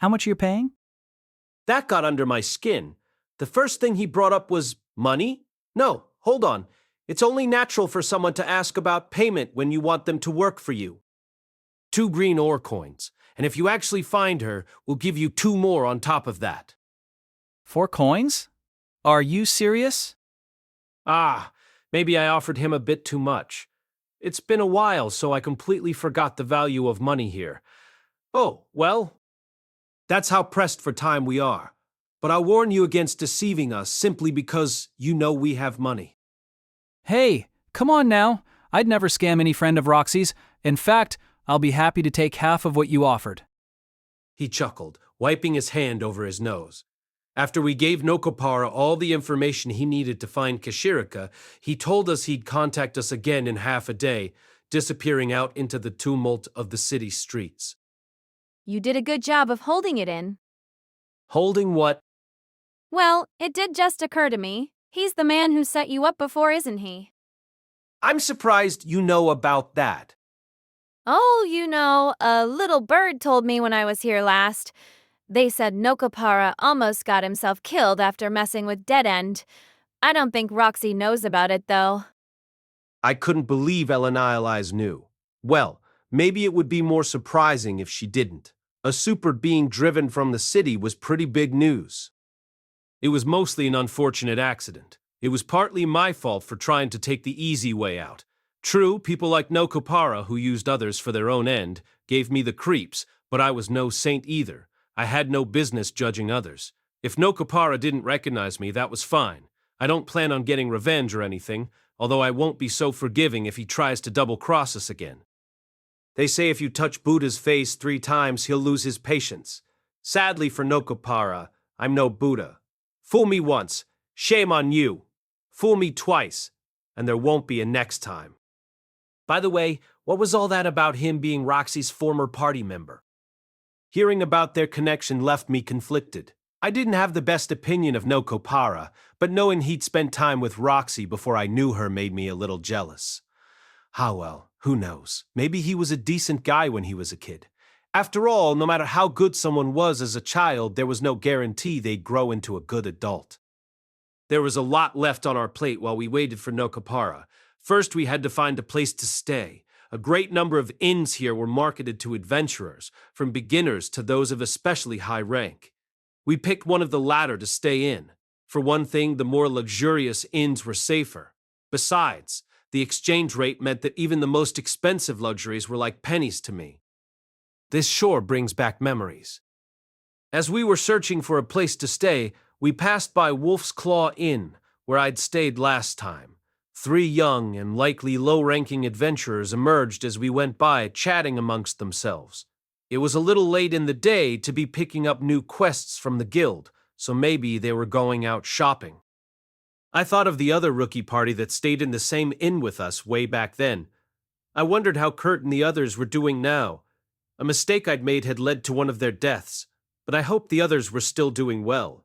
How much are you paying? That got under my skin. The first thing he brought up was money? No, hold on. It's only natural for someone to ask about payment when you want them to work for you. 2 green ore coins, and if you actually find her, we'll give you 2 more on top of that. 4 coins? Are you serious? Ah, maybe I offered him a bit too much. It's been a while, so I completely forgot the value of money here. Oh, well, that's how pressed for time we are. But I'll warn you against deceiving us simply because you know we have money. Hey, come on now. I'd never scam any friend of Roxy's. In fact, I'll be happy to take half of what you offered. He chuckled, wiping his hand over his nose. After we gave Nopara all the information he needed to find Kashirika, he told us he'd contact us again in half a day, disappearing out into the tumult of the city streets. You did a good job of holding it in. Holding what? Well, it did just occur to me. He's the man who set you up before, isn't he? I'm surprised you know about that. Oh, a little bird told me when I was here last. They said Nopara almost got himself killed after messing with Dead End. I don't think Roxy knows about it, though. I couldn't believe Elenaialize knew. Well, maybe it would be more surprising if she didn't. A super being driven from the city was pretty big news. It was mostly an unfortunate accident. It was partly my fault for trying to take the easy way out. True, people like Nopara, who used others for their own end, gave me the creeps, but I was no saint either. I had no business judging others. If Nopara didn't recognize me, that was fine. I don't plan on getting revenge or anything, although I won't be so forgiving if he tries to double-cross us again. They say if you touch Buddha's face 3 times, he'll lose his patience. Sadly for Nopara, I'm no Buddha. Fool me once, shame on you. Fool me twice, and there won't be a next time. By the way, what was all that about him being Roxy's former party member? Hearing about their connection left me conflicted. I didn't have the best opinion of Nopara, but knowing he'd spent time with Roxy before I knew her made me a little jealous. Ah well, who knows? Maybe he was a decent guy when he was a kid. After all, no matter how good someone was as a child, there was no guarantee they'd grow into a good adult. There was a lot left on our plate while we waited for Nopara. First, we had to find a place to stay. A great number of inns here were marketed to adventurers, from beginners to those of especially high rank. We picked one of the latter to stay in. For one thing, the more luxurious inns were safer. Besides, the exchange rate meant that even the most expensive luxuries were like pennies to me. This sure brings back memories. As we were searching for a place to stay, we passed by Wolf's Claw Inn, where I'd stayed last time. 3 young and likely low-ranking adventurers emerged as we went by, chatting amongst themselves. It was a little late in the day to be picking up new quests from the guild, so maybe they were going out shopping. I thought of the other rookie party that stayed in the same inn with us way back then. I wondered how Kurt and the others were doing now. A mistake I'd made had led to one of their deaths, but I hoped the others were still doing well.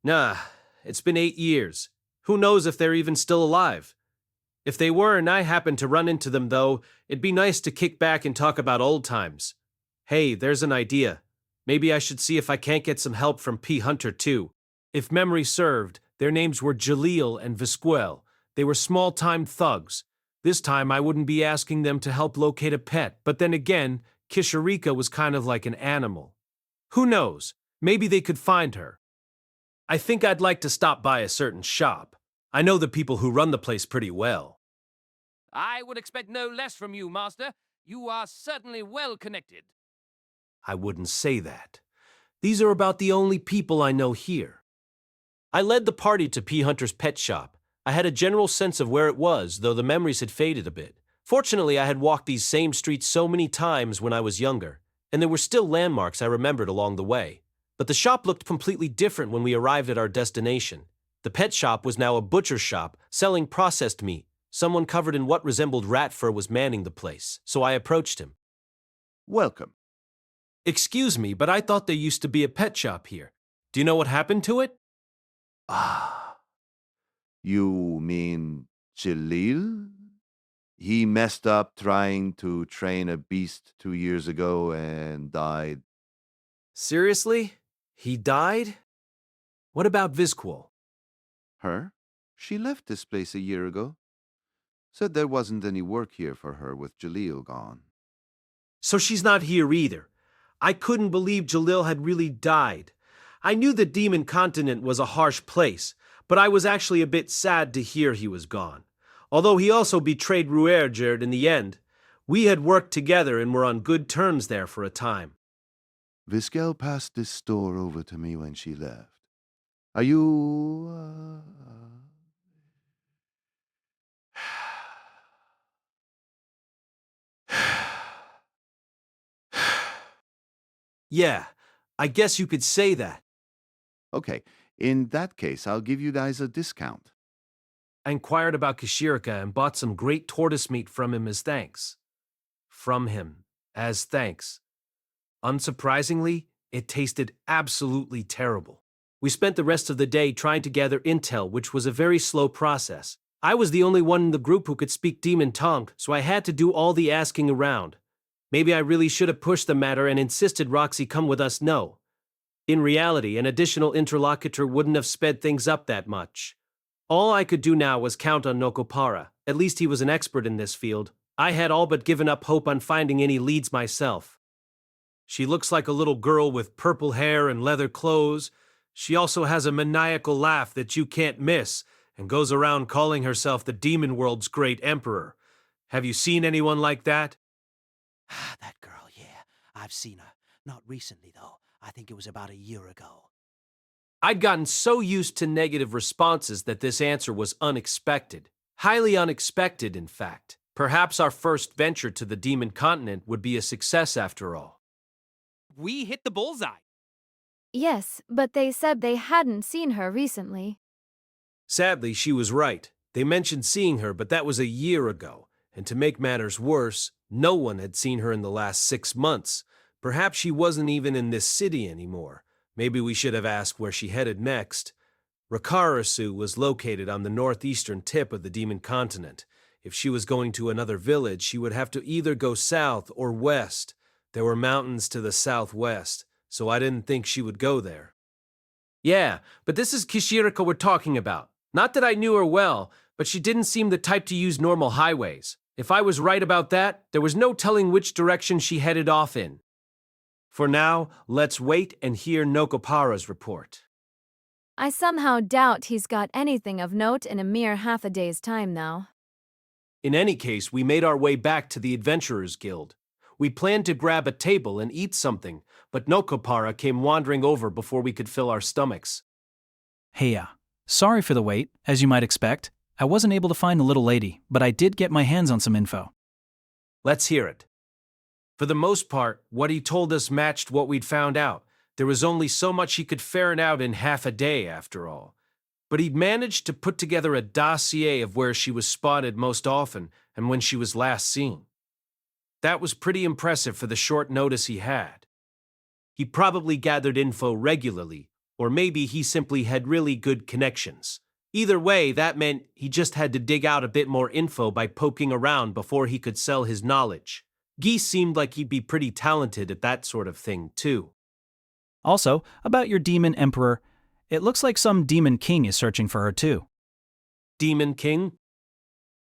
Nah, it's been 8 years. Who knows if they're even still alive? If they were and I happened to run into them, though, it'd be nice to kick back and talk about old times. Hey, there's an idea. Maybe I should see if I can't get some help from P. Hunter, too. If memory served, their names were Jalil and Visquel. They were small-time thugs. This time I wouldn't be asking them to help locate a pet, but then again, Kishirika was kind of like an animal. Who knows? Maybe they could find her. I think I'd like to stop by a certain shop. I know the people who run the place pretty well. I would expect no less from you, Master. You are certainly well connected. I wouldn't say that. These are about the only people I know here. I led the party to P. Hunter's pet shop. I had a general sense of where it was, though the memories had faded a bit. Fortunately, I had walked these same streets so many times when I was younger, and there were still landmarks I remembered along the way. But the shop looked completely different when we arrived at our destination. The pet shop was now a butcher shop, selling processed meat. Someone covered in what resembled rat fur was manning the place, so I approached him. Welcome. Excuse me, but I thought there used to be a pet shop here. Do you know what happened to it? Ah. You mean Jalil? He messed up trying to train a beast 2 years ago and died. Seriously? He died? What about Visquel? Her? She left this place a year ago. Said there wasn't any work here for her with Jalil gone. So she's not here either. I couldn't believe Jalil had really died. I knew the Demon Continent was a harsh place, but I was actually a bit sad to hear he was gone. Although he also betrayed Ruergerd in the end. We had worked together and were on good terms there for a time. Viskel passed this store over to me when she left. Are you... Yeah, I guess you could say that. Okay, in that case, I'll give you guys a discount. I inquired about Kishirika and bought some great tortoise meat from him as thanks. From him, as thanks. Unsurprisingly, it tasted absolutely terrible. We spent the rest of the day trying to gather intel, which was a very slow process. I was the only one in the group who could speak demon tongue, so I had to do all the asking around. Maybe I really should have pushed the matter and insisted Roxy come with us. No. In reality, an additional interlocutor wouldn't have sped things up that much. All I could do now was count on Nopara. At least he was an expert in this field. I had all but given up hope on finding any leads myself. She looks like a little girl with purple hair and leather clothes. She also has a maniacal laugh that you can't miss and goes around calling herself the demon world's great emperor. Have you seen anyone like that? That girl, yeah. I've seen her. Not recently, though. I think it was about a year ago. I'd gotten so used to negative responses that this answer was unexpected. Highly unexpected, in fact. Perhaps our first venture to the Demon Continent would be a success after all. We hit the bullseye. Yes, but they said they hadn't seen her recently. Sadly, she was right. They mentioned seeing her, but that was a year ago. And to make matters worse, no one had seen her in the last 6 months. Perhaps she wasn't even in this city anymore. Maybe we should have asked where she headed next. Rakarasu was located on the northeastern tip of the Demon Continent. If she was going to another village, she would have to either go south or west. There were mountains to the southwest, so I didn't think she would go there. Yeah, but this is Kishirika we're talking about. Not that I knew her well, but she didn't seem the type to use normal highways. If I was right about that, there was no telling which direction she headed off in. For now, let's wait and hear Nopara's report. I somehow doubt he's got anything of note in a mere half a day's time now. In any case, we made our way back to the Adventurers Guild. We planned to grab a table and eat something, but Nopara came wandering over before we could fill our stomachs. Hey, sorry for the wait, as you might expect. I wasn't able to find the little lady, but I did get my hands on some info. Let's hear it. For the most part, what he told us matched what we'd found out. There was only so much he could ferret out in half a day, after all. But he'd managed to put together a dossier of where she was spotted most often and when she was last seen. That was pretty impressive for the short notice he had. He probably gathered info regularly, or maybe he simply had really good connections. Either way, that meant he just had to dig out a bit more info by poking around before he could sell his knowledge. Guy seemed like he'd be pretty talented at that sort of thing, too. Also, about your demon emperor, it looks like some demon king is searching for her too. Demon king?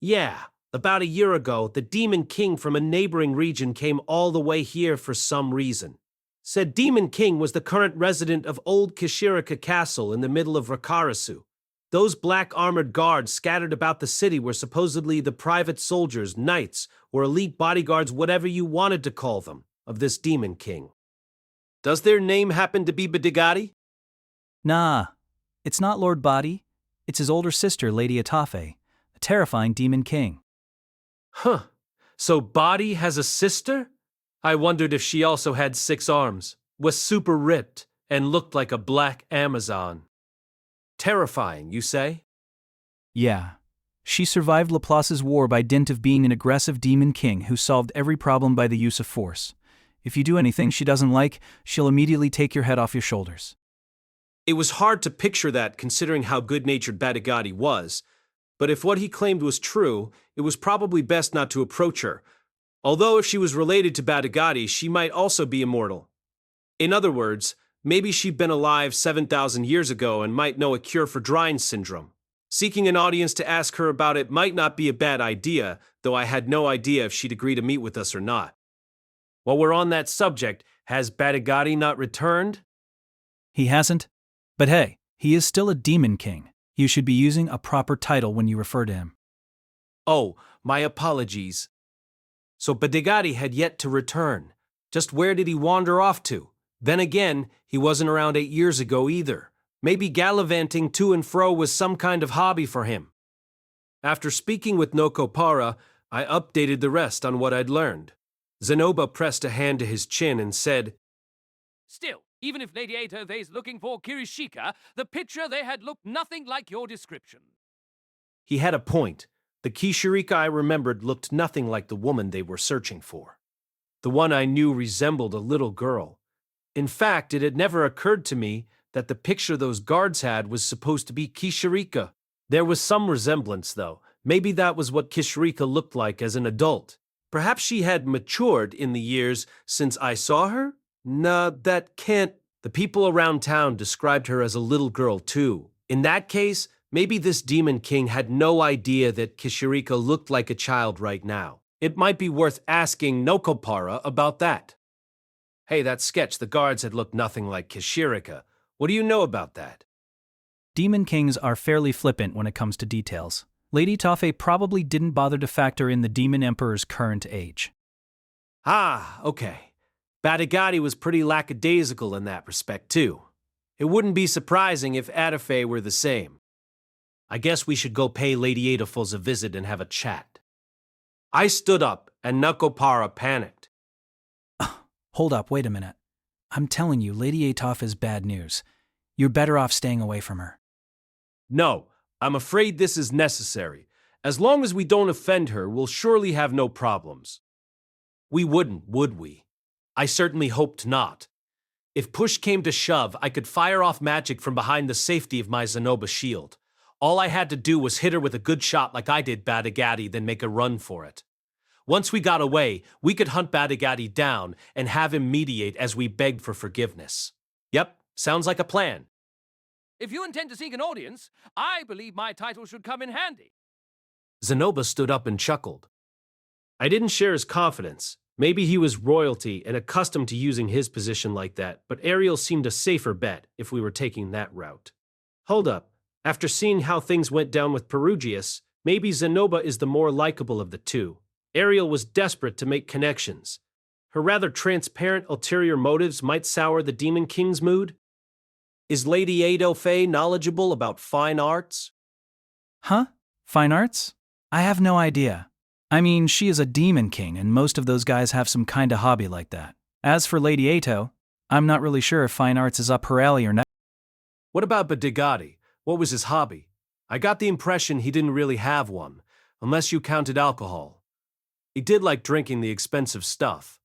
Yeah, about a year ago, the demon king from a neighboring region came all the way here for some reason. Said Demon King was the current resident of Old Kishirika Castle in the middle of Rakarasu. Those black armored guards scattered about the city were supposedly the private soldiers, knights, or elite bodyguards, whatever you wanted to call them, of this Demon King. Does their name happen to be Badigati? Nah, it's not Lord Body. It's his older sister, Lady Atofe, a terrifying demon king. Huh. So Body has a sister? I wondered if she also had 6 arms, was super ripped, and looked like a black Amazon. Terrifying, you say? Yeah. She survived Laplace's war by dint of being an aggressive demon king who solved every problem by the use of force. If you do anything she doesn't like, she'll immediately take your head off your shoulders. It was hard to picture that considering how good-natured Badigati was, but if what he claimed was true, it was probably best not to approach her. Although if she was related to Badigati, she might also be immortal. In other words, maybe she'd been alive 7,000 years ago and might know a cure for Dryne Syndrome. Seeking an audience to ask her about it might not be a bad idea, though I had no idea if she'd agree to meet with us or not. While we're on that subject, has Badigati not returned? He hasn't? But hey, he is still a demon king. You should be using a proper title when you refer to him. Oh, my apologies. So Badigati had yet to return. Just where did he wander off to? Then again, he wasn't around 8 years ago either. Maybe gallivanting to and fro was some kind of hobby for him. After speaking with Nopara, I updated the rest on what I'd learned. Zenoba pressed a hand to his chin and said, Still, even if Lady Atofe is looking for Kirishika, the picture they had looked nothing like your description. He had a point. The Kishirika I remembered looked nothing like the woman they were searching for. The one I knew resembled a little girl. In fact, it had never occurred to me that the picture those guards had was supposed to be Kishirika. There was some resemblance, though. Maybe that was what Kishirika looked like as an adult. Perhaps she had matured in the years since I saw her? Nah, that can't. The people around town described her as a little girl, too. In that case, maybe this demon king had no idea that Kishirika looked like a child right now. It might be worth asking Nopara about that. Hey, that sketch the guards had looked nothing like Kishirika. What do you know about that? Demon kings are fairly flippant when it comes to details. Lady Atofe probably didn't bother to factor in the demon emperor's current age. Ah, okay. Badigati was pretty lackadaisical in that respect, too. It wouldn't be surprising if Atofe were the same. I guess we should go pay Lady Adolphus a visit and have a chat. I stood up, and Nopara panicked. Hold up, wait a minute. I'm telling you, Lady Atofe is bad news. You're better off staying away from her. No, I'm afraid this is necessary. As long as we don't offend her, we'll surely have no problems. We wouldn't, would we? I certainly hoped not. If push came to shove, I could fire off magic from behind the safety of my Zenoba shield. All I had to do was hit her with a good shot like I did Badigati, then make a run for it. Once we got away, we could hunt Badigati down and have him mediate as we begged for forgiveness. Yep, sounds like a plan. If you intend to seek an audience, I believe my title should come in handy. Zenoba stood up and chuckled. I didn't share his confidence. Maybe he was royalty and accustomed to using his position like that, but Ariel seemed a safer bet if we were taking that route. Hold up. After seeing how things went down with Perugius, maybe Zenoba is the more likable of the two. Ariel was desperate to make connections. Her rather transparent ulterior motives might sour the Demon King's mood. Is Lady Atofe knowledgeable about fine arts? Huh? Fine arts? I have no idea. I mean, she is a demon king, and most of those guys have some kind of hobby like that. As for Lady Ato, I'm not really sure if fine arts is up her alley or not. What about Badigati? What was his hobby? I got the impression he didn't really have one, unless you counted alcohol. He did like drinking the expensive stuff.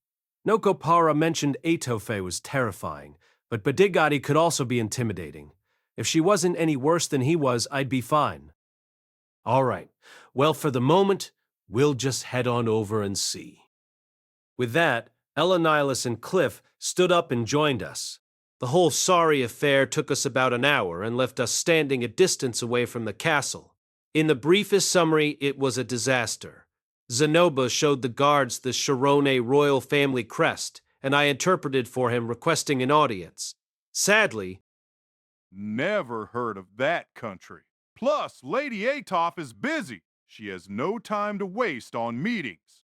Nopara mentioned Atofe was terrifying, but Badigati could also be intimidating. If she wasn't any worse than he was, I'd be fine. All right, well, for the moment, we'll just head on over and see. With that, Ella Nihilus and Cliff stood up and joined us. The whole sorry affair took us about an hour and left us standing a distance away from the castle. In the briefest summary, it was a disaster. Zenoba showed the guards the Shirone royal family crest, and I interpreted for him requesting an audience. Sadly, Never heard of that country. Plus, Lady Atofe is busy. She has no time to waste on meetings.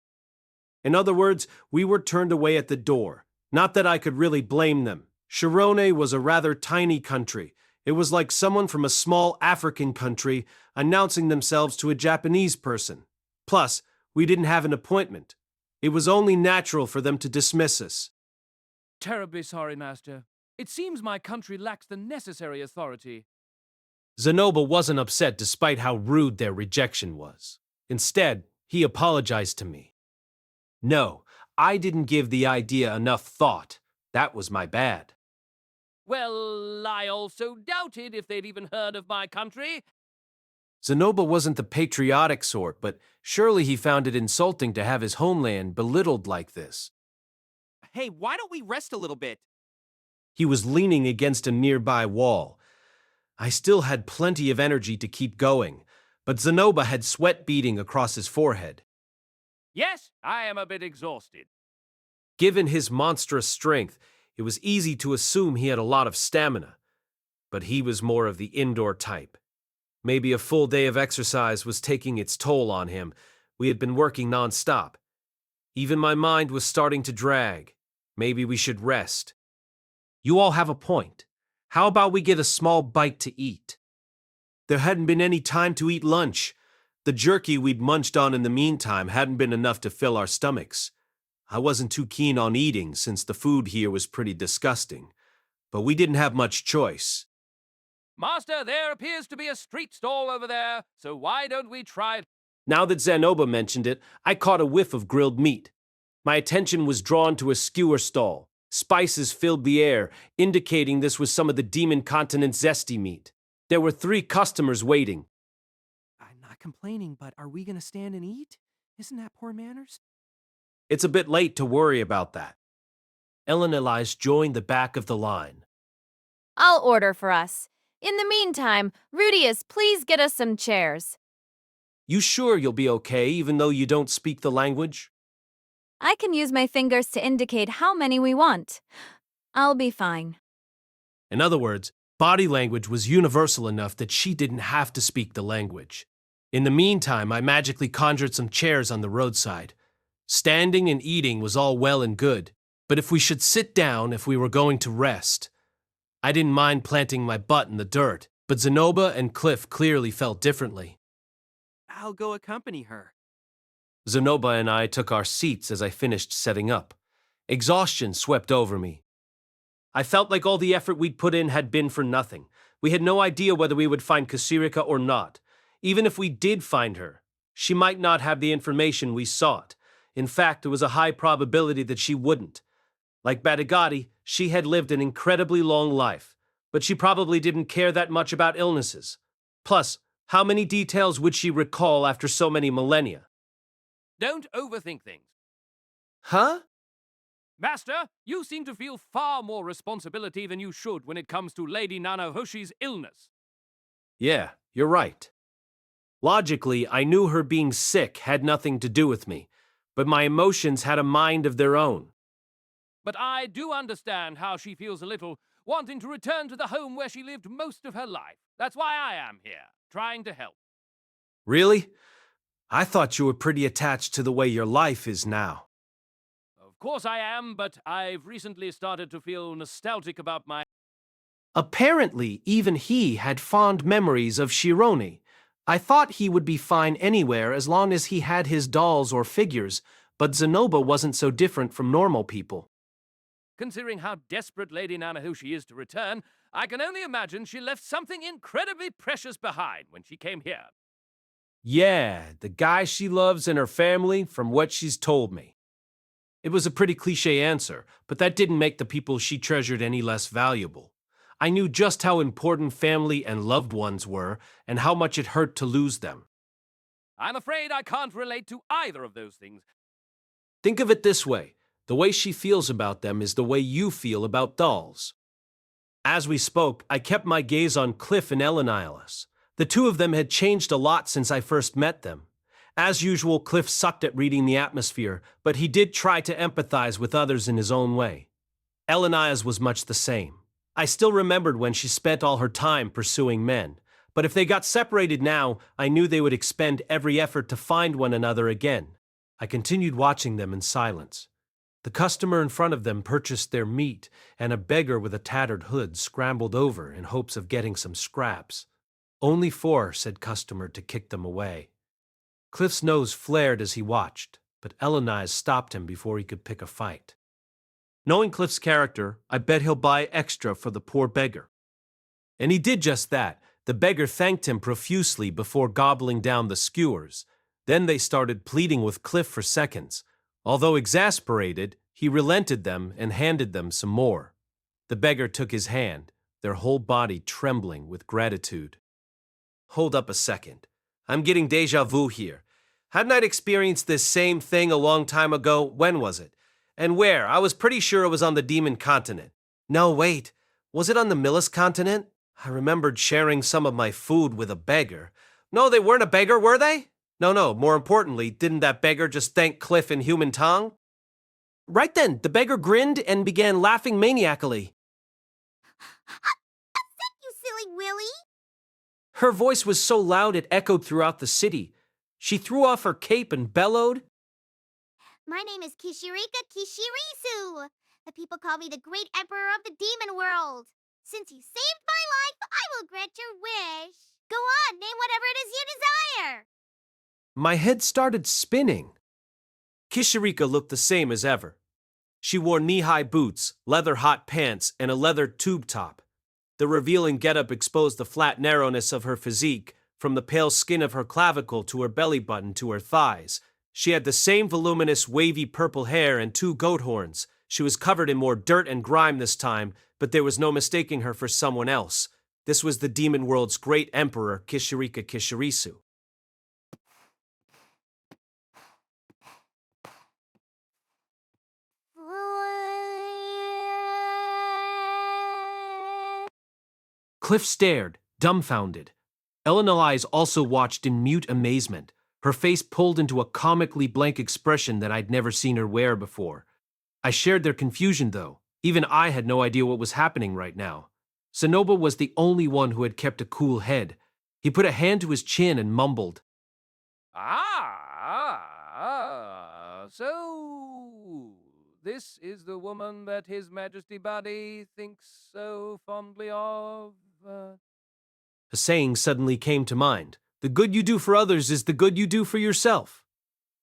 in other words, we were turned away at the door. Not that I could really blame them. Shirone was a rather tiny country. It was like someone from a small African country announcing themselves to a Japanese person. Plus, we didn't have an appointment. It was only natural for them to dismiss us. Terribly sorry, Master. It seems my country lacks the necessary authority. Zenoba wasn't upset despite how rude their rejection was. Instead, he apologized to me. No, I didn't give the idea enough thought. That was my bad. Well, I also doubted if they'd even heard of my country. Zenoba wasn't the patriotic sort, but surely he found it insulting to have his homeland belittled like this. Hey, why don't we rest a little bit? He was leaning against a nearby wall. I still had plenty of energy to keep going, but Zenoba had sweat beading across his forehead. Yes, I am a bit exhausted. Given his monstrous strength, it was easy to assume he had a lot of stamina, but he was more of the indoor type. Maybe a full day of exercise was taking its toll on him. We had been working nonstop. Even my mind was starting to drag. Maybe we should rest. You all have a point. How about we get a small bite to eat? There hadn't been any time to eat lunch. The jerky we'd munched on in the meantime hadn't been enough to fill our stomachs. I wasn't too keen on eating since the food here was pretty disgusting, but we didn't have much choice. Master, there appears to be a street stall over there, so why don't we try... Now that Zenoba mentioned it, I caught a whiff of grilled meat. My attention was drawn to a skewer stall. Spices filled the air, indicating this was some of the Demon Continent's zesty meat. There were 3 customers waiting. I'm not complaining, but are we gonna stand and eat? Isn't that poor manners? It's a bit late to worry about that. Ellen Elise joined the back of the line. I'll order for us. In the meantime, Rudius, please get us some chairs. You sure you'll be okay even though you don't speak the language? I can use my fingers to indicate how many we want. I'll be fine. In other words, body language was universal enough that she didn't have to speak the language. In the meantime, I magically conjured some chairs on the roadside. Standing and eating was all well and good, but if we should sit down if we were going to rest. I didn't mind planting my butt in the dirt, but Zenoba and Cliff clearly felt differently. I'll go accompany her. Zenoba and I took our seats as I finished setting up. Exhaustion swept over me. I felt like all the effort we'd put in had been for nothing. We had no idea whether we would find Kasirika or not. Even if we did find her, she might not have the information we sought. In fact, there was a high probability that she wouldn't. Like Badigati, she had lived an incredibly long life, but she probably didn't care that much about illnesses. Plus, how many details would she recall after so many millennia? Don't overthink things. Huh? Master, you seem to feel far more responsibility than you should when it comes to Lady Nanahoshi's illness. Yeah, you're right. Logically, I knew her being sick had nothing to do with me, but my emotions had a mind of their own. But I do understand how she feels a little wanting to return to the home where she lived most of her life. That's why I am here, trying to help. Really? I thought you were pretty attached to the way your life is now. Of course I am, but I've recently started to feel nostalgic about my... Apparently, even he had fond memories of Shirone. I thought he would be fine anywhere as long as he had his dolls or figures, but Zenoba wasn't so different from normal people. Considering how desperate Lady Nanahoshi is to return, I can only imagine she left something incredibly precious behind when she came here. Yeah, the guy she loves and her family, from what she's told me. It was a pretty cliché answer, but that didn't make the people she treasured any less valuable. I knew just how important family and loved ones were, and how much it hurt to lose them. I'm afraid I can't relate to either of those things. Think of it this way. The way she feels about them is the way you feel about dolls. As we spoke, I kept my gaze on Cliff and Elenialis. The 2 of them had changed a lot since I first met them. As usual, Cliff sucked at reading the atmosphere, but he did try to empathize with others in his own way. Elenias was much the same. I still remembered when she spent all her time pursuing men, but if they got separated now, I knew they would expend every effort to find one another again. I continued watching them in silence. The customer in front of them purchased their meat, and a beggar with a tattered hood scrambled over in hopes of getting some scraps. Only 4, said customer to kick them away. Cliff's nose flared as he watched, but Elenias stopped him before he could pick a fight. Knowing Cliff's character, I bet he'll buy extra for the poor beggar. And he did just that. The beggar thanked him profusely before gobbling down the skewers. Then they started pleading with Cliff for seconds. Although exasperated, he relented them and handed them some more. The beggar took his hand, their whole body trembling with gratitude. Hold up a second. I'm getting déjà vu here. Hadn't I experienced this same thing a long time ago? When was it? And where? I was pretty sure it was on the Demon Continent. No, wait. Was it on the Millis continent? I remembered sharing some of my food with a beggar. No, they weren't a beggar, were they? No, more importantly, didn't that beggar just thank Cliff in human tongue? Right then, the beggar grinned and began laughing maniacally. You silly Willy! Her voice was so loud it echoed throughout the city. She threw off her cape and bellowed, My name is Kishirika Kishirisu. The people call me the great emperor of the demon world. Since you saved my life, I will grant your wish. Go on, name whatever it is you desire. My head started spinning. Kishirika looked the same as ever. She wore knee-high boots, leather hot pants, and a leather tube top. The revealing getup exposed the flat narrowness of her physique, from the pale skin of her clavicle to her belly button to her thighs. She had the same voluminous, wavy purple hair and 2 goat horns. She was covered in more dirt and grime this time, but there was no mistaking her for someone else. This was the demon world's great emperor, Kishirika Kishirisu. Cliff stared, dumbfounded. Eleanor's eyes also watched in mute amazement, her face pulled into a comically blank expression that I'd never seen her wear before. I shared their confusion, though. Even I had no idea what was happening right now. Sonoba was the only one who had kept a cool head. He put a hand to his chin and mumbled, So this is the woman that His Majesty Body thinks so fondly of? A saying suddenly came to mind. The good you do for others is the good you do for yourself.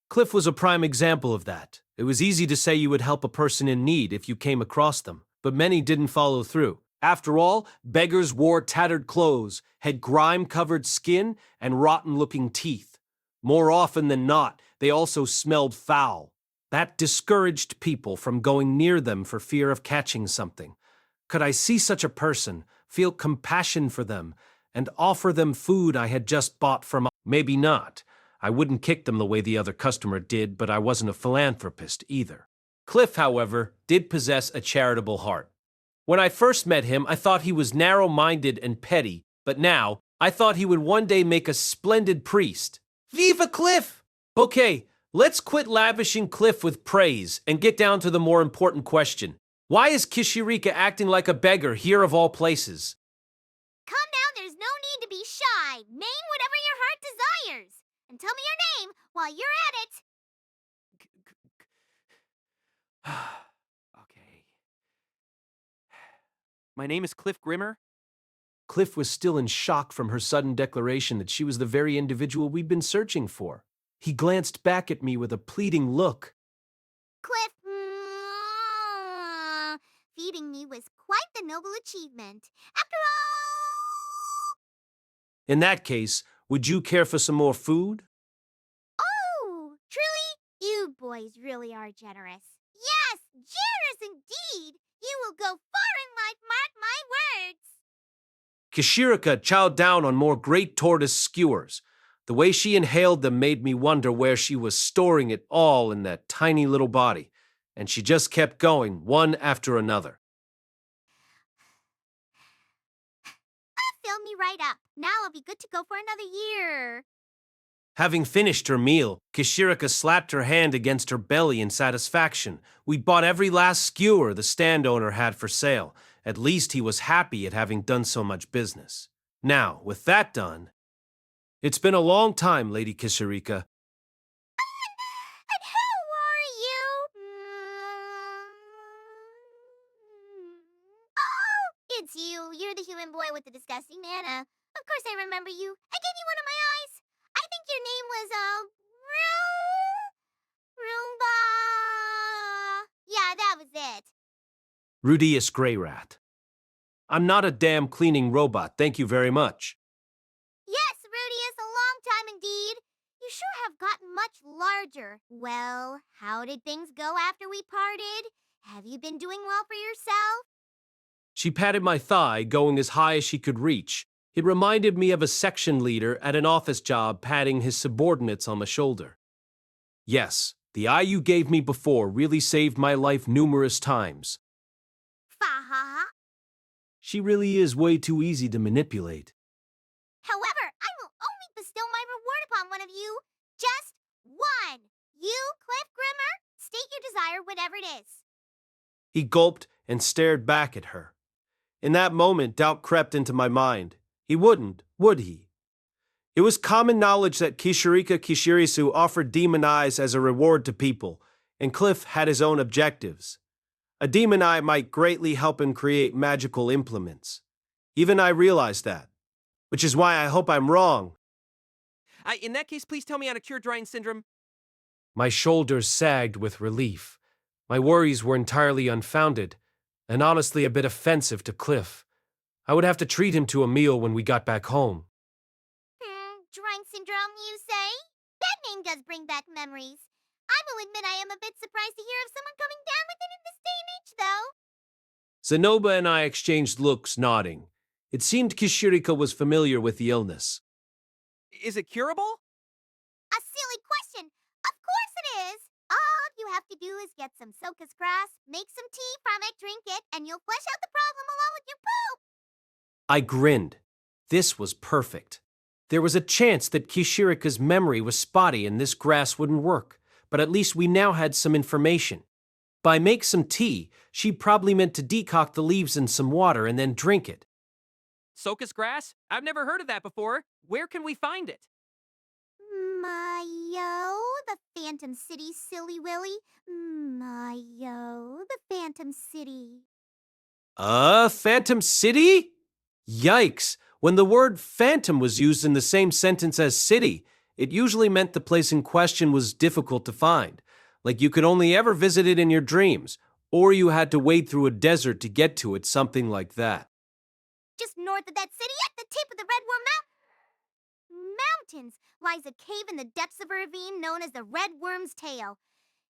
Cliff was a prime example of that. It was easy to say you would help a person in need if you came across them, but many didn't follow through. After all, beggars wore tattered clothes, had grime-covered skin, and rotten-looking teeth. More often than not, they also smelled foul. That discouraged people from going near them for fear of catching something. Could I see such a person, feel compassion for them, and offer them food I had just bought from? Maybe not. I wouldn't kick them the way the other customer did, but I wasn't a philanthropist either. Cliff, however, did possess a charitable heart. When I first met him, I thought he was narrow-minded and petty, but now, I thought he would one day make a splendid priest. Viva Cliff! Okay, let's quit lavishing Cliff with praise and get down to the more important question. Why is Kishirika acting like a beggar here of all places? Calm down, there's no need to be shy. Name whatever your heart desires. And tell me your name while you're at it. Okay. My name is Cliff Grimmer. Cliff was still in shock from her sudden declaration that she was the very individual we'd been searching for. He glanced back at me with a pleading look. Cliff, feeding me was quite the noble achievement. After all... In that case, would you care for some more food? Oh, truly? You boys really are generous. Yes, generous indeed. You will go far in life, mark my words. Kishirika chowed down on more great tortoise skewers. The way she inhaled them made me wonder where she was storing it all in that tiny little body, and she just kept going, one after another. Fill me right up. Now I'll be good to go for another year. Having finished her meal, Kishirika slapped her hand against her belly in satisfaction. We'd bought every last skewer the stand owner had for sale. At least he was happy at having done so much business. Now, with that done, it's been a long time, Lady Kishirika. And who are you? Oh, it's you. You're the human boy with the disgusting Nana. Of course I remember you. I gave you one of my eyes. I think your name was, Roomba. Yeah, that was it. Rudius Grey Rat. I'm not a damn cleaning robot, thank you very much. Yes, Rudius, a long time indeed. You sure have gotten much larger. Well, how did things go after we parted? Have you been doing well for yourself? She patted my thigh, going as high as she could reach. It reminded me of a section leader at an office job patting his subordinates on the shoulder. Yes, the eye you gave me before really saved my life numerous times. Fa ha ha She really is way too easy to manipulate. However, I will only bestow my reward upon one of you. Just one. You, Cliff Grimmer, state your desire, whatever it is. He gulped and stared back at her. In that moment, doubt crept into my mind. He wouldn't, would he? It was common knowledge that Kishirika Kishirisu offered demon eyes as a reward to people, and Cliff had his own objectives. A demon eye might greatly help him create magical implements. Even I realized that, which is why I hope I'm wrong. In that case, please tell me how to cure Dryne Syndrome. My shoulders sagged with relief. My worries were entirely unfounded, and honestly a bit offensive to Cliff. I would have to treat him to a meal when we got back home. Dryne Syndrome, you say? That name does bring back memories. I will admit I am a bit surprised to hear of someone coming down with it in this day and age, though. Zenoba and I exchanged looks, nodding. It seemed Kishirika was familiar with the illness. Is it curable? A silly question. Of course it is. All you have to do is get some Soka's grass, make some tea from it, drink it, and you'll flush out the problem along with your poop. I grinned. This was perfect. There was a chance that Kishirika's memory was spotty and this grass wouldn't work, but at least we now had some information. By make some tea, she probably meant to decoct the leaves in some water and then drink it. Soka's grass? I've never heard of that before. Where can we find it? Mayo, the Phantom City, silly Willy. Mayo, the Phantom City. Phantom City? Yikes! When the word phantom was used in the same sentence as city, it usually meant the place in question was difficult to find, like you could only ever visit it in your dreams, or you had to wade through a desert to get to it, something like that. Just north of that city, at the tip of the Red Worm Mountains, lies a cave in the depths of a ravine known as the Red Worm's Tail.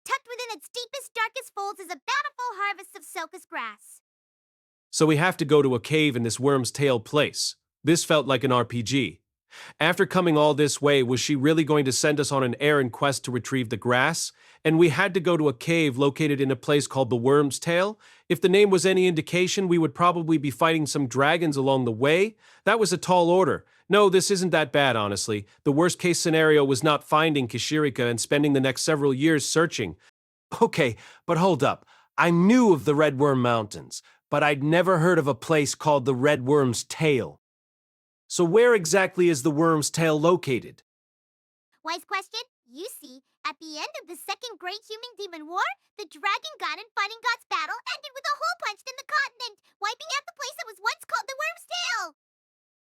Tucked within its deepest, darkest folds is a bountiful harvest of Soka's grass. So we have to go to a cave in this Worm's Tail place. This felt like an RPG. After coming all this way, was she really going to send us on an errand quest to retrieve the grass? And we had to go to a cave located in a place called the Worm's Tail? If the name was any indication, we would probably be fighting some dragons along the way. That was a tall order. No, this isn't that bad, honestly. The worst case scenario was not finding Kishirika and spending the next several years searching. Okay, but hold up. I knew of the Red Worm Mountains, but I'd never heard of a place called the Red Worm's Tail. So where exactly is the Worm's Tail located? Wise question. You see, at the end of the Second Great Human-Demon War, the Dragon God and Fighting Gods battle ended with a hole punched in the continent, wiping out the place that was once called the Worm's Tail.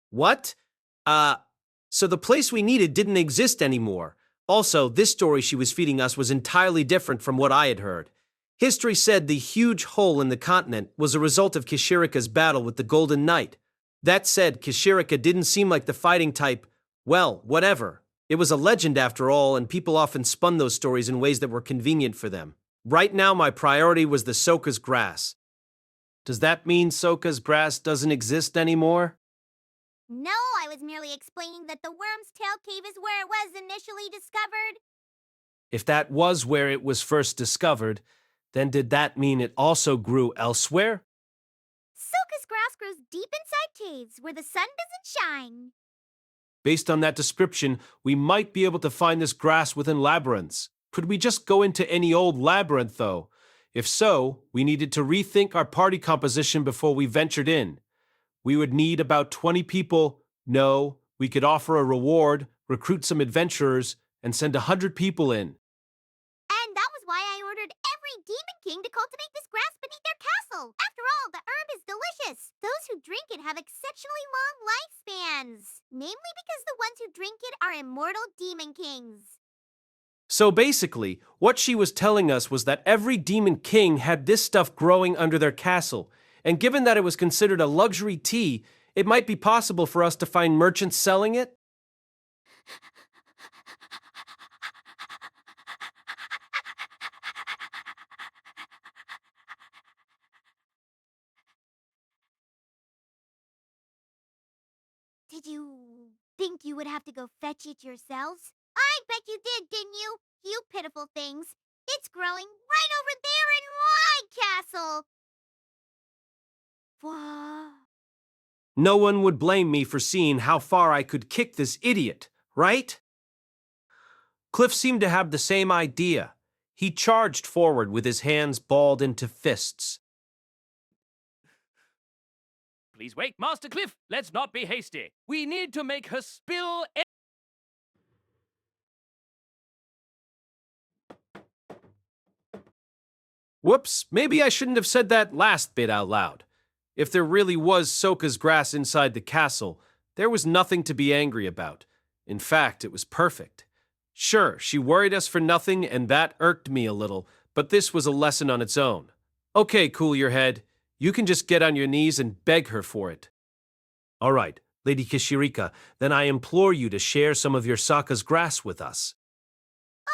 What? So the place we needed didn't exist anymore. Also, this story she was feeding us was entirely different from what I had heard. History said the huge hole in the continent was a result of Kishirika's battle with the Golden Knight. That said, Kishirika didn't seem like the fighting type. Well, whatever. It was a legend after all, and people often spun those stories in ways that were convenient for them. Right now, my priority was the Soka's grass. Does that mean Soka's grass doesn't exist anymore? No, I was merely explaining that the Worm's Tail Cave is where it was initially discovered. If that was where it was first discovered, then did that mean it also grew elsewhere? Soka's grass grows deep inside caves where the sun doesn't shine. Based on that description, we might be able to find this grass within labyrinths. Could we just go into any old labyrinth, though? If so, we needed to rethink our party composition before we ventured in. We would need about 20 people. No, we could offer a reward, recruit some adventurers, and send 100 people in. And that was why I ordered every Demon King to cultivate this grass beneath their castle. After all, the herb is delicious. Those who drink it have exceptionally long lifespans. Namely because the ones who drink it are immortal Demon Kings. So basically, what she was telling us was that every Demon King had this stuff growing under their castle, and given that it was considered a luxury tea, it might be possible for us to find merchants selling it? Did you think you would have to go fetch it yourselves? I bet you did, didn't you? You pitiful things. It's growing right over there in my castle. Wow. No one would blame me for seeing how far I could kick this idiot, right? Cliff seemed to have the same idea. He charged forward with his hands balled into fists. Please wait, Master Cliff. Let's not be hasty. We need to make her spill. Whoops, maybe I shouldn't have said that last bit out loud. If there really was Sokka's grass inside the castle, there was nothing to be angry about. In fact, it was perfect. Sure, she worried us for nothing, and that irked me a little, but this was a lesson on its own. Okay, cool your head. You can just get on your knees and beg her for it. All right, Lady Kishirika, then I implore you to share some of your Sokka's grass with us.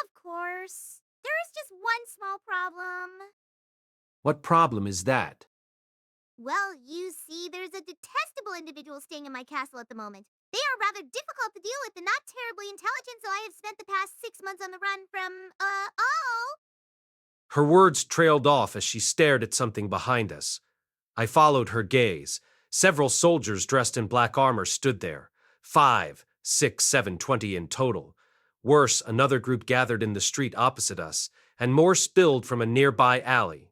Of course. There is just one small problem. What problem is that? Well, you see, there's a detestable individual staying in my castle at the moment. They are rather difficult to deal with and not terribly intelligent, so I have spent the past 6 months on the run from, Her words trailed off as she stared at something behind us. I followed her gaze. Several soldiers dressed in black armor stood there. 5, 6, 7, 20 in total. Worse, another group gathered in the street opposite us, and more spilled from a nearby alley.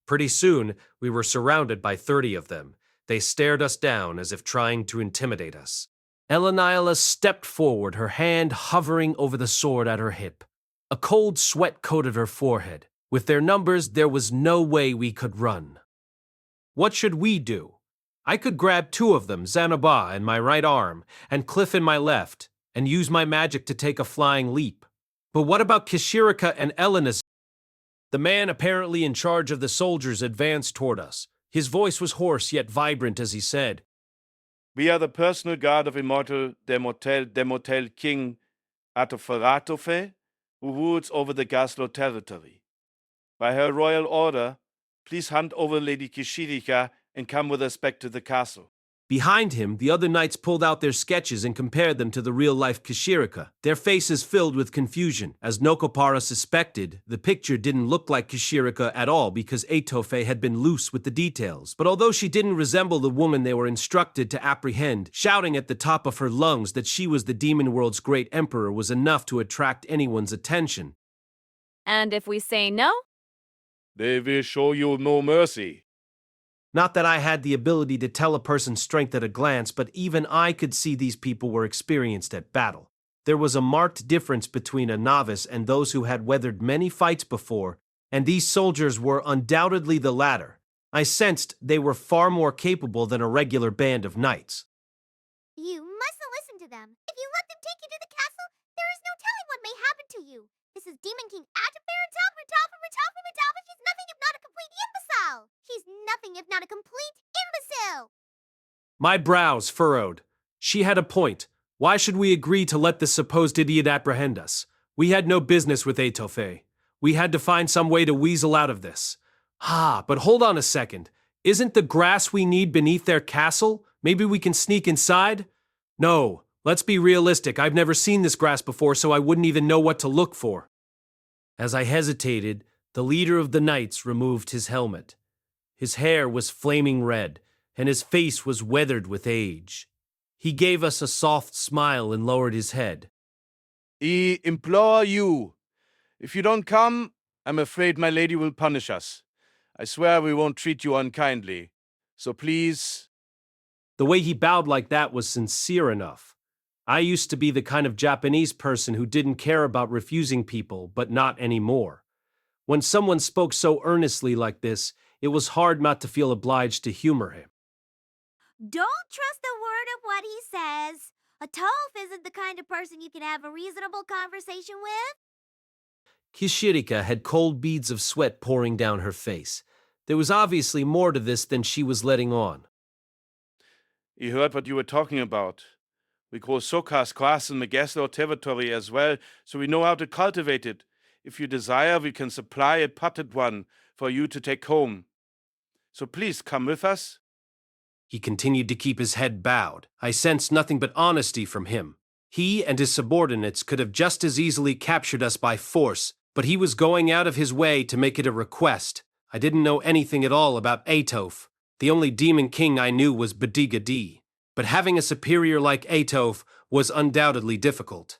Pretty soon, we were surrounded by 30 of them. They stared us down as if trying to intimidate us. Eleniala stepped forward, her hand hovering over the sword at her hip. A cold sweat coated her forehead. With their numbers, there was no way we could run. What should we do? I could grab 2 of them, Zanaba in my right arm, and Cliff in my left, and use my magic to take a flying leap. But what about Kishirika and Elena's? The man apparently in charge of the soldiers advanced toward us. His voice was hoarse yet vibrant as he said, "We are the personal guard of immortal Demotel King Atofe, who rules over the Gaslo territory. By her royal order, please hand over Lady Kishirika and come with us back to the castle." Behind him, the other knights pulled out their sketches and compared them to the real-life Kishirika, their faces filled with confusion. As Nopara suspected, the picture didn't look like Kishirika at all because Atofe had been loose with the details. But although she didn't resemble the woman they were instructed to apprehend, shouting at the top of her lungs that she was the demon world's great emperor was enough to attract anyone's attention. And if we say no? They will show you no mercy. Not that I had the ability to tell a person's strength at a glance, but even I could see these people were experienced at battle. There was a marked difference between a novice and those who had weathered many fights before, and these soldiers were undoubtedly the latter. I sensed they were far more capable than a regular band of knights. You mustn't listen to them. If you let them take you to the castle, there is no telling what may happen to you. This is Demon King Atofe. She's nothing if not a complete imbecile. She's nothing if not a complete imbecile. My brows furrowed. She had a point. Why should we agree to let this supposed idiot apprehend us? We had no business with Atofe. We had to find some way to weasel out of this. But hold on a second. Isn't the grass we need beneath their castle? Maybe we can sneak inside? No, let's be realistic. I've never seen this grass before, so I wouldn't even know what to look for. As I hesitated, the leader of the knights removed his helmet. His hair was flaming red, and his face was weathered with age. He gave us a soft smile and lowered his head. I implore you. If you don't come, I'm afraid my lady will punish us. I swear we won't treat you unkindly. So please. The way he bowed like that was sincere enough. I used to be the kind of Japanese person who didn't care about refusing people, but not anymore. When someone spoke so earnestly like this, it was hard not to feel obliged to humor him. Don't trust a word of what he says. Atofe isn't the kind of person you can have a reasonable conversation with. Kishirika had cold beads of sweat pouring down her face. There was obviously more to this than she was letting on. I heard what you were talking about. We grow Sokka's grass in the Gaslo territory as well, so we know how to cultivate it. If you desire, we can supply a potted one for you to take home. So please come with us. He continued to keep his head bowed. I sensed nothing but honesty from him. He and his subordinates could have just as easily captured us by force, but he was going out of his way to make it a request. I didn't know anything at all about Atofe. The only demon king I knew was Badigadi. but having a superior like Atofe was undoubtedly difficult.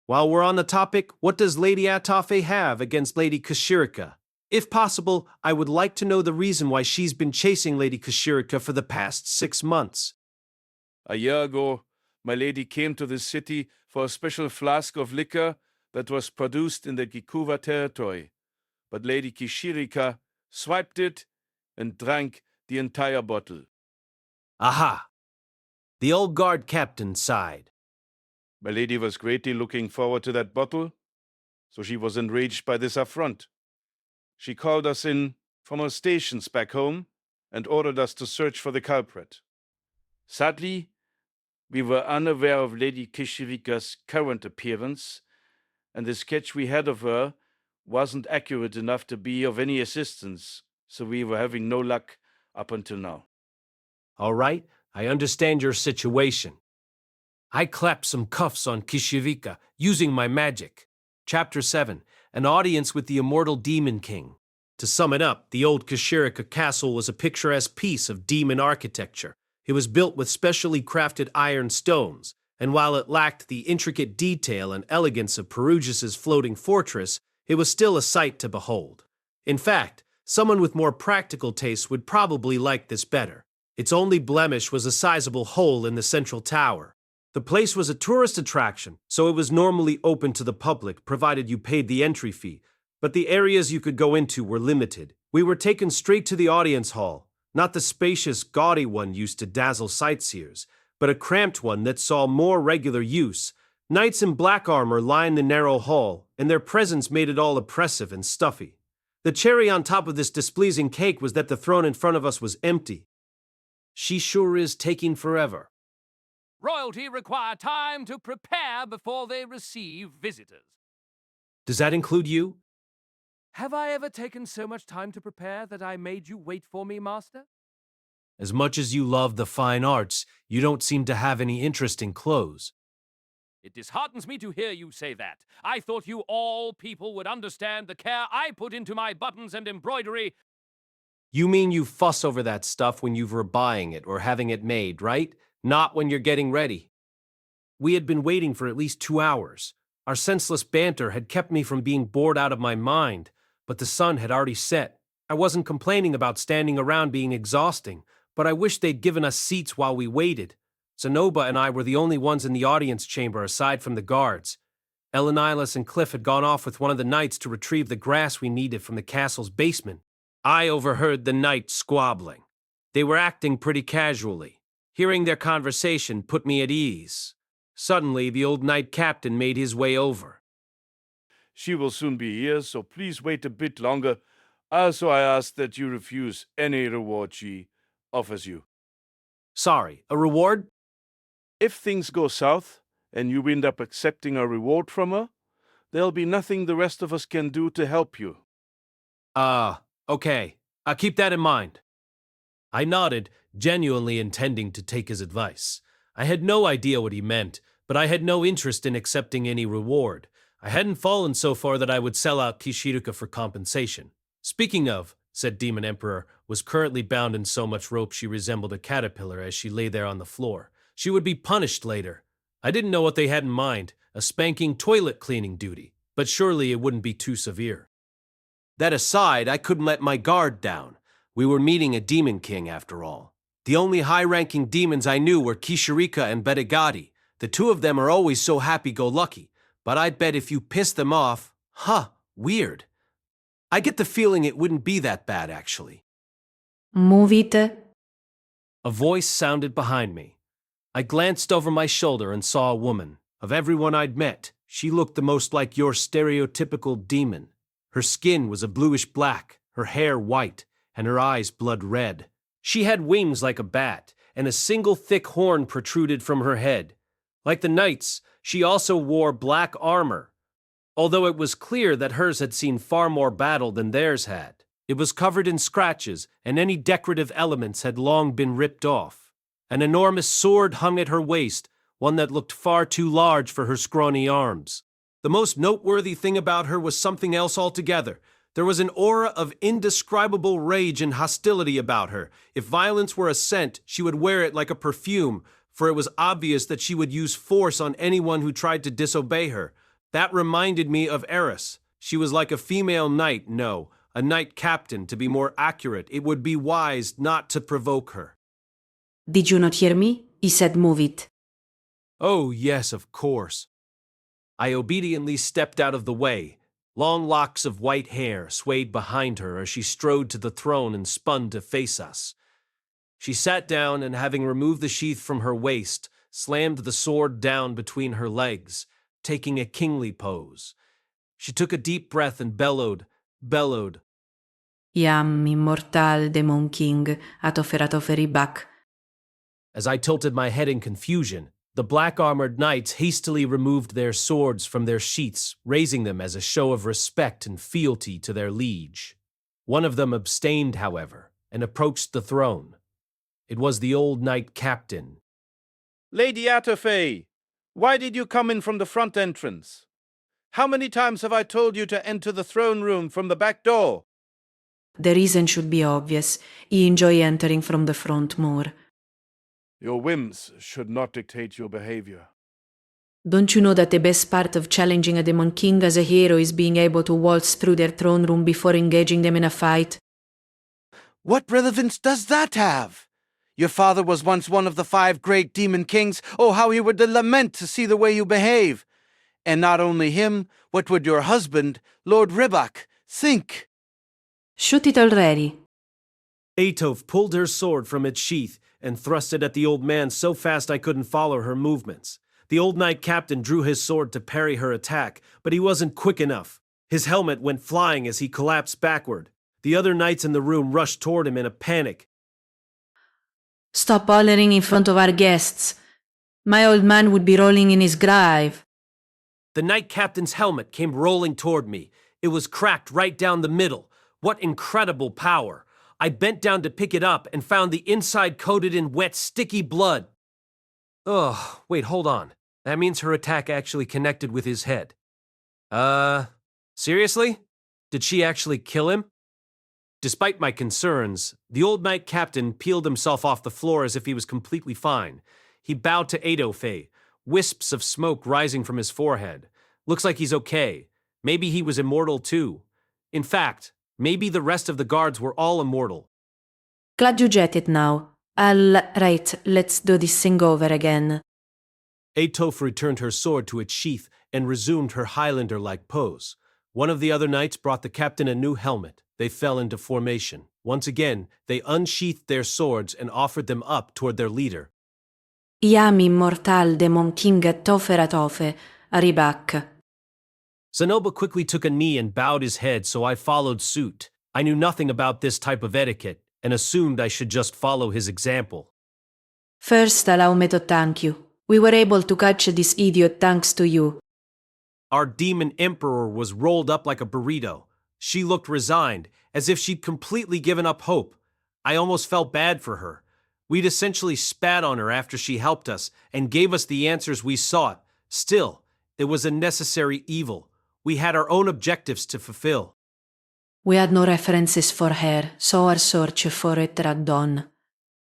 While we're on the topic, what does Lady Atofe have against Lady Kashirika? If possible, I would like to know the reason why she's been chasing Lady Kashirika for the past 6 months. A year ago, my lady came to this city for a special flask of liquor that was produced in the Gikuva territory. But Lady Kishirika swiped it and drank the entire bottle. Aha! The old guard captain sighed. My lady was greatly looking forward to that bottle, so she was enraged by this affront. She called us in from her stations back home and ordered us to search for the culprit. Sadly, we were unaware of Lady Kishirika's current appearance, and the sketch we had of her wasn't accurate enough to be of any assistance, so we were having no luck up until now. All right, I understand your situation. I clapped some cuffs on Kishirika using my magic. Chapter 7, An Audience with the Immortal Demon King. To sum it up, the old Kishirika castle was a picturesque piece of demon architecture. It was built with specially crafted iron stones, and while it lacked the intricate detail and elegance of Perugius's floating fortress, it was still a sight to behold. In fact, someone with more practical taste would probably like this better. Its only blemish was a sizable hole in the central tower. The place was a tourist attraction, so it was normally open to the public, provided you paid the entry fee, but the areas you could go into were limited. We were taken straight to the audience hall, not the spacious, gaudy one used to dazzle sightseers, but a cramped one that saw more regular use. Knights in black armor lined the narrow hall, and their presence made it all oppressive and stuffy. The cherry on top of this displeasing cake was that the throne in front of us was empty. She sure is taking forever. Royalty require time to prepare before they receive visitors. Does that include you? Have I ever taken so much time to prepare that I made you wait for me, Master? As much as you love the fine arts, you don't seem to have any interest in clothes. It disheartens me to hear you say that. I thought you all people would understand the care I put into my buttons and embroidery. You mean you fuss over that stuff when you were buying it or having it made, right? Not when you're getting ready. We had been waiting for at least 2 hours. Our senseless banter had kept me from being bored out of my mind, but the sun had already set. I wasn't complaining about standing around being exhausting, but I wished they'd given us seats while we waited. Zenoba and I were the only ones in the audience chamber aside from the guards. Elenilas and Cliff had gone off with one of the knights to retrieve the grass we needed from the castle's basement. I overheard the knights squabbling. They were acting pretty casually. Hearing their conversation put me at ease. Suddenly, the old knight captain made his way over. She will soon be here, so please wait a bit longer. Also, I ask that you refuse any reward she offers you. Sorry, a reward? If things go south, and you end up accepting a reward from her, there'll be nothing the rest of us can do to help you. Okay. I'll keep that in mind. I nodded, genuinely intending to take his advice. I had no idea what he meant, but I had no interest in accepting any reward. I hadn't fallen so far that I would sell out Kishirika for compensation. Speaking of, said Demon Emperor, was currently bound in so much rope she resembled a caterpillar as she lay there on the floor. She would be punished later. I didn't know what they had in mind, a spanking toilet cleaning duty, but surely it wouldn't be too severe. That aside, I couldn't let my guard down. We were meeting a demon king after all. The only high-ranking demons I knew were Kishirika and Betegati. The two of them are always so happy-go-lucky, but I'd bet if you piss them off, weird. I get the feeling it wouldn't be that bad, actually. Mówite. A voice sounded behind me. I glanced over my shoulder and saw a woman. Of everyone I'd met, she looked the most like your stereotypical demon. Her skin was a bluish black, her hair white, and her eyes blood red. She had wings like a bat, and a single thick horn protruded from her head. Like the knights, she also wore black armor, although it was clear that hers had seen far more battle than theirs had. It was covered in scratches, and any decorative elements had long been ripped off. An enormous sword hung at her waist, one that looked far too large for her scrawny arms. The most noteworthy thing about her was something else altogether. There was an aura of indescribable rage and hostility about her. If violence were a scent, she would wear it like a perfume, for it was obvious that she would use force on anyone who tried to disobey her. That reminded me of Eris. She was like a female knight, no, a knight captain, to be more accurate. It would be wise not to provoke her. Did you not hear me? He said move it. Oh, yes, of course. I obediently stepped out of the way. Long locks of white hair swayed behind her as she strode to the throne and spun to face us. She sat down and, having removed the sheath from her waist, slammed the sword down between her legs, taking a kingly pose. She took a deep breath and bellowed. Iam immortal demon king, Atofe back. As I tilted my head in confusion, the black-armored knights hastily removed their swords from their sheaths, raising them as a show of respect and fealty to their liege. One of them abstained, however, and approached the throne. It was the old knight captain. Lady Atofe, why did you come in from the front entrance? How many times have I told you to enter the throne room from the back door? The reason should be obvious. He enjoy entering from the front more. Your whims should not dictate your behavior. Don't you know that the best part of challenging a demon king as a hero is being able to waltz through their throne room before engaging them in a fight? What relevance does that have? Your father was once one of the 5 great demon kings. Oh, how he would lament to see the way you behave. And not only him, what would your husband, Lord Ribak, think? Shoot it already. Atofe pulled her sword from its sheath and thrust it at the old man so fast I couldn't follow her movements. The old knight captain drew his sword to parry her attack, but he wasn't quick enough. His helmet went flying as he collapsed backward. The other knights in the room rushed toward him in a panic. Stop hollering in front of our guests. My old man would be rolling in his grave. The knight captain's helmet came rolling toward me. It was cracked right down the middle. What incredible power! I bent down to pick it up and found the inside coated in wet, sticky blood. Ugh, wait, hold on. That means her attack actually connected with his head. Seriously? Did she actually kill him? Despite my concerns, the old knight captain peeled himself off the floor as if he was completely fine. He bowed to Atofe, wisps of smoke rising from his forehead. Looks like he's okay. Maybe he was immortal too. In fact, maybe the rest of the guards were all immortal. Glad you get it now. Right, let's do this thing over again. Atofe returned her sword to its sheath and resumed her Highlander-like pose. One of the other knights brought the captain a new helmet. They fell into formation. Once again, they unsheathed their swords and offered them up toward their leader. Iam immortal demon king Atofe, Ribak. Zanoba quickly took a knee and bowed his head, so I followed suit. I knew nothing about this type of etiquette and assumed I should just follow his example. First, allow me to thank you. We were able to catch this idiot thanks to you. Our demon emperor was rolled up like a burrito. She looked resigned, as if she'd completely given up hope. I almost felt bad for her. We'd essentially spat on her after she helped us and gave us the answers we sought. Still, it was a necessary evil. We had our own objectives to fulfill. We had no references for her, so our search for it had done.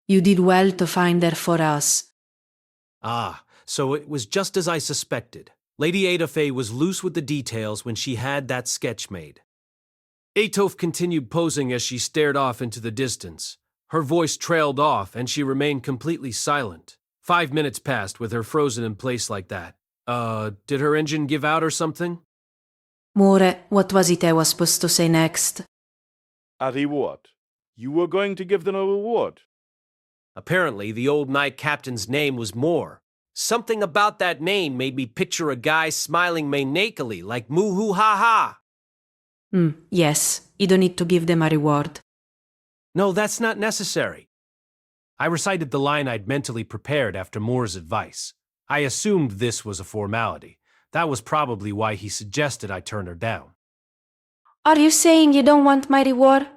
You did well to find her for us. Ah, so it was just as I suspected. Lady Atofe was loose with the details when she had that sketch made. Atofe continued posing as she stared off into the distance. Her voice trailed off and she remained completely silent. 5 minutes passed with her frozen in place like that. Did her engine give out or something? More, what was it I was supposed to say next? A reward. You were going to give them a reward. Apparently, the old knight captain's name was Moore. Something about that name made me picture a guy smiling maniacally like moo-hoo-ha-ha. Yes, you don't need to give them a reward. No, that's not necessary. I recited the line I'd mentally prepared after Moore's advice. I assumed this was a formality. That was probably why he suggested I turn her down. Are you saying you don't want my reward?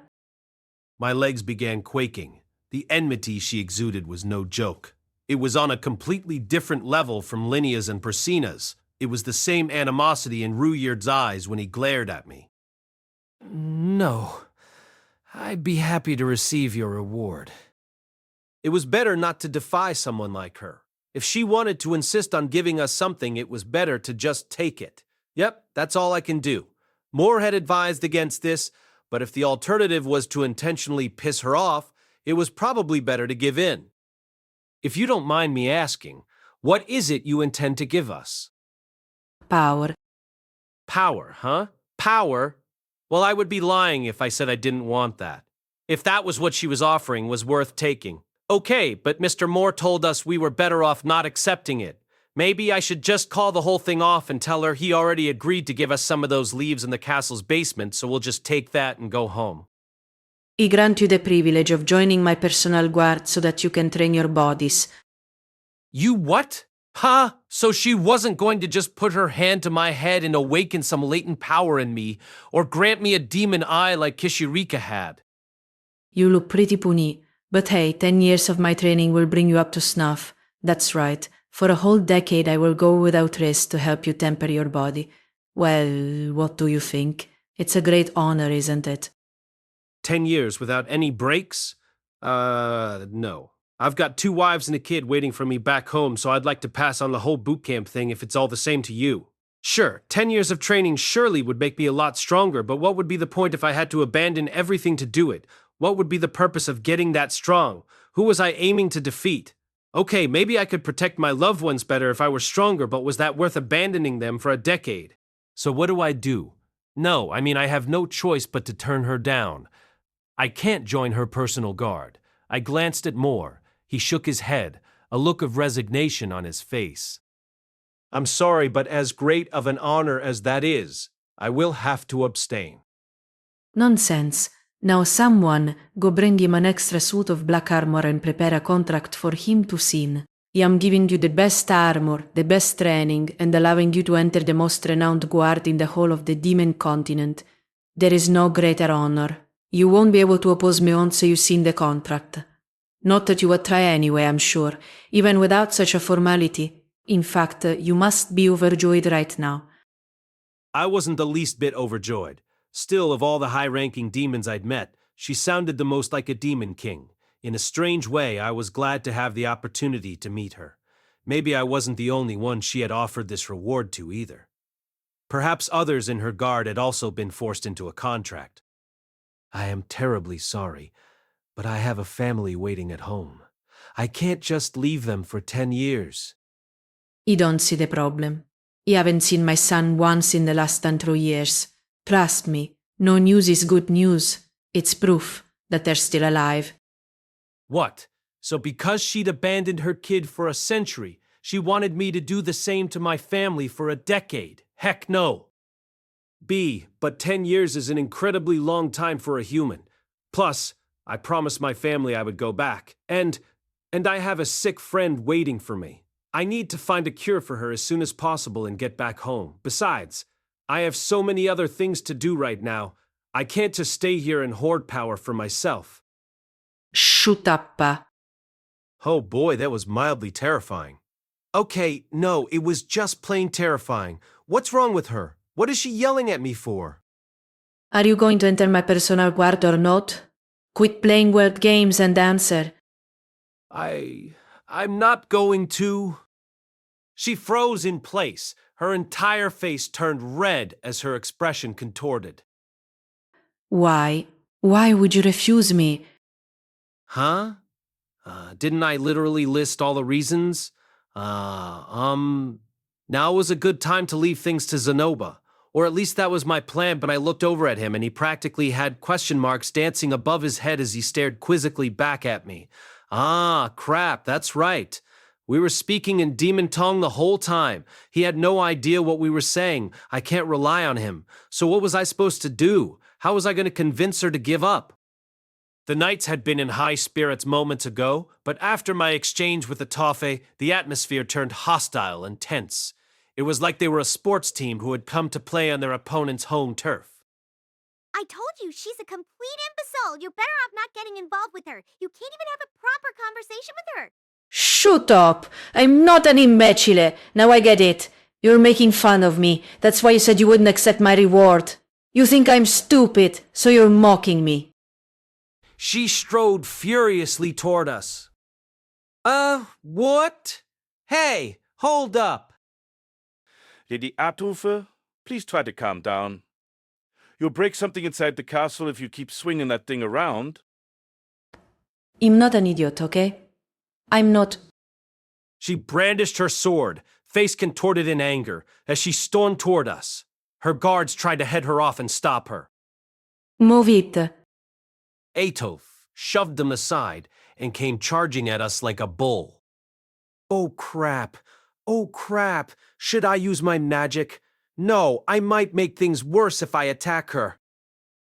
My legs began quaking. The enmity she exuded was no joke. It was on a completely different level from Linea's and Persina's. It was the same animosity in Ruyird's eyes when he glared at me. No. I'd be happy to receive your reward. It was better not to defy someone like her. If she wanted to insist on giving us something, it was better to just take it. Yep, that's all I can do. Moore had advised against this, but if the alternative was to intentionally piss her off, it was probably better to give in. If you don't mind me asking, what is it you intend to give us? Power. Power, huh? Power? Well, I would be lying if I said I didn't want that. If that was what she was offering was worth taking. Okay, but Mr. Moore told us we were better off not accepting it. Maybe I should just call the whole thing off and tell her he already agreed to give us some of those leaves in the castle's basement, so we'll just take that and go home. I grant you the privilege of joining my personal guard so that you can train your bodies. You what? Huh? So she wasn't going to just put her hand to my head and awaken some latent power in me, or grant me a demon eye like Kishirika had. You look pretty puny, but hey, 10 years of my training will bring you up to snuff. That's right. For a whole decade I will go without rest to help you temper your body. Well, what do you think? It's a great honor, isn't it? 10 years without any breaks? No. I've got 2 wives and a kid waiting for me back home, so I'd like to pass on the whole boot camp thing if it's all the same to you. Sure, 10 years of training surely would make me a lot stronger, but what would be the point if I had to abandon everything to do it? What would be the purpose of getting that strong? Who was I aiming to defeat? Okay, maybe I could protect my loved ones better if I were stronger, but was that worth abandoning them for a decade? So what do I do? No, I have no choice but to turn her down. I can't join her personal guard. I glanced at Moore. He shook his head, a look of resignation on his face. I'm sorry, but as great of an honor as that is, I will have to abstain. Nonsense. Now someone go bring him an extra suit of black armor and prepare a contract for him to sign. I am giving you the best armor, the best training, and allowing you to enter the most renowned guard in the whole of the demon continent. There is no greater honor. You won't be able to oppose me once you sign the contract. Not that you would try anyway, I'm sure, even without such a formality. In fact, you must be overjoyed right now. I wasn't the least bit overjoyed. Still, of all the high-ranking demons I'd met, she sounded the most like a demon king. In a strange way, I was glad to have the opportunity to meet her. Maybe I wasn't the only one she had offered this reward to either. Perhaps others in her guard had also been forced into a contract. I am terribly sorry, but I have a family waiting at home. I can't just leave them for 10 years. I don't see the problem. I haven't seen my son once in the last 3 years. Trust me, no news is good news. It's proof that they're still alive. What? So because she'd abandoned her kid for a century, she wanted me to do the same to my family for a decade? Heck no. But 10 years is an incredibly long time for a human. Plus, I promised my family I would go back. And I have a sick friend waiting for me. I need to find a cure for her as soon as possible and get back home. Besides, I have so many other things to do right now. I can't just stay here and hoard power for myself. Shut up. Oh boy, that was mildly terrifying. Okay, no, it was just plain terrifying. What's wrong with her? What is she yelling at me for? Are you going to enter my personal guard or not? Quit playing word games and answer. I'm not going to. She froze in place. Her entire face turned red as her expression contorted. Why? Why would you refuse me? Huh? Didn't I literally list all the reasons? Now was a good time to leave things to Zenoba. Or at least that was my plan, but I looked over at him and he practically had question marks dancing above his head as he stared quizzically back at me. Ah, crap, that's right. We were speaking in demon tongue the whole time. He had no idea what we were saying. I can't rely on him. So what was I supposed to do? How was I going to convince her to give up? The knights had been in high spirits moments ago, but after my exchange with Atofe, the atmosphere turned hostile and tense. It was like they were a sports team who had come to play on their opponent's home turf. I told you, she's a complete imbecile. You're better off not getting involved with her. You can't even have a proper conversation with her. Shut up! I'm not an imbecile. Now I get it. You're making fun of me. That's why you said you wouldn't accept my reward. You think I'm stupid, so you're mocking me. She strode furiously toward us. What? Hey, hold up. Lady Atofe, please try to calm down. You'll break something inside the castle if you keep swinging that thing around. I'm not an idiot, okay? I'm not. She brandished her sword, face contorted in anger, as she stormed toward us. Her guards tried to head her off and stop her. Move it. Atofe shoved them aside and came charging at us like a bull. Oh crap! Oh crap! Should I use my magic? No, I might make things worse if I attack her.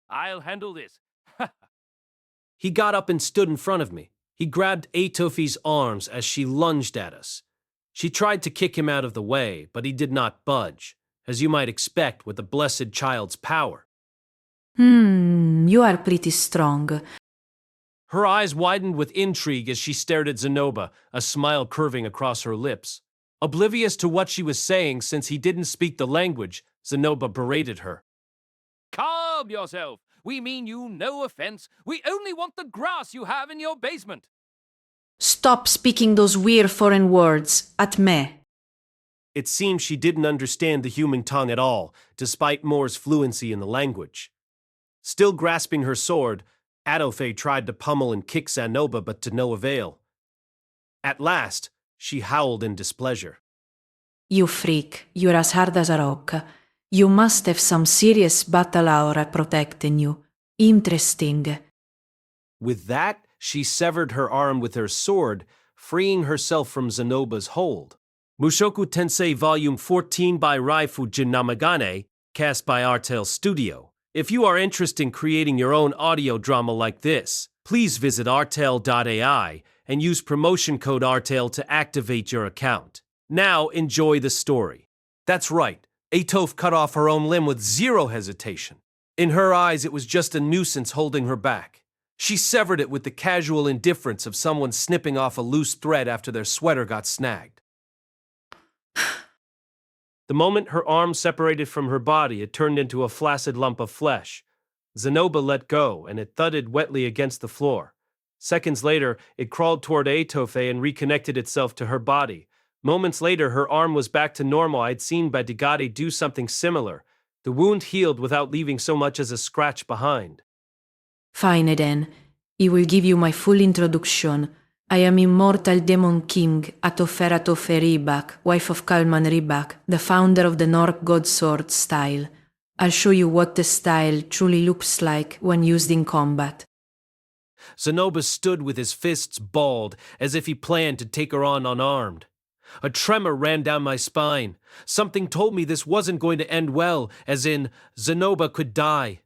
I'll handle this. He got up and stood in front of me. He grabbed Atofe's arms as she lunged at us. She tried to kick him out of the way, but he did not budge, as you might expect with the blessed child's power. You are pretty strong. Her eyes widened with intrigue as she stared at Zenoba, a smile curving across her lips. Oblivious to what she was saying since he didn't speak the language, Zenoba berated her. Calm yourself. We mean you no offense. We only want the grass you have in your basement. Stop speaking those weird foreign words at me. It seemed she didn't understand the human tongue at all, despite Moore's fluency in the language. Still grasping her sword, Atofe tried to pummel and kick Zenoba, but to no avail. At last, she howled in displeasure. You freak, you're as hard as a rock. You must have some serious battle aura protecting you. Interesting. With that, she severed her arm with her sword, freeing herself from Zenoba's hold. Mushoku Tensei Vol14 by Raifujin Namagane, cast by Artel Studio. If you are interested in creating your own audio drama like this, please visit artel.ai and use promotion code ARTEL to activate your account. Now enjoy the story. That's right, Atofe cut off her own limb with zero hesitation. In her eyes, it was just a nuisance holding her back. She severed it with the casual indifference of someone snipping off a loose thread after their sweater got snagged. The moment her arm separated from her body, it turned into a flaccid lump of flesh. Zenoba let go, and it thudded wetly against the floor. Seconds later, it crawled toward Atofe and reconnected itself to her body. Moments later, her arm was back to normal. I'd seen Badigade do something similar. The wound healed without leaving so much as a scratch behind. Fine then. I will give you my full introduction. I am immortal demon king Atofe Ribak, wife of Kalman Ribak, the founder of the Nork god sword style. I'll show you what the style truly looks like when used in combat. Zenoba stood with his fists balled, as if he planned to take her on unarmed. A tremor ran down my spine. Something told me this wasn't going to end well, as in, Zenoba could die.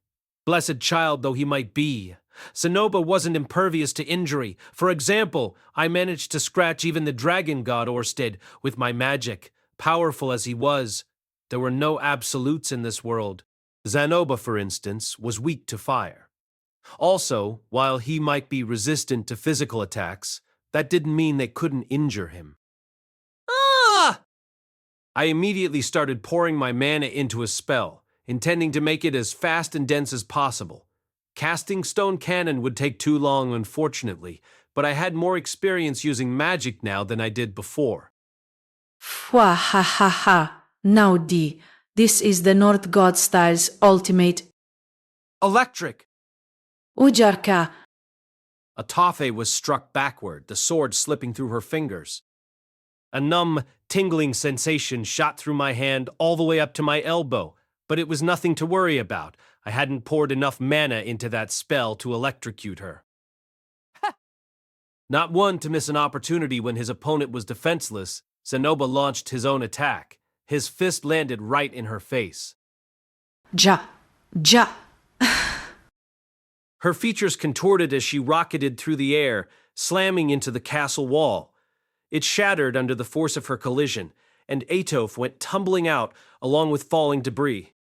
Blessed child though he might be. Zenoba wasn't impervious to injury. For example, I managed to scratch even the dragon god Orsted with my magic, powerful as he was. There were no absolutes in this world. Zenoba, for instance, was weak to fire. Also, while he might be resistant to physical attacks, that didn't mean they couldn't injure him. Ah! I immediately started pouring my mana into a spell, intending to make it as fast and dense as possible. Casting stone cannon would take too long, unfortunately, but I had more experience using magic now than I did before. Fwa ha ha ha. Now this is the North God style's ultimate. Electric! Ujarka. Atofe was struck backward, the sword slipping through her fingers. A numb, tingling sensation shot through my hand all the way up to my elbow, but it was nothing to worry about. I hadn't poured enough mana into that spell to electrocute her. Not one to miss an opportunity when his opponent was defenseless, Zenoba launched his own attack. His fist landed right in her face. Ja. Her features contorted as she rocketed through the air, slamming into the castle wall. It shattered under the force of her collision, and Atofe went tumbling out along with falling debris.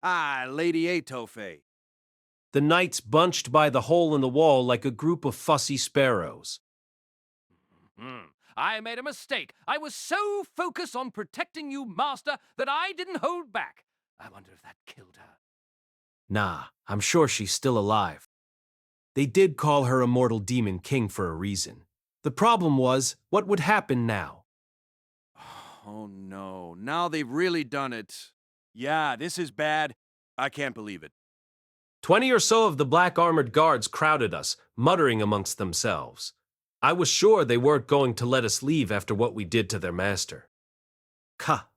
Ah, Lady Atofe. The knights bunched by the hole in the wall like a group of fussy sparrows. I made a mistake. I was so focused on protecting you, Master, that I didn't hold back. I wonder if that killed her. Nah, I'm sure she's still alive. They did call her Immortal Demon King for a reason. The problem was, what would happen now? Oh no, now they've really done it. Yeah, this is bad. I can't believe it. 20 or so of the black armored guards crowded us, muttering amongst themselves. I was sure they weren't going to let us leave after what we did to their master. Ka!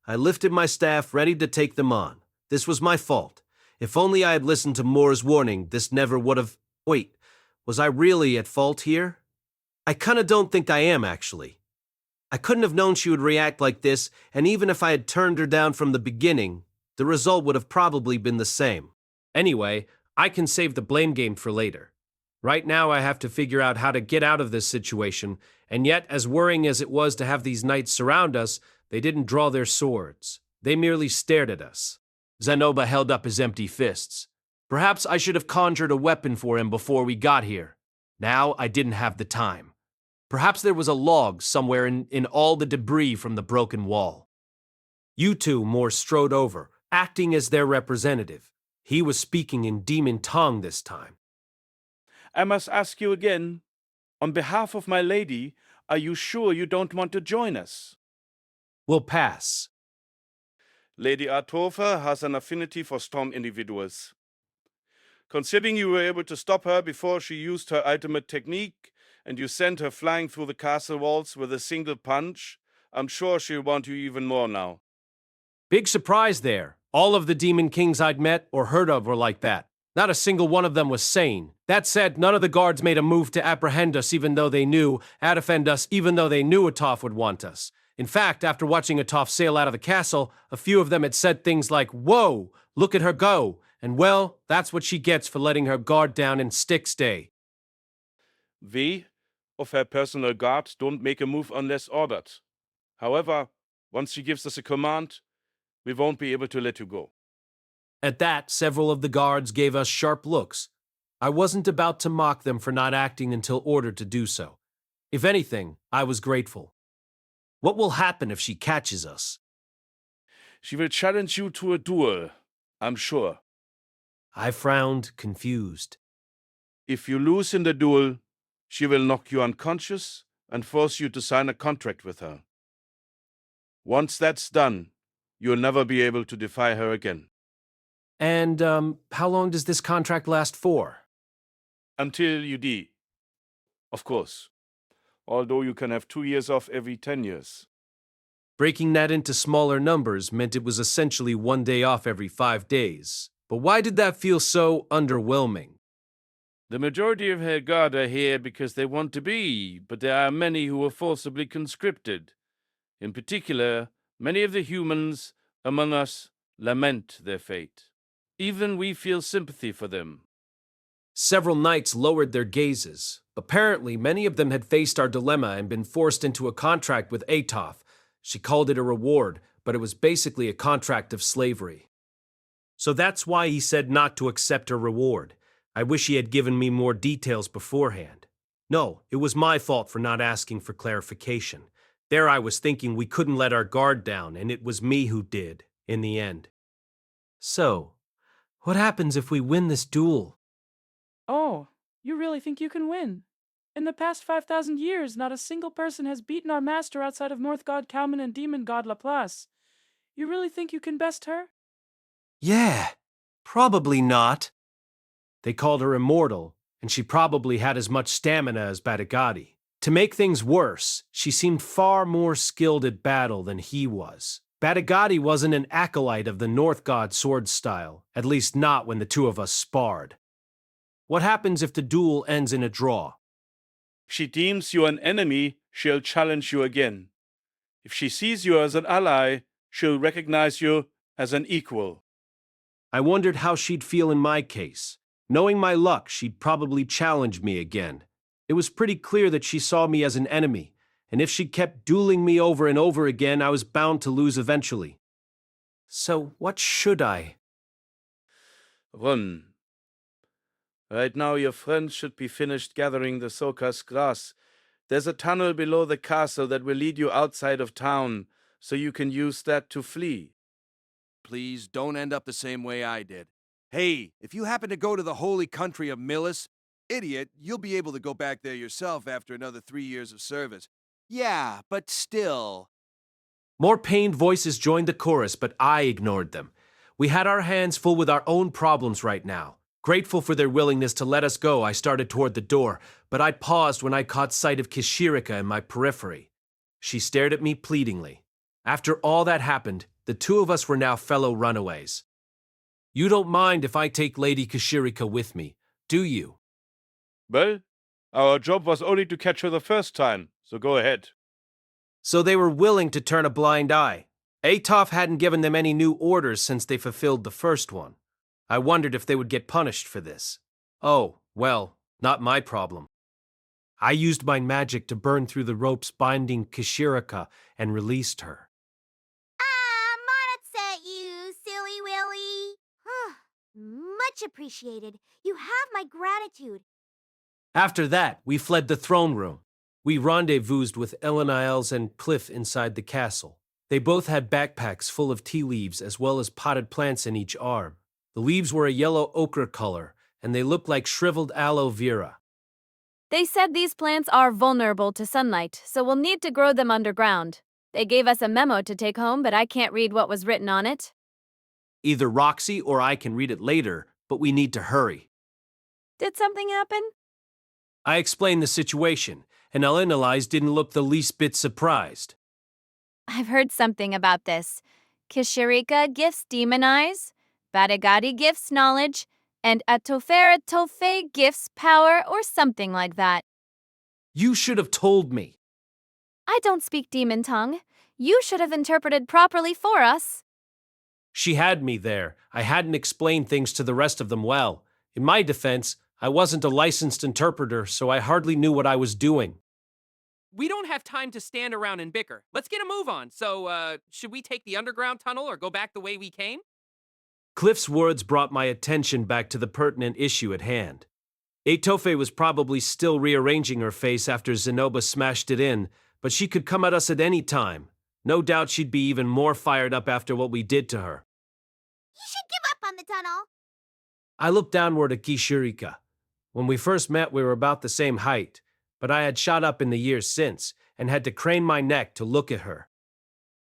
I lifted my staff, ready to take them on. This was my fault. If only I had listened to Moore's warning, this never would have... Wait, was I really at fault here? I kinda don't think I am, actually. I couldn't have known she would react like this, and even if I had turned her down from the beginning, the result would have probably been the same. Anyway, I can save the blame game for later. Right now I have to figure out how to get out of this situation, and yet, as worrying as it was to have these knights surround us, they didn't draw their swords. They merely stared at us. Zenoba held up his empty fists. Perhaps I should have conjured a weapon for him before we got here. Now I didn't have the time. Perhaps there was a log somewhere in all the debris from the broken wall. You two Moore strode over, acting as their representative. He was speaking in demon tongue this time. I must ask you again, on behalf of my lady, are you sure you don't want to join us? We'll pass. Lady Atofe has an affinity for strong individuals. Considering you were able to stop her before she used her ultimate technique, and you sent her flying through the castle walls with a single punch, I'm sure she'll want you even more now. Big surprise there. All of the demon kings I'd met or heard of were like that. Not a single one of them was sane. That said, none of the guards made a move to apprehend us even though they knew, defend us even though they knew Atofe would want us. In fact, after watching Atofe sail out of the castle, a few of them had said things like, "Whoa, look at her go," and well, that's what she gets for letting her guard down and stick stay. We, of her personal guard, don't make a move unless ordered. However, once she gives us a command, we won't be able to let you go. At that, several of the guards gave us sharp looks. I wasn't about to mock them for not acting until ordered to do so. If anything, I was grateful. What will happen if she catches us? She will challenge you to a duel, I'm sure. I frowned, confused. If you lose in the duel, she will knock you unconscious and force you to sign a contract with her. Once that's done, you'll never be able to defy her again. And, how long does this contract last for? Until you die. Of course. Although you can have 2 years off every 10 years. Breaking that into smaller numbers meant it was essentially 1 day off every 5 days. But why did that feel so underwhelming? The majority of her guard are here because they want to be, but there are many who were forcibly conscripted. In particular, many of the humans among us lament their fate. Even we feel sympathy for them. Several knights lowered their gazes. Apparently, many of them had faced our dilemma and been forced into a contract with Atofe. She called it a reward, but it was basically a contract of slavery. So that's why he said not to accept her reward. I wish he had given me more details beforehand. No, it was my fault for not asking for clarification. There I was thinking we couldn't let our guard down, and it was me who did, in the end. So, what happens if we win this duel? Oh, you really think you can win? In the past 5,000 years, not a single person has beaten our master outside of North God Calman and Demon God Laplace. You really think you can best her? Yeah, probably not. They called her immortal, and she probably had as much stamina as Batigati. To make things worse, she seemed far more skilled at battle than he was. Batigati wasn't an acolyte of the North God sword style, at least not when the two of us sparred. What happens if the duel ends in a draw? If she deems you an enemy, she'll challenge you again. If she sees you as an ally, she'll recognize you as an equal. I wondered how she'd feel in my case. Knowing my luck, she'd probably challenge me again. It was pretty clear that she saw me as an enemy, and if she kept dueling me over and over again, I was bound to lose eventually. So what should I? Run. Right now your friends should be finished gathering the Soka's grass. There's a tunnel below the castle that will lead you outside of town, so you can use that to flee. Please don't end up the same way I did. Hey, if you happen to go to the holy country of Millis, idiot, you'll be able to go back there yourself after another 3 years of service. Yeah, but still. More pained voices joined the chorus, but I ignored them. We had our hands full with our own problems right now. Grateful for their willingness to let us go, I started toward the door, but I paused when I caught sight of Kishirika in my periphery. She stared at me pleadingly. After all that happened, the two of us were now fellow runaways. You don't mind if I take Lady Kishirika with me, do you? Well, our job was only to catch her the first time, so go ahead. So they were willing to turn a blind eye. Atofe hadn't given them any new orders since they fulfilled the first one. I wondered if they would get punished for this. Oh, well, not my problem. I used my magic to burn through the ropes binding Kishirika and released her. I'm upset, you silly Willy. Much appreciated. You have my gratitude. After that, we fled the throne room. We rendezvoused with Eleniles and Cliff inside the castle. They both had backpacks full of tea leaves as well as potted plants in each arm. The leaves were a yellow ochre color, and they looked like shriveled aloe vera. They said these plants are vulnerable to sunlight, so we'll need to grow them underground. They gave us a memo to take home, but I can't read what was written on it. Either Roxy or I can read it later, but we need to hurry. Did something happen? I explained the situation, and Eleniles didn't look the least bit surprised. I've heard something about this. Kishirika gifts demon eyes, Badagadi gifts knowledge, and Atofe gifts power or something like that. You should have told me. I don't speak demon tongue. You should have interpreted properly for us. She had me there. I hadn't explained things to the rest of them well. In my defense, I wasn't a licensed interpreter, so I hardly knew what I was doing. We don't have time to stand around and bicker. Let's get a move on. So, should we take the underground tunnel or go back the way we came? Cliff's words brought my attention back to the pertinent issue at hand. Atofe was probably still rearranging her face after Zenoba smashed it in, but she could come at us at any time. No doubt she'd be even more fired up after what we did to her. You should give up on the tunnel. I looked downward at Kishirika. When we first met, we were about the same height, but I had shot up in the years since and had to crane my neck to look at her.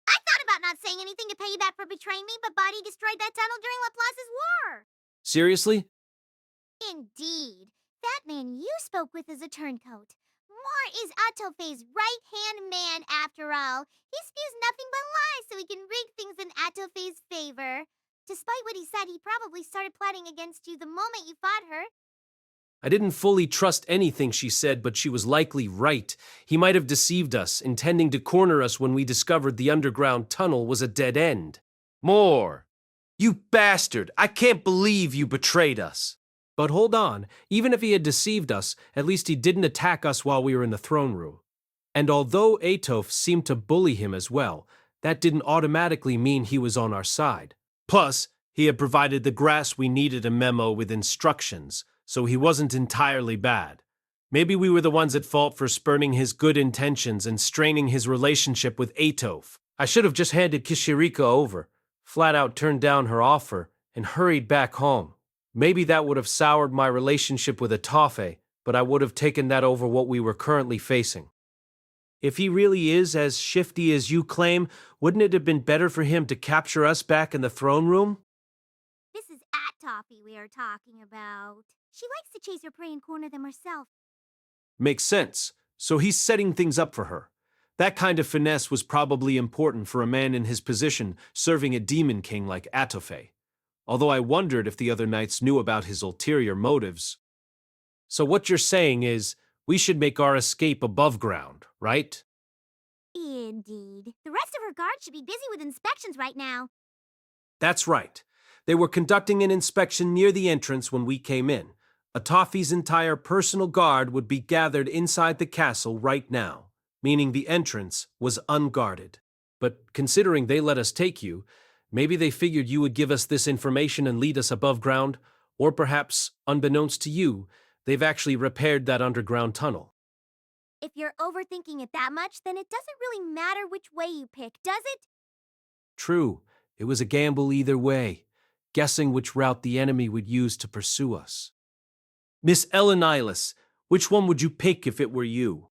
I thought about not saying anything to pay you back for betraying me, but Body destroyed that tunnel during Laplace's war. Seriously? Indeed. That man you spoke with is a turncoat. Moore is Atofe's right-hand man, after all. He spews nothing but lies so he can rig things in Atofe's favor. Despite what he said, he probably started plotting against you the moment you fought her. I didn't fully trust anything she said, but she was likely right. He might have deceived us, intending to corner us when we discovered the underground tunnel was a dead end. More! You bastard! I can't believe you betrayed us! But hold on, even if he had deceived us, at least he didn't attack us while we were in the throne room. And although Atofe seemed to bully him as well, that didn't automatically mean he was on our side. Plus, he had provided the grass we needed a memo with instructions, so he wasn't entirely bad. Maybe we were the ones at fault for spurning his good intentions and straining his relationship with Atofe. I should have just handed Kishirika over, flat out turned down her offer, and hurried back home. Maybe that would have soured my relationship with Atofe, but I would have taken that over what we were currently facing. If he really is as shifty as you claim, wouldn't it have been better for him to capture us back in the throne room? This is Atofe we are talking about. She likes to chase her prey and corner them herself. Makes sense. So he's setting things up for her. That kind of finesse was probably important for a man in his position serving a demon king like Atofe. Although I wondered if the other knights knew about his ulterior motives. So what you're saying is, we should make our escape above ground, right? Indeed. The rest of her guard should be busy with inspections right now. That's right. They were conducting an inspection near the entrance when we came in. Atofe's entire personal guard would be gathered inside the castle right now, meaning the entrance was unguarded. But considering they let us take you, maybe they figured you would give us this information and lead us above ground, or perhaps, unbeknownst to you, they've actually repaired that underground tunnel. If you're overthinking it that much, then it doesn't really matter which way you pick, does it? True. It was a gamble either way. guessing which route the enemy would use to pursue us. Miss Elenilis, which one would you pick if it were you?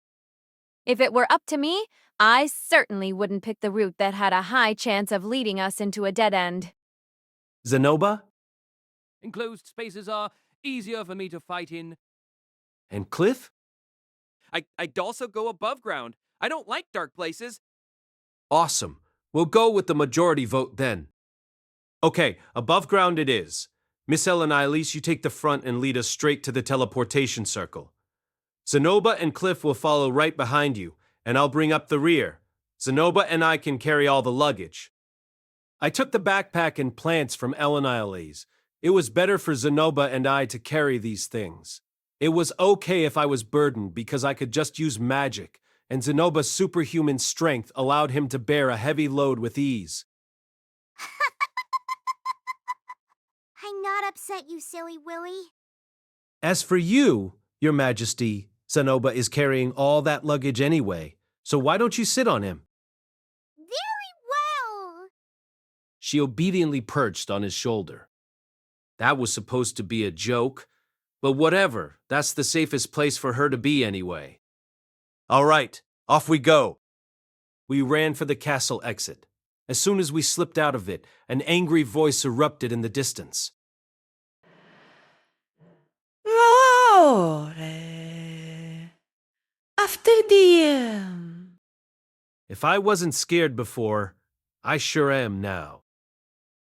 If it were up to me, I certainly wouldn't pick the route that had a high chance of leading us into a dead end. Zenoba? Enclosed spaces are easier for me to fight in. And Cliff? I'd also go above ground. I don't like dark places. Awesome. We'll go with the majority vote then. Okay, above ground it is. Miss Elenilis, you take the front and lead us straight to the teleportation circle. Zenoba and Cliff will follow right behind you, and I'll bring up the rear. Zenoba and I can carry all the luggage. I took the backpack and plants from Elenilis. It was better for Zenoba and I to carry these things. It was okay if I was burdened because I could just use magic, and Zenoba's superhuman strength allowed him to bear a heavy load with ease. I'm not upset, you silly Willy. As for you, Your Majesty, Zenoba is carrying all that luggage anyway, so why don't you sit on him? Very well. She obediently perched on his shoulder. That was supposed to be a joke, but whatever, that's the safest place for her to be anyway. All right, off we go. We ran for the castle exit. As soon as we slipped out of it, an angry voice erupted in the distance. Amore, after the... If I wasn't scared before, I sure am now.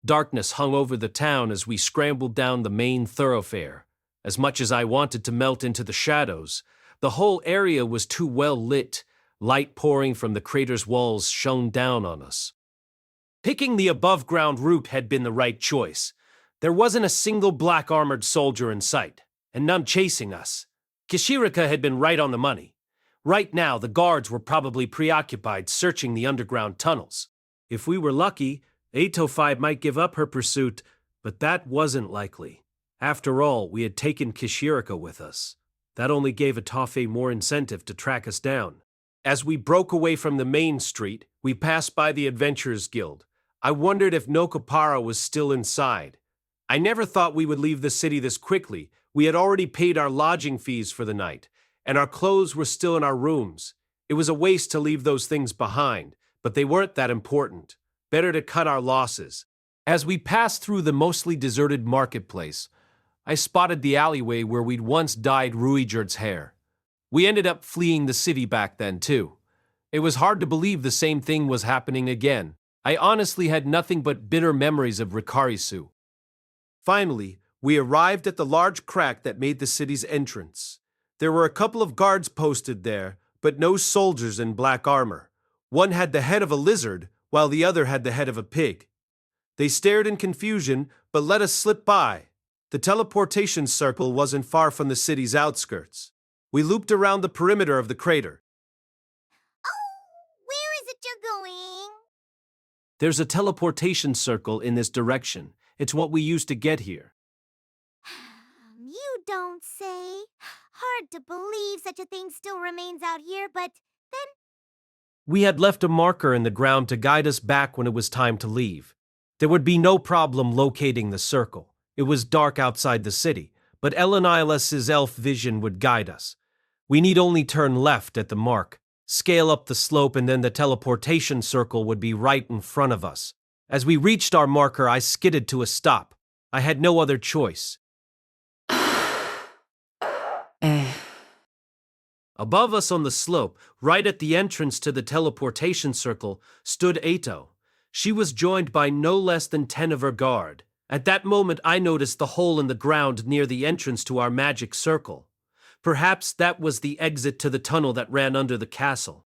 Darkness hung over the town as we scrambled down the main thoroughfare. As much as I wanted to melt into the shadows, the whole area was too well lit. Light pouring from the crater's walls shone down on us. Picking the above-ground route had been the right choice. There wasn't a single black-armored soldier in sight, and none chasing us. Kishirika had been right on the money. Right now, the guards were probably preoccupied searching the underground tunnels. If we were lucky, Atofe might give up her pursuit, but that wasn't likely. After all, we had taken Kishirika with us. That only gave Atofe more incentive to track us down. As we broke away from the main street, we passed by the Adventurers Guild. I wondered if Nopara was still inside. I never thought we would leave the city this quickly. We had already paid our lodging fees for the night, and our clothes were still in our rooms. It was a waste to leave those things behind, but they weren't that important. Better to cut our losses. As we passed through the mostly deserted marketplace, I spotted the alleyway where we'd once dyed Ruijerd's hair. We ended up fleeing the city back then, too. It was hard to believe the same thing was happening again. I honestly had nothing but bitter memories of Rikarisu. Finally, we arrived at the large crack that made the city's entrance. There were a couple of guards posted there, but no soldiers in black armor. One had the head of a lizard, while the other had the head of a pig. They stared in confusion, but let us slip by. The teleportation circle wasn't far from the city's outskirts. We looped around the perimeter of the crater. Oh, where is it you're going? There's a teleportation circle in this direction. It's what we used to get here. You don't say. Hard to believe such a thing still remains out here, but then... We had left a marker in the ground to guide us back when it was time to leave. There would be no problem locating the circle. It was dark outside the city, but Elenilis's elf vision would guide us. We need only turn left at the mark, scale up the slope, and then the teleportation circle would be right in front of us. As we reached our marker, I skidded to a stop. I had no other choice. Above us on the slope, right at the entrance to the teleportation circle, stood Ato. She was joined by no less than 10 of her guard. At that moment, I noticed the hole in the ground near the entrance to our magic circle. Perhaps that was the exit to the tunnel that ran under the castle.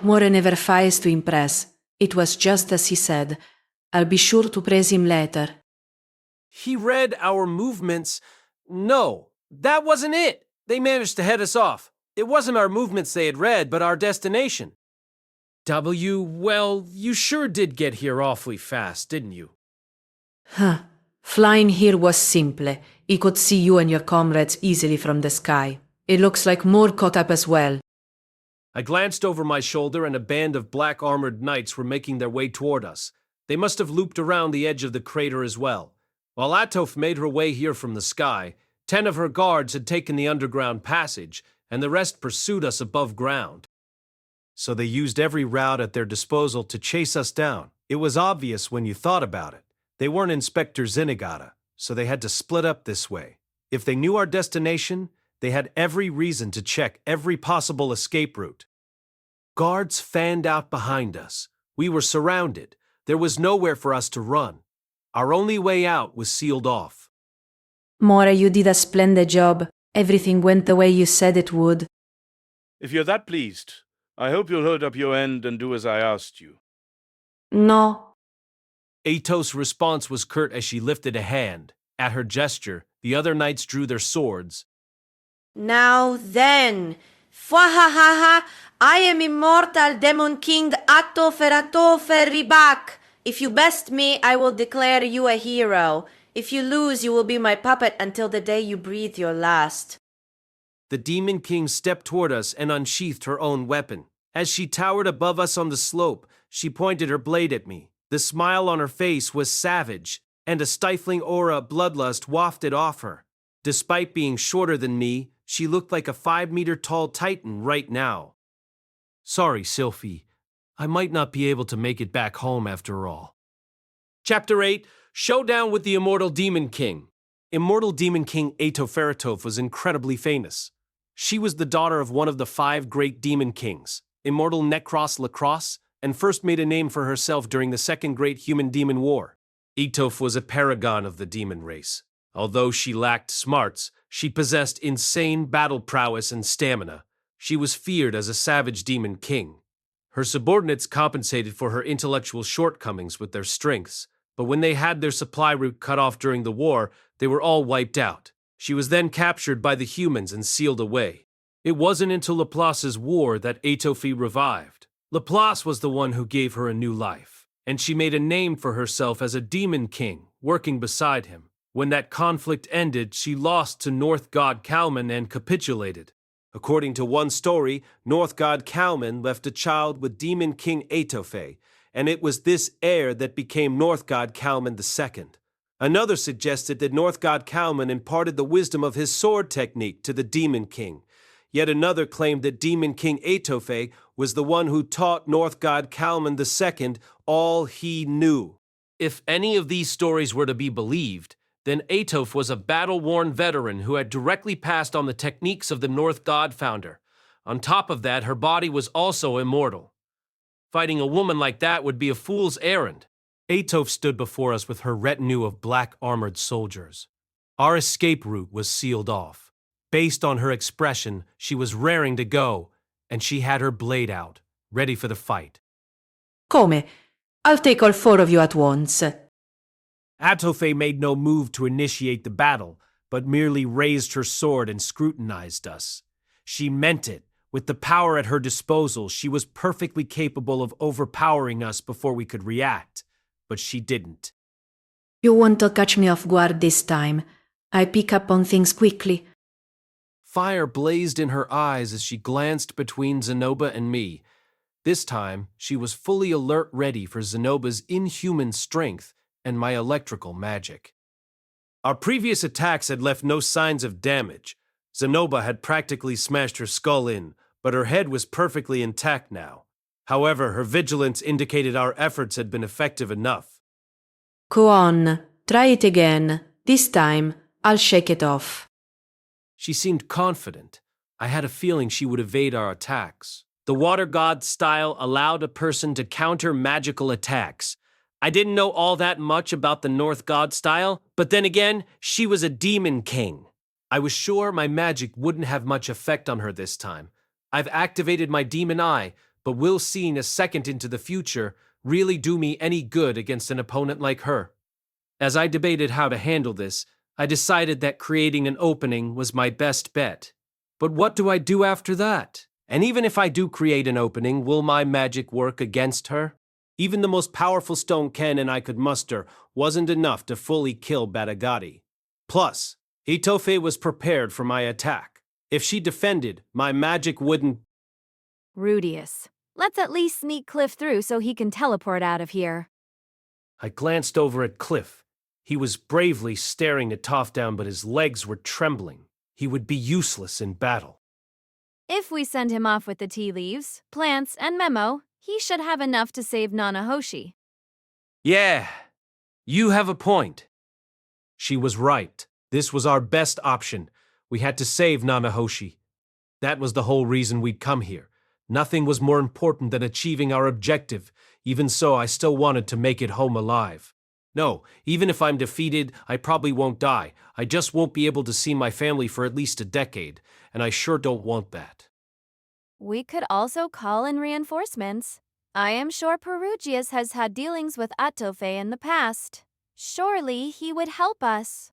More never fails to impress. It was just as he said. I'll be sure to praise him later. He read our movements. No, that wasn't it. They managed to head us off. It wasn't our movements they had read, but our destination. Well, you sure did get here awfully fast, didn't you? Huh. Flying here was simple. He could see you and your comrades easily from the sky. It looks like more caught up as well. I glanced over my shoulder and a band of black-armored knights were making their way toward us. They must have looped around the edge of the crater as well. While Atofe made her way here from the sky, 10 of her guards had taken the underground passage, and the rest pursued us above ground. So they used every route at their disposal to chase us down. It was obvious when you thought about it. They weren't Inspector Zenigata, so they had to split up this way. If they knew our destination, they had every reason to check every possible escape route. Guards fanned out behind us. We were surrounded. There was nowhere for us to run. Our only way out was sealed off. Mora, you did a splendid job. Everything went the way you said it would. If you're that pleased, I hope you'll hold up your end and do as I asked you. No. Atofe's response was curt as she lifted a hand. At her gesture, the other knights drew their swords. Now then, Fwahahaha, I am immortal Demon King Atofe Ribak. If you best me, I will declare you a hero. If you lose, you will be my puppet until the day you breathe your last. The Demon King stepped toward us and unsheathed her own weapon. As she towered above us on the slope, she pointed her blade at me. The smile on her face was savage, and a stifling aura of bloodlust wafted off her. Despite being shorter than me, she looked like a 5-meter-tall titan right now. Sorry, Sylphie. I might not be able to make it back home after all. Chapter 8, Showdown with the Immortal Demon King. Immortal Demon King Atofe was incredibly famous. She was the daughter of one of the 5 great demon kings, Immortal Necros Lacrosse, and first made a name for herself during the Second Great Human-Demon War. Atofe was a paragon of the demon race. Although she lacked smarts, she possessed insane battle prowess and stamina. She was feared as a savage demon king. Her subordinates compensated for her intellectual shortcomings with their strengths, but when they had their supply route cut off during the war, they were all wiped out. She was then captured by the humans and sealed away. It wasn't until Laplace's war that Atofe revived. Laplace was the one who gave her a new life, and she made a name for herself as a demon king, working beside him. When that conflict ended, she lost to North God Kalman and capitulated. According to one story, North God Kalman left a child with Demon King Atofe, and it was this heir that became North God Kalman II. Another suggested that North God Kalman imparted the wisdom of his sword technique to the Demon King. Yet another claimed that Demon King Atofe was the one who taught North God Kalman II all he knew. If any of these stories were to be believed, then Atofe was a battle-worn veteran who had directly passed on the techniques of the North God founder. On top of that, her body was also immortal. Fighting a woman like that would be a fool's errand. Atofe stood before us with her retinue of black armored soldiers. Our escape route was sealed off. Based on her expression, she was raring to go, and she had her blade out, ready for the fight. Come? I'll take all 4 of you at once. Atofe made no move to initiate the battle, but merely raised her sword and scrutinized us. She meant it. With the power at her disposal, she was perfectly capable of overpowering us before we could react, but she didn't. You want to catch me off guard this time. I pick up on things quickly. Fire blazed in her eyes as she glanced between Zenoba and me. This time, she was fully alert, ready for Zenoba's inhuman strength and my electrical magic. Our previous attacks had left no signs of damage. Zenoba had practically smashed her skull in, but her head was perfectly intact now. However, her vigilance indicated our efforts had been effective enough. Go on, try it again. This time, I'll shake it off. She seemed confident. I had a feeling she would evade our attacks. The Water God style allowed a person to counter magical attacks. I didn't know all that much about the North God style, but then again, she was a demon king. I was sure my magic wouldn't have much effect on her this time. I've activated my demon eye, but will seeing a second into the future really do me any good against an opponent like her? As I debated how to handle this, I decided that creating an opening was my best bet. But what do I do after that? And even if I do create an opening, will my magic work against her? Even the most powerful stone cannon I could muster wasn't enough to fully kill Batagati. Plus, Atofe was prepared for my attack. If she defended, my magic wouldn't... Rudius. Let's at least sneak Cliff through so he can teleport out of here. I glanced over at Cliff. He was bravely staring Atofe down, but his legs were trembling. He would be useless in battle. If we send him off with the tea leaves, plants, and memo, he should have enough to save Nanahoshi. Yeah, you have a point. She was right. This was our best option. We had to save Nanahoshi. That was the whole reason we'd come here. Nothing was more important than achieving our objective. Even so, I still wanted to make it home alive. No, even if I'm defeated, I probably won't die. I just won't be able to see my family for at least a decade, and I sure don't want that. We could also call in reinforcements. I am sure Perugius has had dealings with Atofe in the past. Surely he would help us.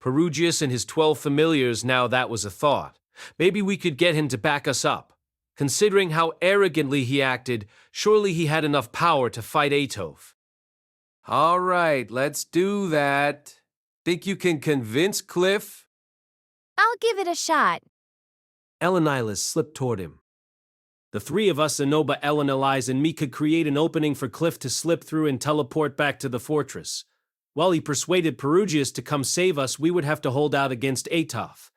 Perugius and his 12 familiars, now that was a thought. Maybe we could get him to back us up. Considering how arrogantly he acted, surely he had enough power to fight Atofe. All right, let's do that. Think you can convince Cliff? I'll give it a shot. Elenilus slipped toward him. The three of us, Zenoba, Elenilise, and me, could create an opening for Cliff to slip through and teleport back to the fortress. While he persuaded Perugius to come save us, we would have to hold out against Atofe.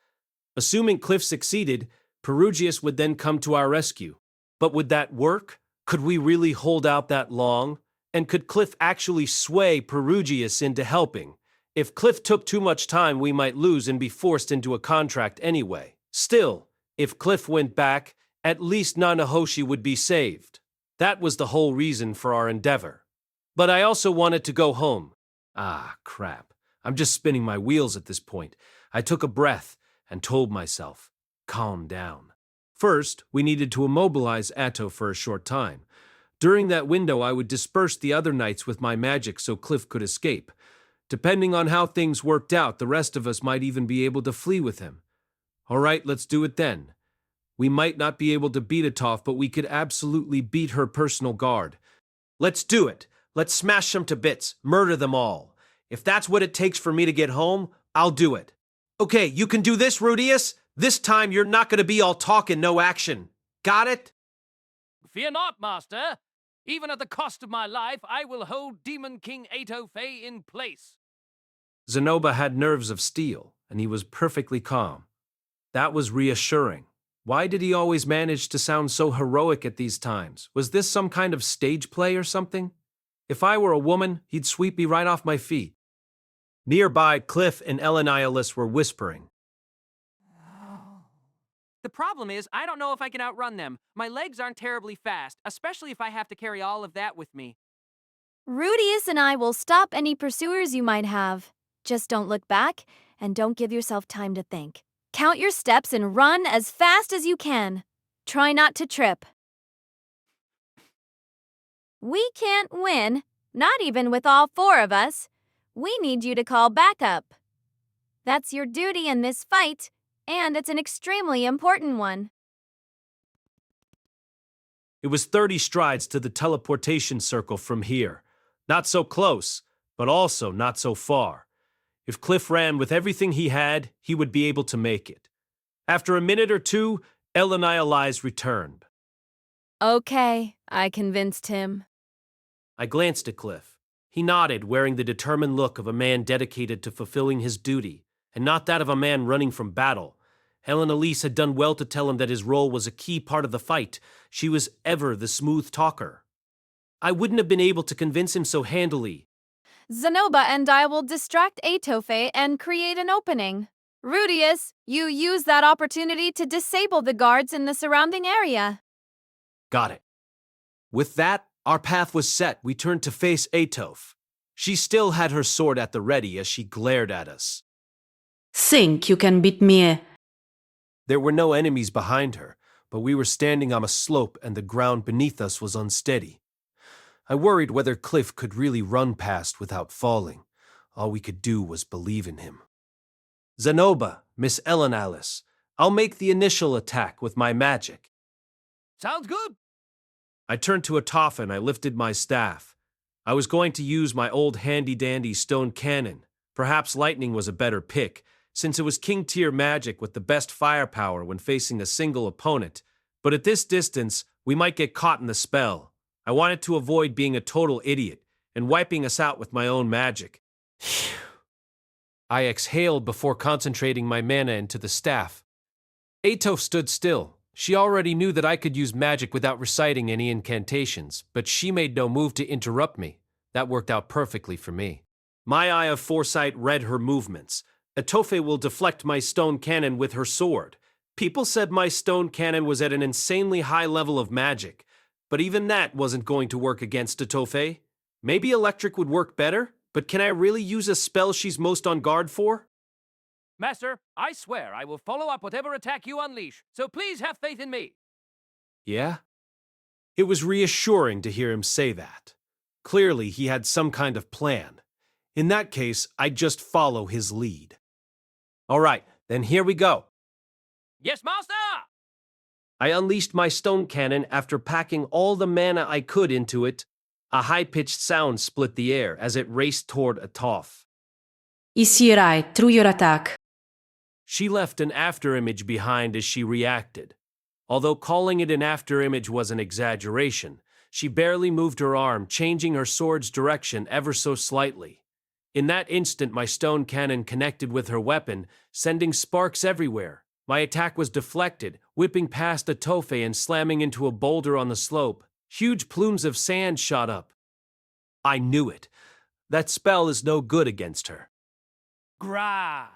Assuming Cliff succeeded, Perugius would then come to our rescue. But would that work? Could we really hold out that long? And could Cliff actually sway Perugius into helping? If Cliff took too much time, we might lose and be forced into a contract anyway. Still, if Cliff went back, at least Nanahoshi would be saved. That was the whole reason for our endeavor. But I also wanted to go home. Ah, crap. I'm just spinning my wheels at this point. I took a breath and told myself, calm down. First, we needed to immobilize Atto for a short time. During that window, I would disperse the other knights with my magic so Cliff could escape. Depending on how things worked out, the rest of us might even be able to flee with him. All right, let's do it then. We might not be able to beat Atofe, but we could absolutely beat her personal guard. Let's do it. Let's smash them to bits, murder them all. If that's what it takes for me to get home, I'll do it. Okay, you can do this, Rudius. This time you're not going to be all talk and no action. Got it? Fear not, master. Even at the cost of my life, I will hold Demon King Atofe in place. Zenoba had nerves of steel, and he was perfectly calm. That was reassuring. Why did he always manage to sound so heroic at these times? Was this some kind of stage play or something? If I were a woman, he'd sweep me right off my feet. Nearby, Cliff and Elenilus were whispering. The problem is, I don't know if I can outrun them. My legs aren't terribly fast, especially if I have to carry all of that with me. Rudius and I will stop any pursuers you might have. Just don't look back, and don't give yourself time to think. Count your steps and run as fast as you can. Try not to trip. We can't win, not even with all four of us. We need you to call backup. That's your duty in this fight, and it's an extremely important one. It was 30 strides to the teleportation circle from here. Not so close, but also not so far. If Cliff ran with everything he had, he would be able to make it. After a minute or two, Elenilise returned. Okay, I convinced him. I glanced at Cliff. He nodded, wearing the determined look of a man dedicated to fulfilling his duty, and not that of a man running from battle. Elenilise had done well to tell him that his role was a key part of the fight. She was ever the smooth talker. I wouldn't have been able to convince him so handily. Zenoba and I will distract Atofe and create an opening. Rudius, you use that opportunity to disable the guards in the surrounding area. Got it. With that, our path was set. We turned to face Atofe. She still had her sword at the ready as she glared at us. Think you can beat me? There were no enemies behind her, but we were standing on a slope and the ground beneath us was unsteady. I worried whether Cliff could really run past without falling. All we could do was believe in him. Zenoba, Miss Elenilus, I'll make the initial attack with my magic. Sounds good. I turned to Atofe and I lifted my staff. I was going to use my old handy-dandy stone cannon. Perhaps lightning was a better pick, since it was king-tier magic with the best firepower when facing a single opponent. But at this distance, we might get caught in the spell. I wanted to avoid being a total idiot, and wiping us out with my own magic. I exhaled before concentrating my mana into the staff. Atofe stood still. She already knew that I could use magic without reciting any incantations, but she made no move to interrupt me. That worked out perfectly for me. My eye of foresight read her movements. Atofe will deflect my stone cannon with her sword. People said my stone cannon was at an insanely high level of magic, but even that wasn't going to work against Atofe. Maybe electric would work better, but can I really use a spell she's most on guard for? Master, I swear I will follow up whatever attack you unleash, so please have faith in me. Yeah? It was reassuring to hear him say that. Clearly, he had some kind of plan. In that case, I'd just follow his lead. All right, then here we go. Yes, master! I unleashed my stone cannon after packing all the mana I could into it. A high-pitched sound split the air as it raced toward Atofe. Isirai, through your attack. She left an afterimage behind as she reacted. Although calling it an afterimage was an exaggeration, she barely moved her arm, changing her sword's direction ever so slightly. In that instant, my stone cannon connected with her weapon, sending sparks everywhere. My attack was deflected, whipping past Atofe and slamming into a boulder on the slope. Huge plumes of sand shot up. I knew it. That spell is no good against her. Gra!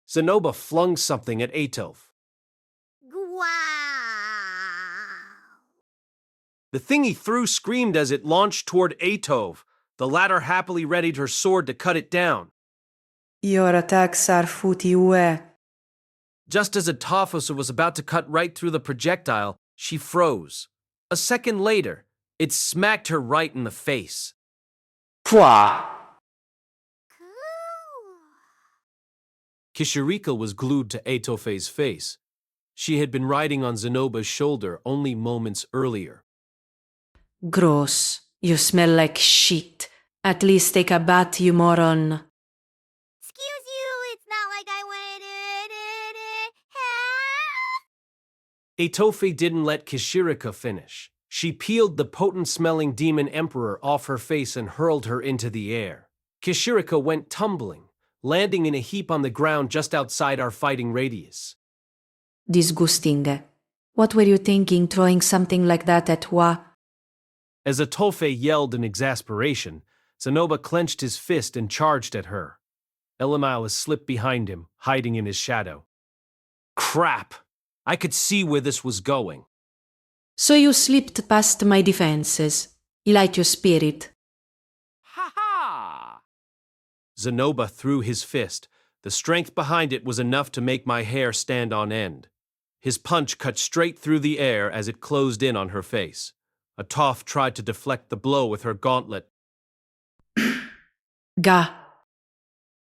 Zenoba flung something at Atofe. Wow. The thing he threw screamed as it launched toward Atofe. The latter happily readied her sword to cut it down. Your attacks are futiue. Just as Atofe was about to cut right through the projectile, she froze. A second later, it smacked her right in the face. Pwah! Cool. Kishirika was glued to Atofe's face. She had been riding on Zenoba's shoulder only moments earlier. Gross. You smell like shit. At least take a bath, you moron. Excuse you, it's not like I wanted. Atofe didn't let Kishirika finish. She peeled the potent-smelling demon emperor off her face and hurled her into the air. Kishirika went tumbling, landing in a heap on the ground just outside our fighting radius. Disgusting. What were you thinking throwing something like that at Wa? As Atofe yelled in exasperation, Zenoba clenched his fist and charged at her. Elenialis slipped behind him, hiding in his shadow. Crap! I could see where this was going. So you slipped past my defenses. Light your spirit. Ha ha! Zenoba threw his fist. The strength behind it was enough to make my hair stand on end. His punch cut straight through the air as it closed in on her face. Atofe tried to deflect the blow with her gauntlet. Ga.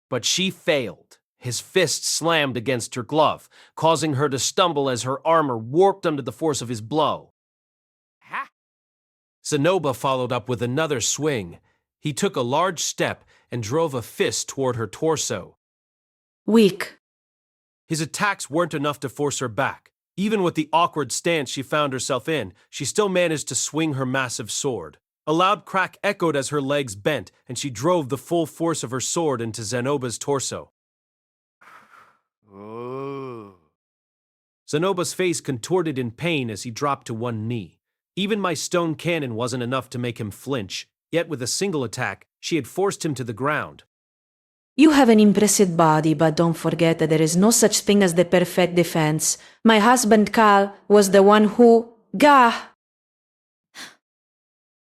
But she failed. His fist slammed against her glove, causing her to stumble as her armor warped under the force of his blow. Ha! Zenoba followed up with another swing. He took a large step and drove a fist toward her torso. Weak. His attacks weren't enough to force her back. Even with the awkward stance she found herself in, she still managed to swing her massive sword. A loud crack echoed as her legs bent, and she drove the full force of her sword into Zenoba's torso. Oh. Zenoba's face contorted in pain as he dropped to one knee. Even my stone cannon wasn't enough to make him flinch, yet with a single attack, she had forced him to the ground. You have an impressive body, but don't forget that there is no such thing as the perfect defense. My husband Cal was the one who... Gah!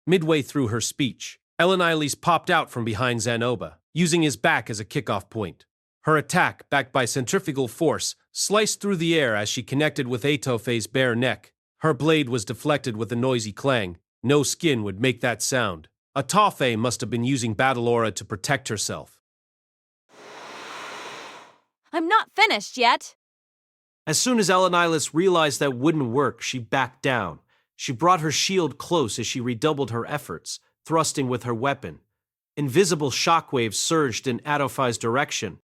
Midway through her speech, Elenialis popped out from behind Zenoba, using his back as a kickoff point. Her attack, backed by centrifugal force, sliced through the air as she connected with Atofe's bare neck. Her blade was deflected with a noisy clang. No skin would make that sound. Atofe must have been using battle aura to protect herself. I'm not finished yet. As soon as Elenialis realized that wouldn't work, she backed down. She brought her shield close as she redoubled her efforts, thrusting with her weapon. Invisible shockwaves surged in Atofe's direction.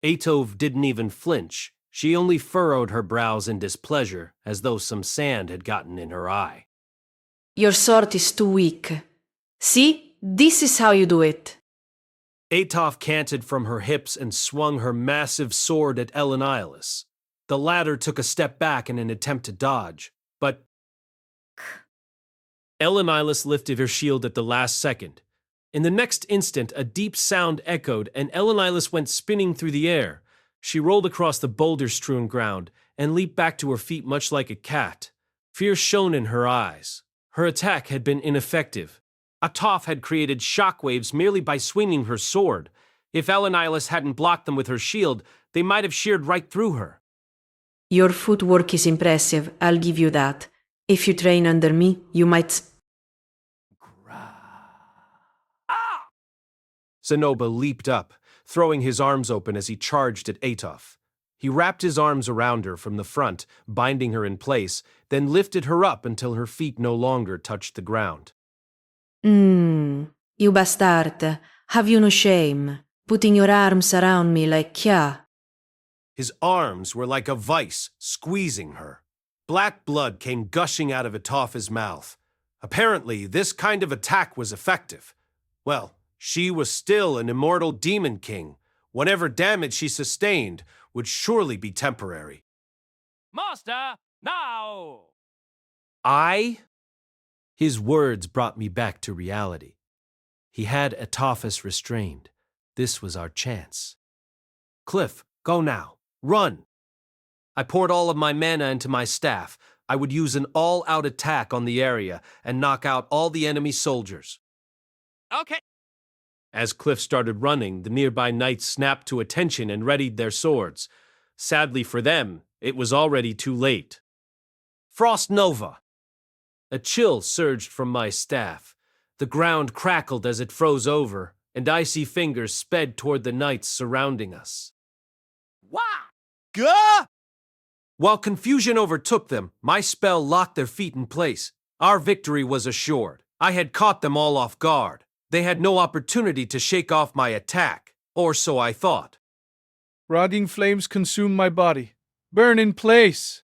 Atofe didn't even flinch. She only furrowed her brows in displeasure, as though some sand had gotten in her eye. Your sword is too weak. See, this is how you do it. Atofe canted from her hips and swung her massive sword at Elenilus. The latter took a step back in an attempt to dodge, but Elenilus lifted her shield at the last second. In the next instant, a deep sound echoed, and Elenilus went spinning through the air. She rolled across the boulder-strewn ground and leaped back to her feet much like a cat. Fear shone in her eyes. Her attack had been ineffective. Atofe had created shockwaves merely by swinging her sword. If Elenilus hadn't blocked them with her shield, they might have sheared right through her. Your footwork is impressive, I'll give you that. If you train under me, you might... Zenoba leaped up, throwing his arms open as he charged at Atofe. He wrapped his arms around her from the front, binding her in place, then lifted her up until her feet no longer touched the ground. You bastard. Have you no shame? Putting your arms around me like Kya. His arms were like a vice, squeezing her. Black blood came gushing out of Atofe's mouth. Apparently, this kind of attack was effective. Well, she was still an immortal demon king. Whatever damage she sustained would surely be temporary. Master, now! His words brought me back to reality. He had Atofe restrained. This was our chance. Cliff, go now. Run! I poured all of my mana into my staff. I would use an all-out attack on the area and knock out all the enemy soldiers. Okay. As Cliff started running, the nearby knights snapped to attention and readied their swords. Sadly for them, it was already too late. Frost Nova! A chill surged from my staff. The ground crackled as it froze over, and icy fingers sped toward the knights surrounding us. Wah! Gah! While confusion overtook them, my spell locked their feet in place. Our victory was assured. I had caught them all off guard. They had no opportunity to shake off my attack, or so I thought. Rotting flames consume my body. Burn in place!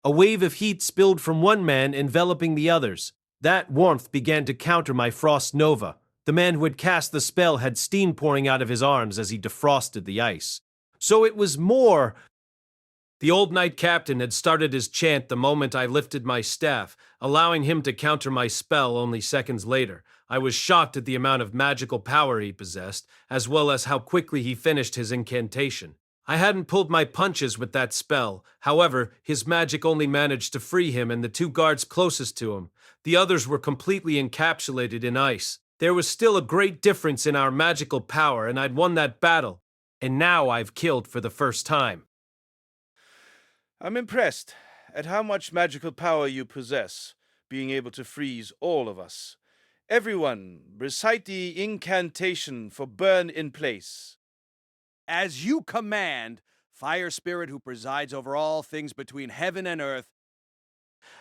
A wave of heat spilled from one man, enveloping the others. That warmth began to counter my Frost Nova. The man who had cast the spell had steam pouring out of his arms as he defrosted the ice. So it was more... The old knight captain had started his chant the moment I lifted my staff, allowing him to counter my spell only seconds later. I was shocked at the amount of magical power he possessed, as well as how quickly he finished his incantation. I hadn't pulled my punches with that spell. However, his magic only managed to free him and the two guards closest to him. The others were completely encapsulated in ice. There was still a great difference in our magical power, and I'd won that battle. And now I've killed for the first time. I'm impressed at how much magical power you possess, being able to freeze all of us. Everyone, recite the incantation for burn in place. As you command, Fire Spirit who presides over all things between heaven and earth.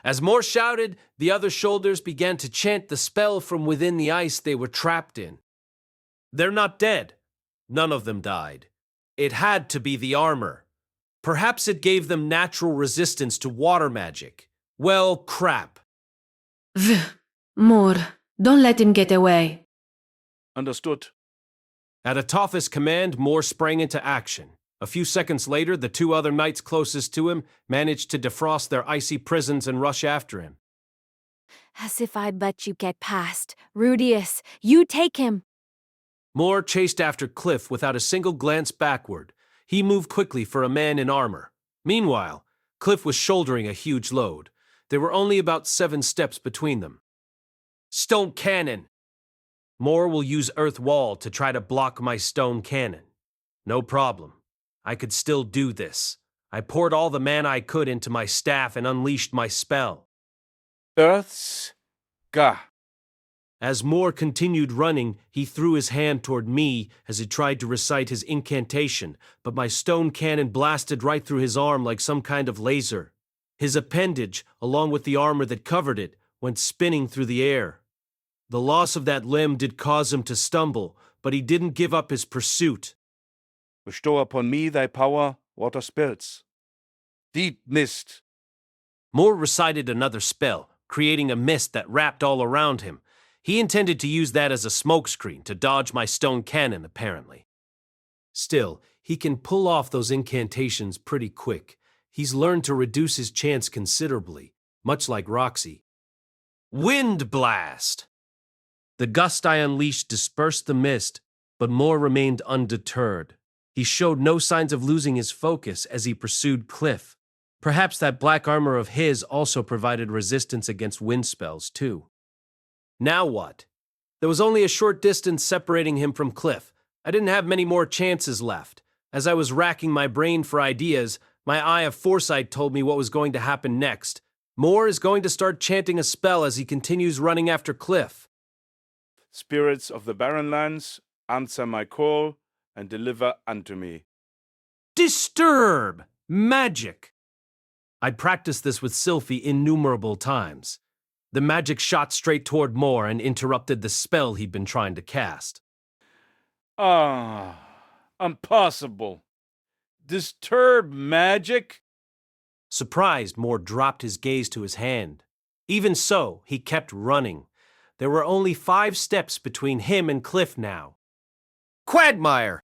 As more shouted, the other shoulders began to chant the spell from within the ice they were trapped in. They're not dead. None of them died. It had to be the armor. Perhaps it gave them natural resistance to water magic. Well, crap. More. Don't let him get away. Understood. At Atofe's command, Moore sprang into action. A few seconds later, the two other knights closest to him managed to defrost their icy prisons and rush after him. As if I'd let you get past. Rudius, you take him. Moore chased after Cliff without a single glance backward. He moved quickly for a man in armor. Meanwhile, Cliff was shouldering a huge load. There were only about 7 steps between them. Stone cannon! Moore will use earth wall to try to block my stone cannon. No problem. I could still do this. I poured all the mana I could into my staff and unleashed my spell. Earth's Gah. As Moore continued running, he threw his hand toward me as he tried to recite his incantation, but my stone cannon blasted right through his arm like some kind of laser. His appendage, along with the armor that covered it, went spinning through the air. The loss of that limb did cause him to stumble, but he didn't give up his pursuit. Bestow upon me thy power, water spirits. Deep mist. Moore recited another spell, creating a mist that wrapped all around him. He intended to use that as a smokescreen to dodge my stone cannon, apparently. Still, he can pull off those incantations pretty quick. He's learned to reduce his chance considerably, much like Roxy. Wind Blast! The gust I unleashed dispersed the mist, but Moore remained undeterred. He showed no signs of losing his focus as he pursued Cliff. Perhaps that black armor of his also provided resistance against wind spells, too. Now what? There was only a short distance separating him from Cliff. I didn't have many more chances left. As I was racking my brain for ideas, my eye of foresight told me what was going to happen next. Moore is going to start chanting a spell as he continues running after Cliff. Spirits of the barren lands, answer my call and deliver unto me. Disturb! Magic! I'd practiced this with Sylphie innumerable times. The magic shot straight toward Moore and interrupted the spell he'd been trying to cast. Ah, impossible. Disturb magic? Surprised, Moore dropped his gaze to his hand. Even so, he kept running. There were only 5 steps between him and Cliff now. Quagmire!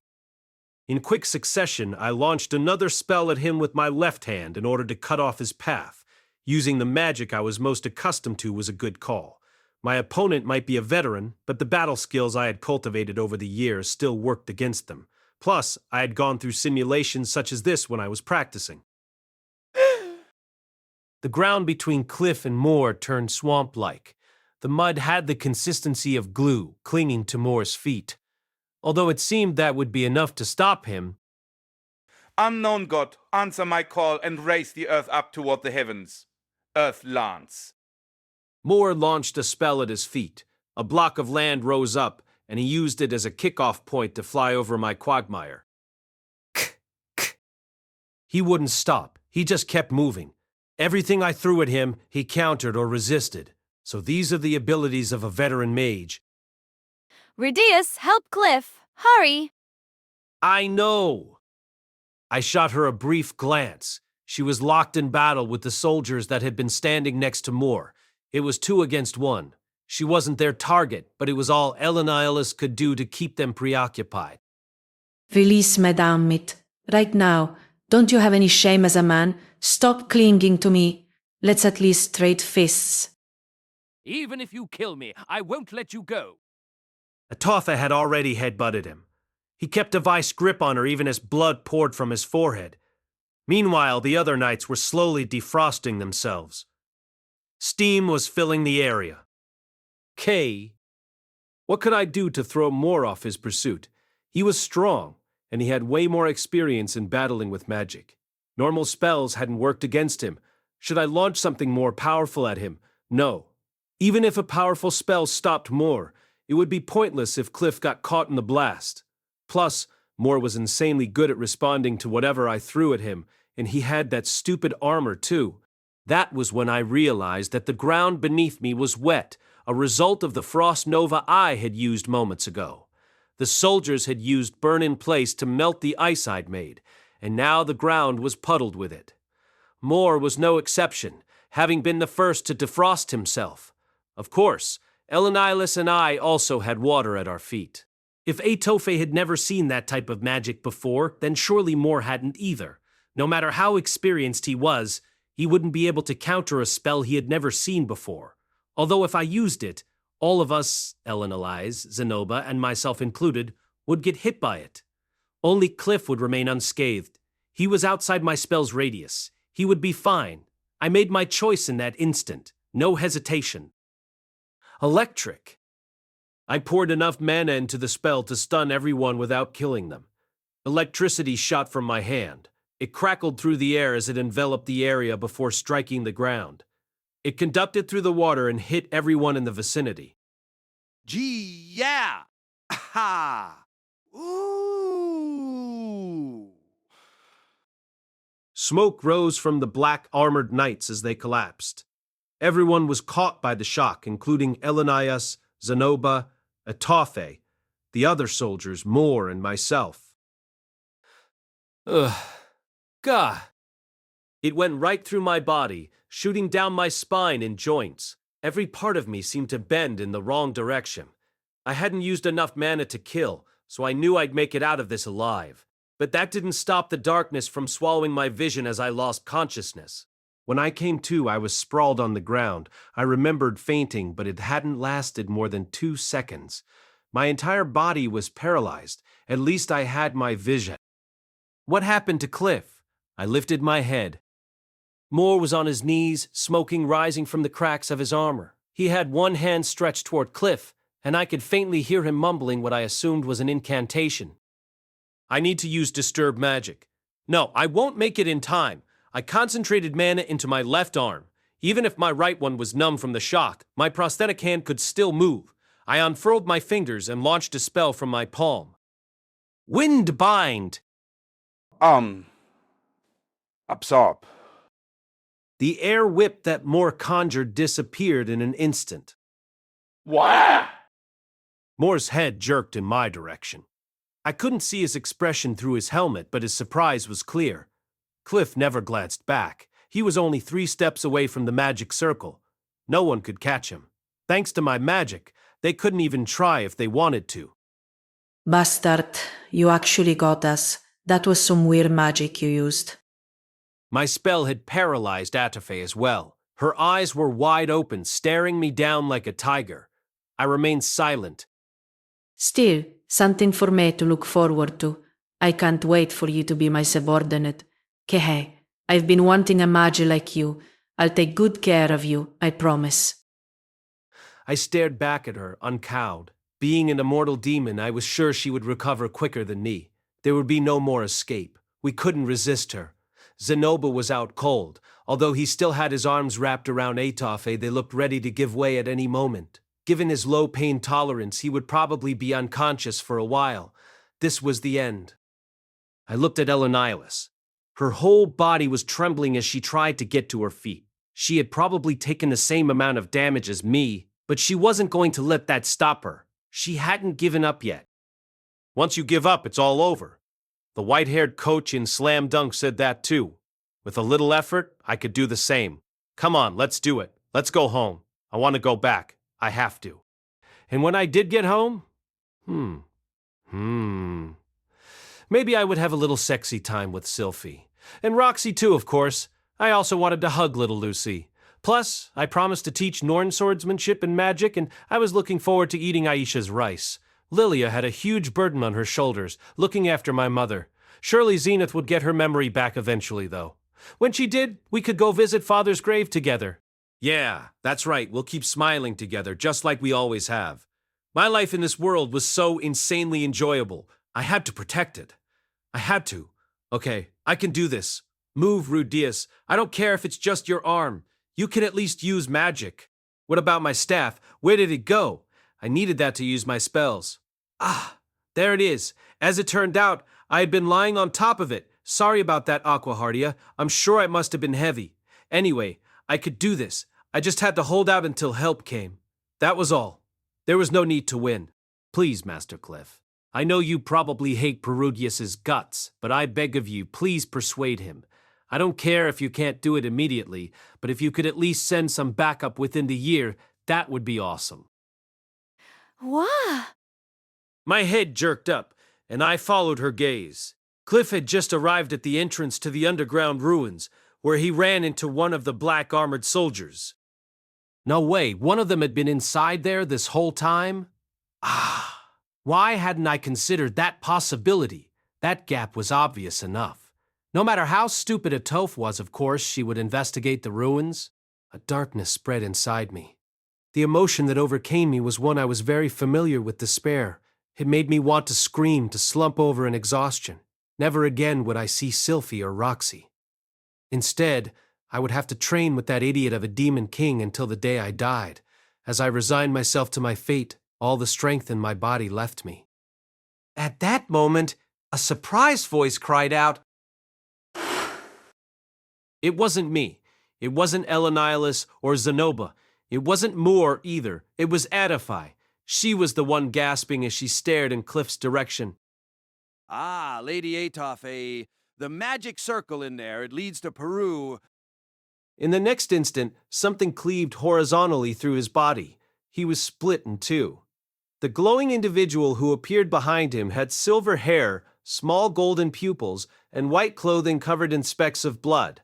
In quick succession, I launched another spell at him with my left hand in order to cut off his path. Using the magic I was most accustomed to was a good call. My opponent might be a veteran, but the battle skills I had cultivated over the years still worked against them. Plus, I had gone through simulations such as this when I was practicing. The ground between Cliff and Moore turned swamp-like. The mud had the consistency of glue, clinging to Moore's feet. Although it seemed that would be enough to stop him. Unknown God, answer my call and raise the earth up toward the heavens. Earth Lance. Moore launched a spell at his feet. A block of land rose up, and he used it as a kickoff point to fly over my quagmire. He wouldn't stop. He just kept moving. Everything I threw at him, he countered or resisted. So these are the abilities of a veteran mage. Rudius, help Cliff. Hurry. I know. I shot her a brief glance. She was locked in battle with the soldiers that had been standing next to Moore. It was 2 against 1. She wasn't their target, but it was all Elenialis could do to keep them preoccupied. Release Madame Mit. Right now. Don't you have any shame as a man? Stop clinging to me. Let's at least trade fists. Even if you kill me, I won't let you go. Atofe had already headbutted him. He kept a vice grip on her even as blood poured from his forehead. Meanwhile, the other knights were slowly defrosting themselves. Steam was filling the area. What could I do to throw Moore off his pursuit? He was strong, and he had way more experience in battling with magic. Normal spells hadn't worked against him. Should I launch something more powerful at him? No. Even if a powerful spell stopped Moore, it would be pointless if Cliff got caught in the blast. Plus, Moore was insanely good at responding to whatever I threw at him, and he had that stupid armor too. That was when I realized that the ground beneath me was wet, a result of the frost nova I had used moments ago. The soldiers had used burn-in-place to melt the ice I'd made, and now the ground was puddled with it. Moore was no exception, having been the first to defrost himself. Of course, Elenialis and I also had water at our feet. If Atofe had never seen that type of magic before, then surely Moore hadn't either. No matter how experienced he was, he wouldn't be able to counter a spell he had never seen before. Although if I used it, all of us, Elenialis, Zenoba, and myself included, would get hit by it. Only Cliff would remain unscathed. He was outside my spell's radius. He would be fine. I made my choice in that instant. No hesitation. Electric. I poured enough mana into the spell to stun everyone without killing them. Electricity shot from my hand. It crackled through the air as it enveloped the area before striking the ground. It conducted through the water and hit everyone in the vicinity. Gee, yeah! Ha! Ooh! Smoke rose from the black armored knights as they collapsed. Everyone was caught by the shock, including Elenias, Zenoba, Atofe, the other soldiers, Moore, and myself. God! It went right through my body, shooting down my spine and joints. Every part of me seemed to bend in the wrong direction. I hadn't used enough mana to kill, so I knew I'd make it out of this alive. But that didn't stop the darkness from swallowing my vision as I lost consciousness. When I came to, I was sprawled on the ground. I remembered fainting, but it hadn't lasted more than 2 seconds. My entire body was paralyzed. At least I had my vision. What happened to Cliff? I lifted my head. Moore was on his knees, smoking rising from the cracks of his armor. He had one hand stretched toward Cliff, and I could faintly hear him mumbling what I assumed was an incantation. I need to use Disturb Magic. No, I won't make it in time. I concentrated mana into my left arm. Even if my right one was numb from the shock, my prosthetic hand could still move. I unfurled my fingers and launched a spell from my palm. Wind Bind! Absorb. The air whip that Moore conjured disappeared in an instant. What? Moore's head jerked in my direction. I couldn't see his expression through his helmet, but his surprise was clear. Cliff never glanced back. He was only 3 steps away from the magic circle. No one could catch him. Thanks to my magic, they couldn't even try if they wanted to. Bastard, you actually got us. That was some weird magic you used. My spell had paralyzed Atofe as well. Her eyes were wide open, staring me down like a tiger. I remained silent. Still, something for me to look forward to. I can't wait for you to be my subordinate. Kehe, I've been wanting a mage like you. I'll take good care of you, I promise. I stared back at her, uncowed. Being an immortal demon, I was sure she would recover quicker than me. There would be no more escape. We couldn't resist her. Zenoba was out cold. Although he still had his arms wrapped around Atofe, they looked ready to give way at any moment. Given his low pain tolerance, he would probably be unconscious for a while. This was the end. I looked at Elenialis. Her whole body was trembling as she tried to get to her feet. She had probably taken the same amount of damage as me, but she wasn't going to let that stop her. She hadn't given up yet. Once you give up, it's all over. The white-haired coach in Slam Dunk said that too. With a little effort, I could do the same. Come on, let's do it. Let's go home. I want to go back. I have to. And when I did get home, maybe I would have a little sexy time with Sylphie. And Roxy too, of course. I also wanted to hug little Lucy. Plus, I promised to teach Norn swordsmanship and magic, and I was looking forward to eating Aisha's rice. Lilia had a huge burden on her shoulders, looking after my mother. Surely Zenith would get her memory back eventually, though. When she did, we could go visit Father's grave together. Yeah, that's right, we'll keep smiling together, just like we always have. My life in this world was so insanely enjoyable. I had to protect it. I had to. Okay, I can do this. Move, Rudius. I don't care if it's just your arm. You can at least use magic. What about my staff? Where did it go? I needed that to use my spells. Ah, there it is. As it turned out, I had been lying on top of it. Sorry about that, Aquahardia. I'm sure it must have been heavy. Anyway, I could do this. I just had to hold out until help came. That was all. There was no need to win. Please, Master Cliff. I know you probably hate Perugius's guts, but I beg of you, please persuade him. I don't care if you can't do it immediately, but if you could at least send some backup within the year, that would be awesome. What? My head jerked up, and I followed her gaze. Cliff had just arrived at the entrance to the underground ruins, where he ran into one of the black armored soldiers. No way, one of them had been inside there this whole time? Ah, why hadn't I considered that possibility? That gap was obvious enough. No matter how stupid Atofe was, of course, she would investigate the ruins. A darkness spread inside me. The emotion that overcame me was one I was very familiar with despair. It made me want to scream, to slump over in exhaustion. Never again would I see Sylphie or Roxy. Instead, I would have to train with that idiot of a demon king until the day I died. As I resigned myself to my fate, all the strength in my body left me. At that moment, a surprised voice cried out. It wasn't me. It wasn't Elenialis or Zenoba. It wasn't Moore either. It was Atofe. She was the one gasping as she stared in Cliff's direction. Ah, Lady Atofe, the magic circle in there, it leads to Peru. In the next instant, something cleaved horizontally through his body. He was split in two. The glowing individual who appeared behind him had silver hair, small golden pupils, and white clothing covered in specks of blood.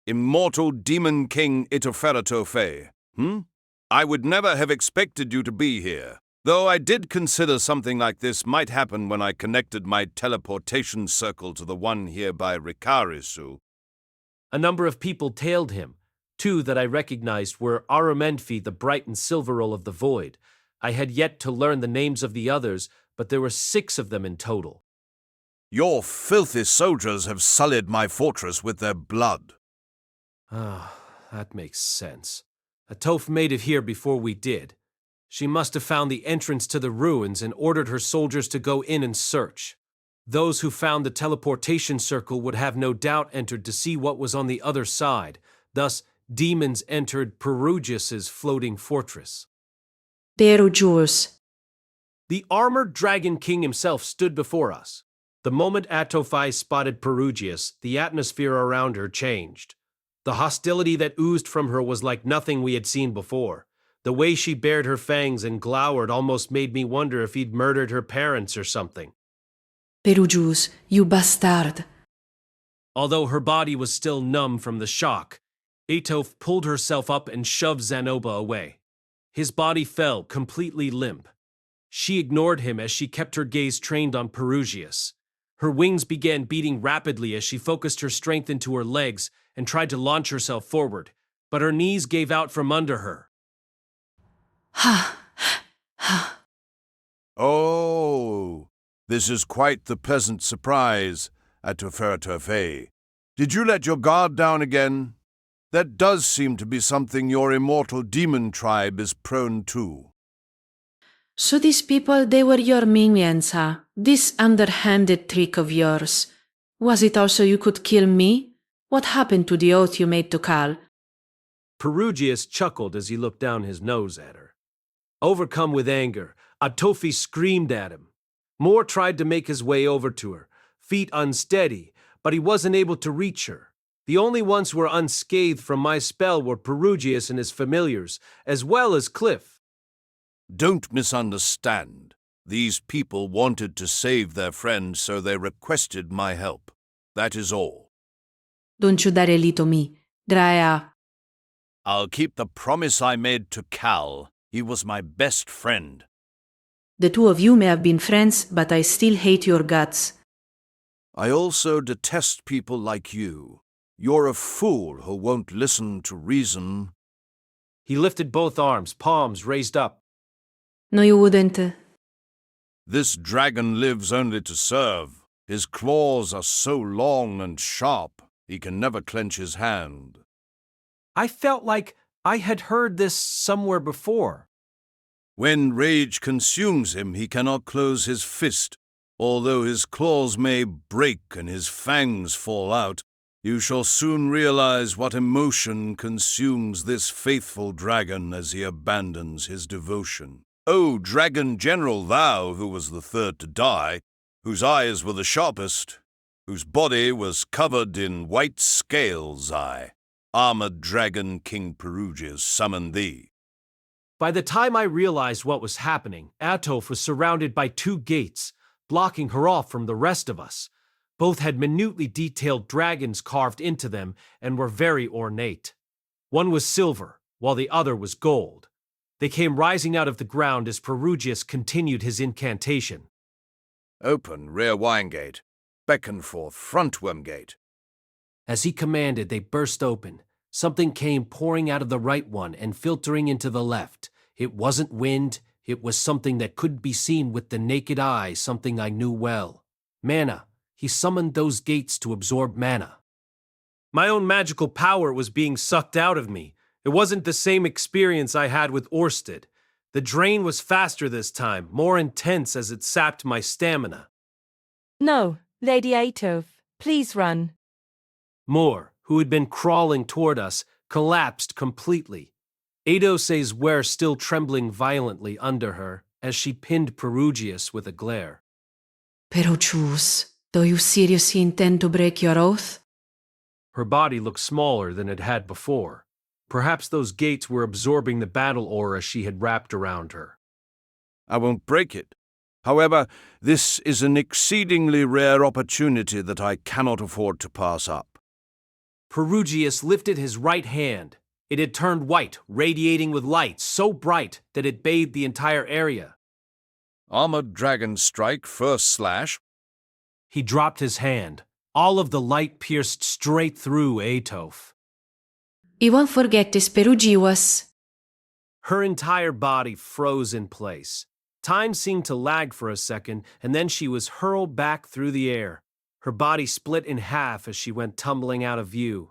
Immortal Demon King Atofe, I would never have expected you to be here, though I did consider something like this might happen when I connected my teleportation circle to the one here by Rikarisu. A number of people tailed him. Two that I recognized were Arumenfi, the bright and silveral of the void. I had yet to learn the names of the others, but there were 6 of them in total. Your filthy soldiers have sullied my fortress with their blood. Ah, that makes sense. Atofe made it here before we did. She must have found the entrance to the ruins and ordered her soldiers to go in and search. Those who found the teleportation circle would have no doubt entered to see what was on the other side. Thus, demons entered Perugius's floating fortress. Perugius. The armored dragon king himself stood before us. The moment Atofe spotted Perugius, the atmosphere around her changed. The hostility that oozed from her was like nothing we had seen before. The way she bared her fangs and glowered almost made me wonder if he'd murdered her parents or something. Perugius, you bastard. Although her body was still numb from the shock, Atofe pulled herself up and shoved Zanoba away. His body fell, completely limp. She ignored him as she kept her gaze trained on Perugius. Her wings began beating rapidly as she focused her strength into her legs and tried to launch herself forward, but her knees gave out from under her. Oh, this is quite the pleasant surprise, Atofe. Did you let your guard down again? That does seem to be something your immortal demon tribe is prone to. So these people, they were your minions, huh? This underhanded trick of yours. Was it also you could kill me? What happened to the oath you made to Kal? Perugius chuckled as he looked down his nose at her. Overcome with anger, Atofe screamed at him. Moore tried to make his way over to her, feet unsteady, but he wasn't able to reach her. The only ones who were unscathed from my spell were Perugius and his familiars, as well as Cliff. Don't misunderstand. These people wanted to save their friend, so they requested my help. That is all. Don't you dare little me. Drya. I'll keep the promise I made to Kal. He was my best friend. The two of you may have been friends, but I still hate your guts. I also detest people like you. You're a fool who won't listen to reason. He lifted both arms, palms raised up. No, you wouldn't. This dragon lives only to serve. His claws are so long and sharp, he can never clench his hand. I felt like I had heard this somewhere before. When rage consumes him, he cannot close his fist. Although his claws may break and his fangs fall out, you shall soon realize what emotion consumes this faithful dragon as he abandons his devotion. O Dragon General, thou who was the third to die, whose eyes were the sharpest, whose body was covered in white scales, armored dragon King Perugius summoned thee. By the time I realized what was happening, Atofe was surrounded by 2 gates, blocking her off from the rest of us. Both had minutely detailed dragons carved into them and were very ornate. One was silver, while the other was gold. They came rising out of the ground as Perugius continued his incantation. Open rear wine gate, beckon forth front worm gate. As he commanded, they burst open. Something came pouring out of the right one and filtering into the left. It wasn't wind, it was something that could be seen with the naked eye, something I knew well. Mana. He summoned those gates to absorb mana. My own magical power was being sucked out of me. It wasn't the same experience I had with Orsted. The drain was faster this time, more intense as it sapped my stamina. No, Lady Atofe, please run. Moore, who had been crawling toward us, collapsed completely. Adofe's wear still trembling violently under her as she pinned Perugius with a glare. Perugius, do you seriously intend to break your oath? Her body looked smaller than it had before. Perhaps those gates were absorbing the battle aura she had wrapped around her. I won't break it. However, this is an exceedingly rare opportunity that I cannot afford to pass up. Perugius lifted his right hand. It had turned white, radiating with light so bright that it bathed the entire area. Armored Dragon Strike, first slash. He dropped his hand. All of the light pierced straight through Atofe. I won't forget this Perugius. Her entire body froze in place. Time seemed to lag for a second, and then she was hurled back through the air. Her body split in half as she went tumbling out of view.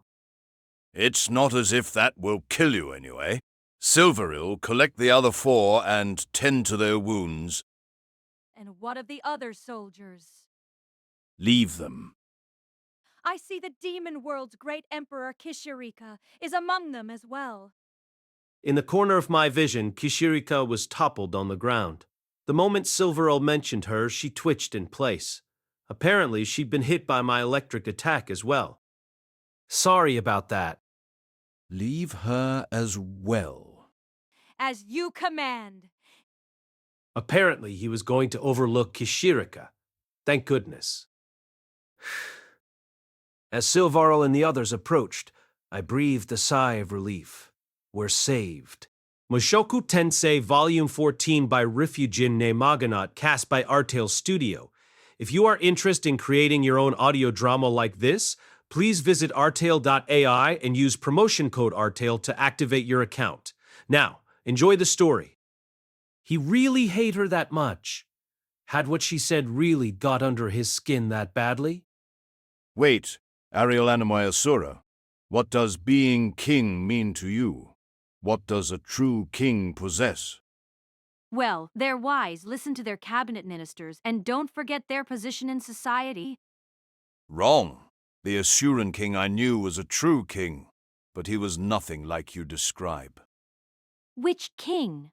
It's not as if that will kill you anyway. Silveril, collect the other 4 and tend to their wounds. And what of the other soldiers? Leave them. I see the demon world's great emperor Kishirika is among them as well. In the corner of my vision, Kishirika was toppled on the ground. The moment Silveril mentioned her, she twitched in place. Apparently, she'd been hit by my electric attack as well. Sorry about that. Leave her as well. As you command. Apparently, he was going to overlook Kishirika. Thank goodness. As Silveril and the others approached, I breathed a sigh of relief. We're saved. Mushoku Tensei Vol14 by Refugin ne Maganat, cast by Artale Studio. If you are interested in creating your own audio drama like this, please visit artale.ai and use promotion code Artale to activate your account. Now, enjoy the story. He really hate her that much. Had what she said really got under his skin that badly? Wait, Ariel Anamoyasura. What does being king mean to you? What does a true king possess? Well, they're wise, listen to their cabinet ministers, and don't forget their position in society. Wrong. The Asuran king I knew was a true king, but he was nothing like you describe. Which king?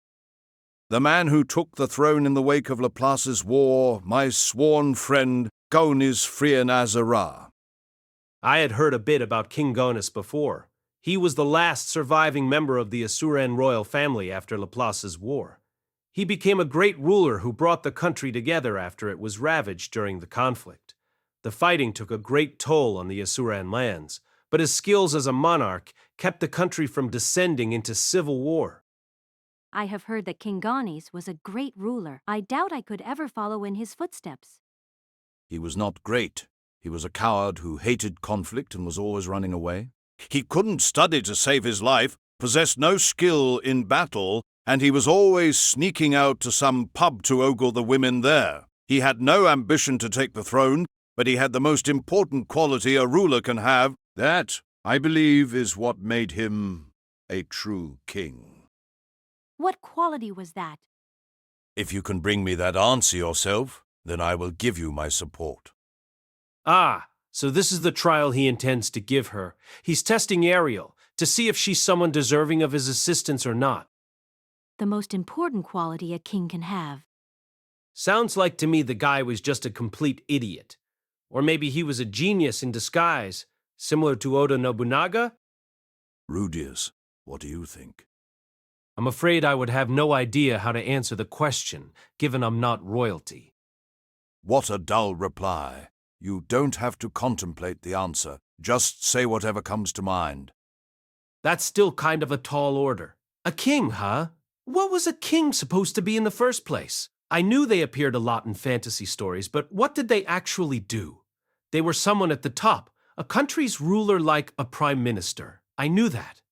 The man who took the throne in the wake of Laplace's war, my sworn friend, Gaunis Frianazara. I had heard a bit about King Gaunis before. He was the last surviving member of the Asuran royal family after Laplace's war. He became a great ruler who brought the country together after it was ravaged during the conflict. The fighting took a great toll on the Asuran lands, but his skills as a monarch kept the country from descending into civil war. I have heard that King Gaunis was a great ruler. I doubt I could ever follow in his footsteps. He was not great. He was a coward who hated conflict and was always running away. He couldn't study to save his life, possessed no skill in battle, and he was always sneaking out to some pub to ogle the women there. He had no ambition to take the throne, but he had the most important quality a ruler can have. That, I believe, is what made him a true king. What quality was that? If you can bring me that answer yourself, then I will give you my support. Ah, so this is the trial he intends to give her. He's testing Ariel to see if she's someone deserving of his assistance or not. The most important quality a king can have. Sounds like to me the guy was just a complete idiot. Or maybe he was a genius in disguise, similar to Oda Nobunaga? Rudius, what do you think? I'm afraid I would have no idea how to answer the question, given I'm not royalty. What a dull reply. You don't have to contemplate the answer. Just say whatever comes to mind. That's still kind of a tall order. A king, huh? What was a king supposed to be in the first place? I knew they appeared a lot in fantasy stories, but what did they actually do? They were someone at the top, a country's ruler like a prime minister. I knew that.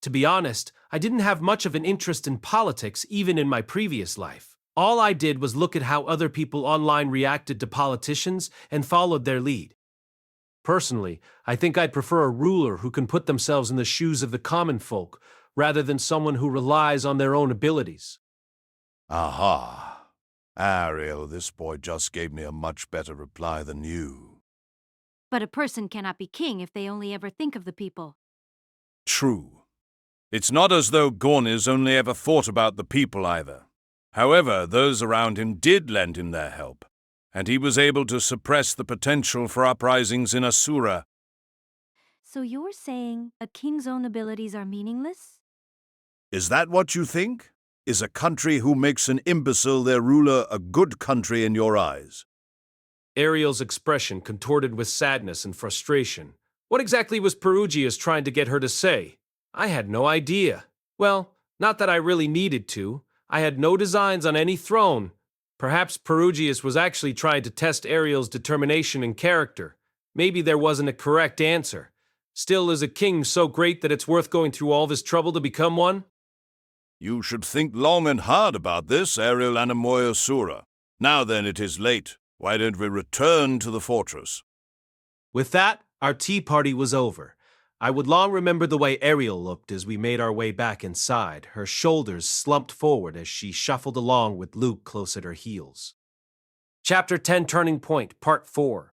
To be honest, I didn't have much of an interest in politics even in my previous life. All I did was look at how other people online reacted to politicians and followed their lead. Personally, I think I'd prefer a ruler who can put themselves in the shoes of the common folk, rather than someone who relies on their own abilities. Aha. Ariel, this boy just gave me a much better reply than you. But a person cannot be king if they only ever think of the people. True. It's not as though Gaunis only ever thought about the people either. However, those around him did lend him their help, and he was able to suppress the potential for uprisings in Asura. So you're saying a king's own abilities are meaningless? Is that what you think? Is a country who makes an imbecile their ruler a good country in your eyes? Ariel's expression contorted with sadness and frustration. What exactly was Perugius trying to get her to say? I had no idea. Well, not that I really needed to. I had no designs on any throne. Perhaps Perugius was actually trying to test Ariel's determination and character. Maybe there wasn't a correct answer. Still, is a king so great that it's worth going through all this trouble to become one? You should think long and hard about this, Ariel Anamoyosura. Now then, it is late. Why don't we return to the fortress? With that, our tea party was over. I would long remember the way Ariel looked as we made our way back inside, her shoulders slumped forward as she shuffled along with Luke close at her heels. Chapter 10 Turning Point, Part 4.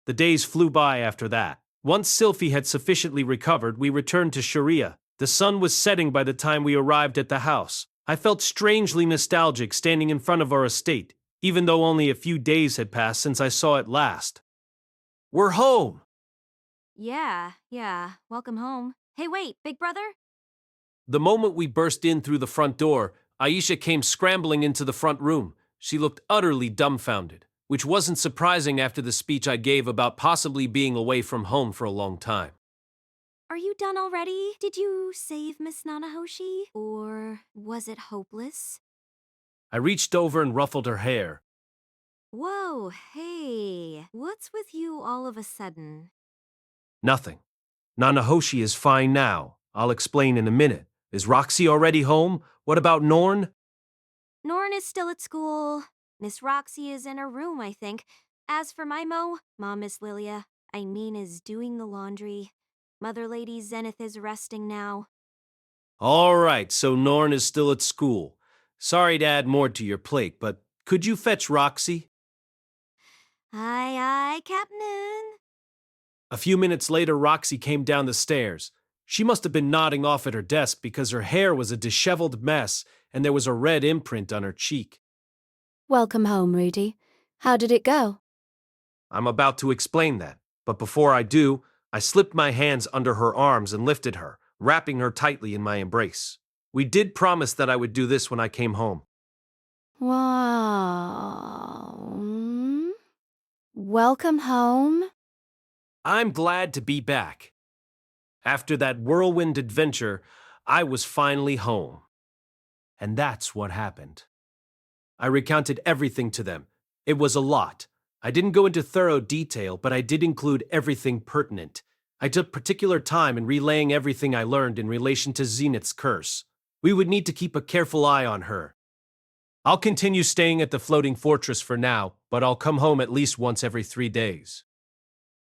The days flew by after that. Once Sylphie had sufficiently recovered, we returned to Sharia. The sun was setting by the time we arrived at the house. I felt strangely nostalgic standing in front of our estate, even though only a few days had passed since I saw it last. We're home! Yeah. Welcome home. Hey, wait, big brother? The moment we burst in through the front door, Aisha came scrambling into the front room. She looked utterly dumbfounded, which wasn't surprising after the speech I gave about possibly being away from home for a long time. Are you done already? Did you save Miss Nanahoshi? Or was it hopeless? I reached over and ruffled her hair. Whoa, hey, what's with you all of a sudden? Nothing. Nanahoshi is fine now. I'll explain in a minute. Is Roxy already home? What about Norn? Norn is still at school. Miss Roxy is in her room, I think. As for my Mom, Miss Lilia, is doing the laundry. Mother Lady Zenith is resting now. All right, so Norn is still at school. Sorry to add more to your plate, but could you fetch Roxy? Aye, Captain. A few minutes later, Roxy came down the stairs. She must have been nodding off at her desk because her hair was a disheveled mess and there was a red imprint on her cheek. Welcome home, Rudy. How did it go? I'm about to explain that, but before I do, I slipped my hands under her arms and lifted her, wrapping her tightly in my embrace. We did promise that I would do this when I came home. Wow. Welcome home. I'm glad to be back. After that whirlwind adventure, I was finally home. And that's what happened. I recounted everything to them. It was a lot. I didn't go into thorough detail, but I did include everything pertinent. I took particular time in relaying everything I learned in relation to Zenith's curse. We would need to keep a careful eye on her. I'll continue staying at the floating fortress for now, but I'll come home at least once every 3 days.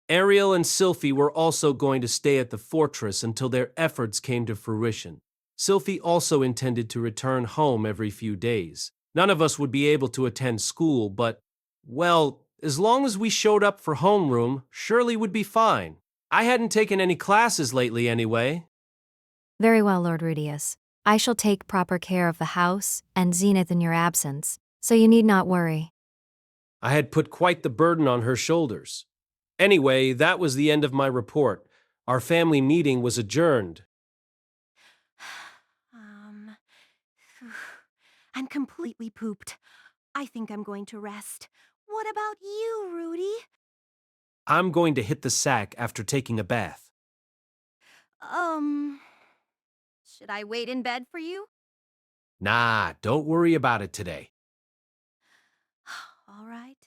Ariel and Sylphie were also going to stay at the fortress until their efforts came to fruition. Sylphie also intended to return home every few days. None of us would be able to attend school, but, well, as long as we showed up for homeroom, Shirley would be fine. I hadn't taken any classes lately anyway. Very well, Lord Rudius. I shall take proper care of the house and Zenith in your absence, so you need not worry. I had put quite the burden on her shoulders. Anyway, that was the end of my report. Our family meeting was adjourned. I'm completely pooped. I think I'm going to rest. What about you, Rudy? I'm going to hit the sack after taking a bath. Should I wait in bed for you? Nah, don't worry about it today. All right.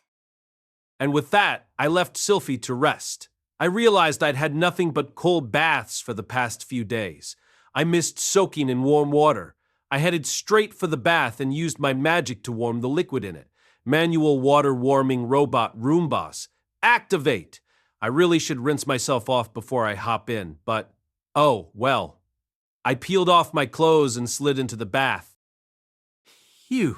And with that, I left Sylphie to rest. I realized I'd had nothing but cold baths for the past few days. I missed soaking in warm water. I headed straight for the bath and used my magic to warm the liquid in it. Manual water warming robot Roombas. Activate! I really should rinse myself off before I hop in, but, oh, well. I peeled off my clothes and slid into the bath. Phew!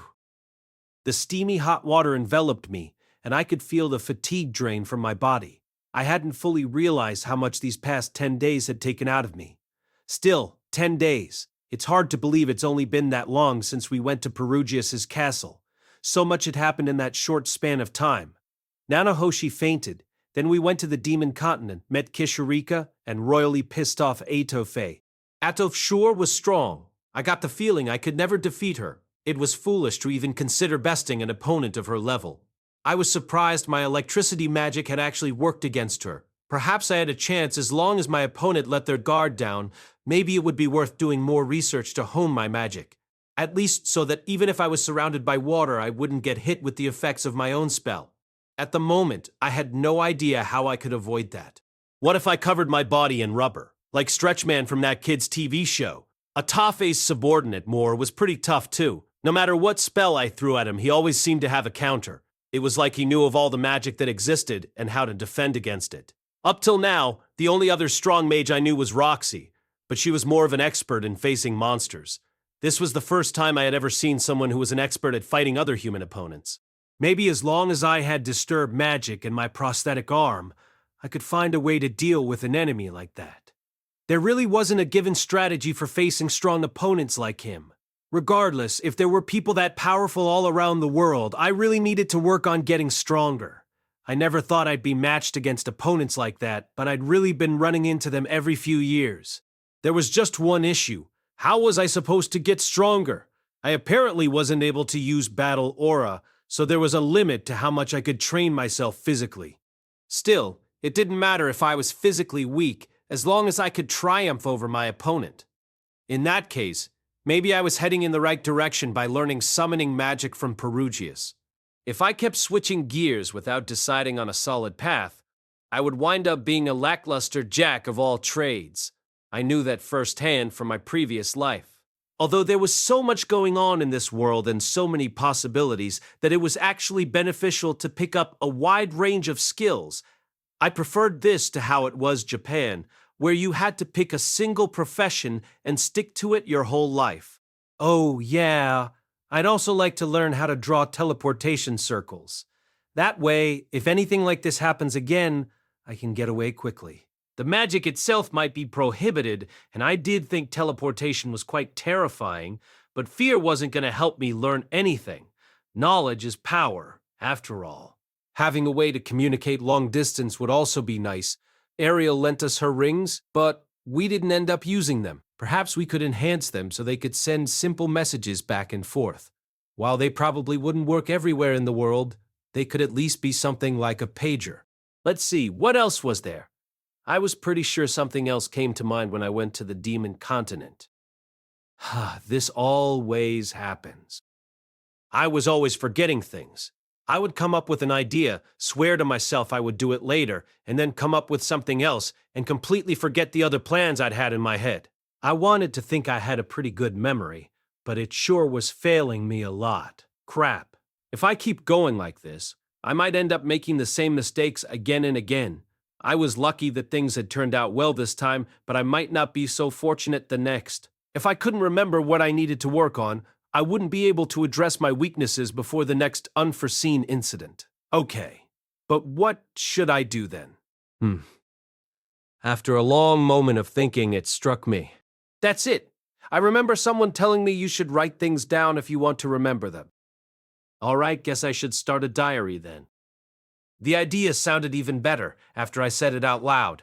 The steamy hot water enveloped me, and I could feel the fatigue drain from my body. I hadn't fully realized how much these past 10 days had taken out of me. Still, 10 days. It's hard to believe it's only been that long since we went to Perugius's castle. So much had happened in that short span of time. Nanahoshi fainted. Then we went to the demon continent, met Kishirika, and royally pissed off Atofe. Atofe sure was strong. I got the feeling I could never defeat her. It was foolish to even consider besting an opponent of her level. I was surprised my electricity magic had actually worked against her. Perhaps I had a chance as long as my opponent let their guard down. Maybe it would be worth doing more research to hone my magic. At least so that even if I was surrounded by water, I wouldn't get hit with the effects of my own spell. At the moment, I had no idea how I could avoid that. What if I covered my body in rubber, like Stretchman from that kid's TV show? Atofe's subordinate, Moore, was pretty tough too. No matter what spell I threw at him, he always seemed to have a counter. It was like he knew of all the magic that existed and how to defend against it. Up till now, the only other strong mage I knew was Roxy, but she was more of an expert in facing monsters. This was the first time I had ever seen someone who was an expert at fighting other human opponents. Maybe as long as I had disturbed magic and my prosthetic arm, I could find a way to deal with an enemy like that. There really wasn't a given strategy for facing strong opponents like him. Regardless, if there were people that powerful all around the world, I really needed to work on getting stronger. I never thought I'd be matched against opponents like that, but I'd really been running into them every few years. There was just one issue. How was I supposed to get stronger? I apparently wasn't able to use battle aura, so there was a limit to how much I could train myself physically. Still, it didn't matter if I was physically weak, as long as I could triumph over my opponent. In that case, maybe I was heading in the right direction by learning summoning magic from Perugius. If I kept switching gears without deciding on a solid path, I would wind up being a lackluster jack of all trades. I knew that firsthand from my previous life. Although there was so much going on in this world and so many possibilities that it was actually beneficial to pick up a wide range of skills, I preferred this to how it was Japan, where you had to pick a single profession and stick to it your whole life. Oh yeah, I'd also like to learn how to draw teleportation circles. That way, if anything like this happens again, I can get away quickly. The magic itself might be prohibited, and I did think teleportation was quite terrifying, but fear wasn't going to help me learn anything. Knowledge is power, after all. Having a way to communicate long distance would also be nice. Ariel lent us her rings, but we didn't end up using them. Perhaps we could enhance them so they could send simple messages back and forth. While they probably wouldn't work everywhere in the world, they could at least be something like a pager. Let's see, what else was there? I was pretty sure something else came to mind when I went to the demon continent. This always happens. I was always forgetting things. I would come up with an idea, swear to myself I would do it later, and then come up with something else and completely forget the other plans I'd had in my head. I wanted to think I had a pretty good memory, but it sure was failing me a lot. Crap. If I keep going like this, I might end up making the same mistakes again and again. I was lucky that things had turned out well this time, but I might not be so fortunate the next. If I couldn't remember what I needed to work on, I wouldn't be able to address my weaknesses before the next unforeseen incident. Okay, but what should I do then? After a long moment of thinking, it struck me. That's it. I remember someone telling me you should write things down if you want to remember them. All right, guess I should start a diary then. The idea sounded even better after I said it out loud.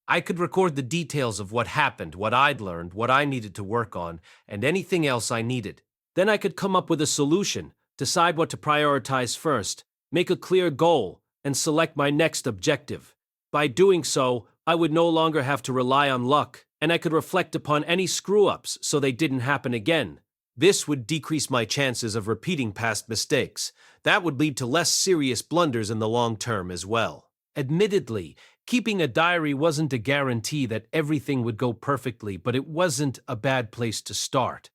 I could record the details of what happened, what I'd learned, what I needed to work on, and anything else I needed. Then I could come up with a solution, decide what to prioritize first, make a clear goal, and select my next objective. By doing so, I would no longer have to rely on luck, and I could reflect upon any screw-ups so they didn't happen again. This would decrease my chances of repeating past mistakes. That would lead to less serious blunders in the long term as well. Admittedly, keeping a diary wasn't a guarantee that everything would go perfectly, but it wasn't a bad place to start.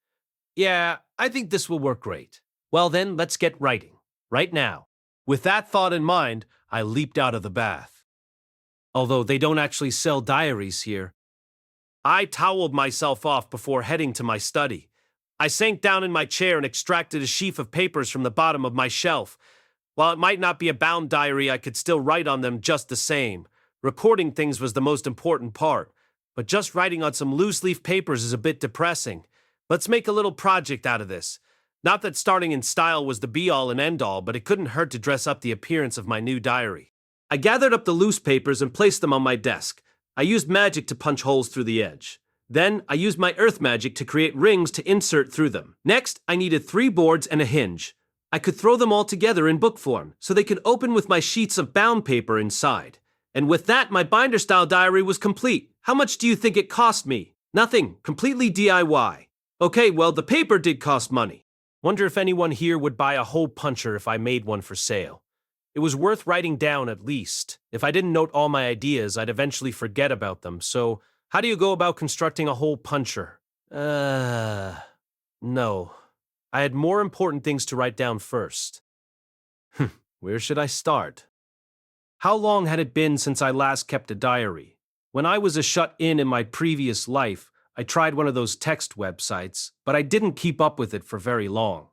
Yeah, I think this will work great. Well then, let's get writing. Right now. With that thought in mind, I leaped out of the bath. Although they don't actually sell diaries here. I toweled myself off before heading to my study. I sank down in my chair and extracted a sheaf of papers from the bottom of my shelf. While it might not be a bound diary, I could still write on them just the same. Recording things was the most important part, but just writing on some loose-leaf papers is a bit depressing. Let's make a little project out of this. Not that starting in style was the be-all and end-all, but it couldn't hurt to dress up the appearance of my new diary. I gathered up the loose papers and placed them on my desk. I used magic to punch holes through the edge. Then, I used my earth magic to create rings to insert through them. Next, I needed 3 boards and a hinge. I could throw them all together in book form, so they could open with my sheets of bound paper inside. And with that, my binder-style diary was complete. How much do you think it cost me? Nothing. Completely DIY. Okay, well, the paper did cost money. Wonder if anyone here would buy a hole puncher if I made one for sale. It was worth writing down at least. If I didn't note all my ideas, I'd eventually forget about them. So, how do you go about constructing a hole puncher? No. I had more important things to write down first. Where should I start? How long had it been since I last kept a diary? When I was a shut-in in my previous life, I tried one of those text websites, but I didn't keep up with it for very long.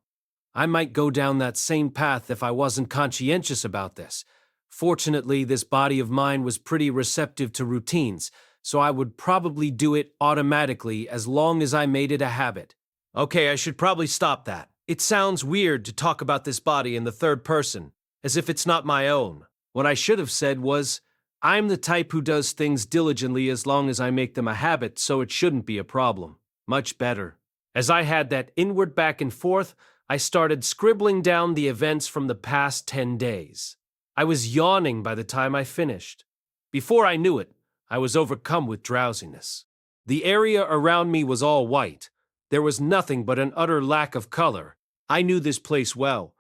I might go down that same path if I wasn't conscientious about this. Fortunately, this body of mine was pretty receptive to routines, so I would probably do it automatically as long as I made it a habit. Okay, I should probably stop that. It sounds weird to talk about this body in the third person, as if it's not my own. What I should have said was, I'm the type who does things diligently as long as I make them a habit, so it shouldn't be a problem. Much better. As I had that inward back and forth, I started scribbling down the events from the past 10 days. I was yawning by the time I finished. Before I knew it, I was overcome with drowsiness. The area around me was all white. There was nothing but an utter lack of color. I knew this place well.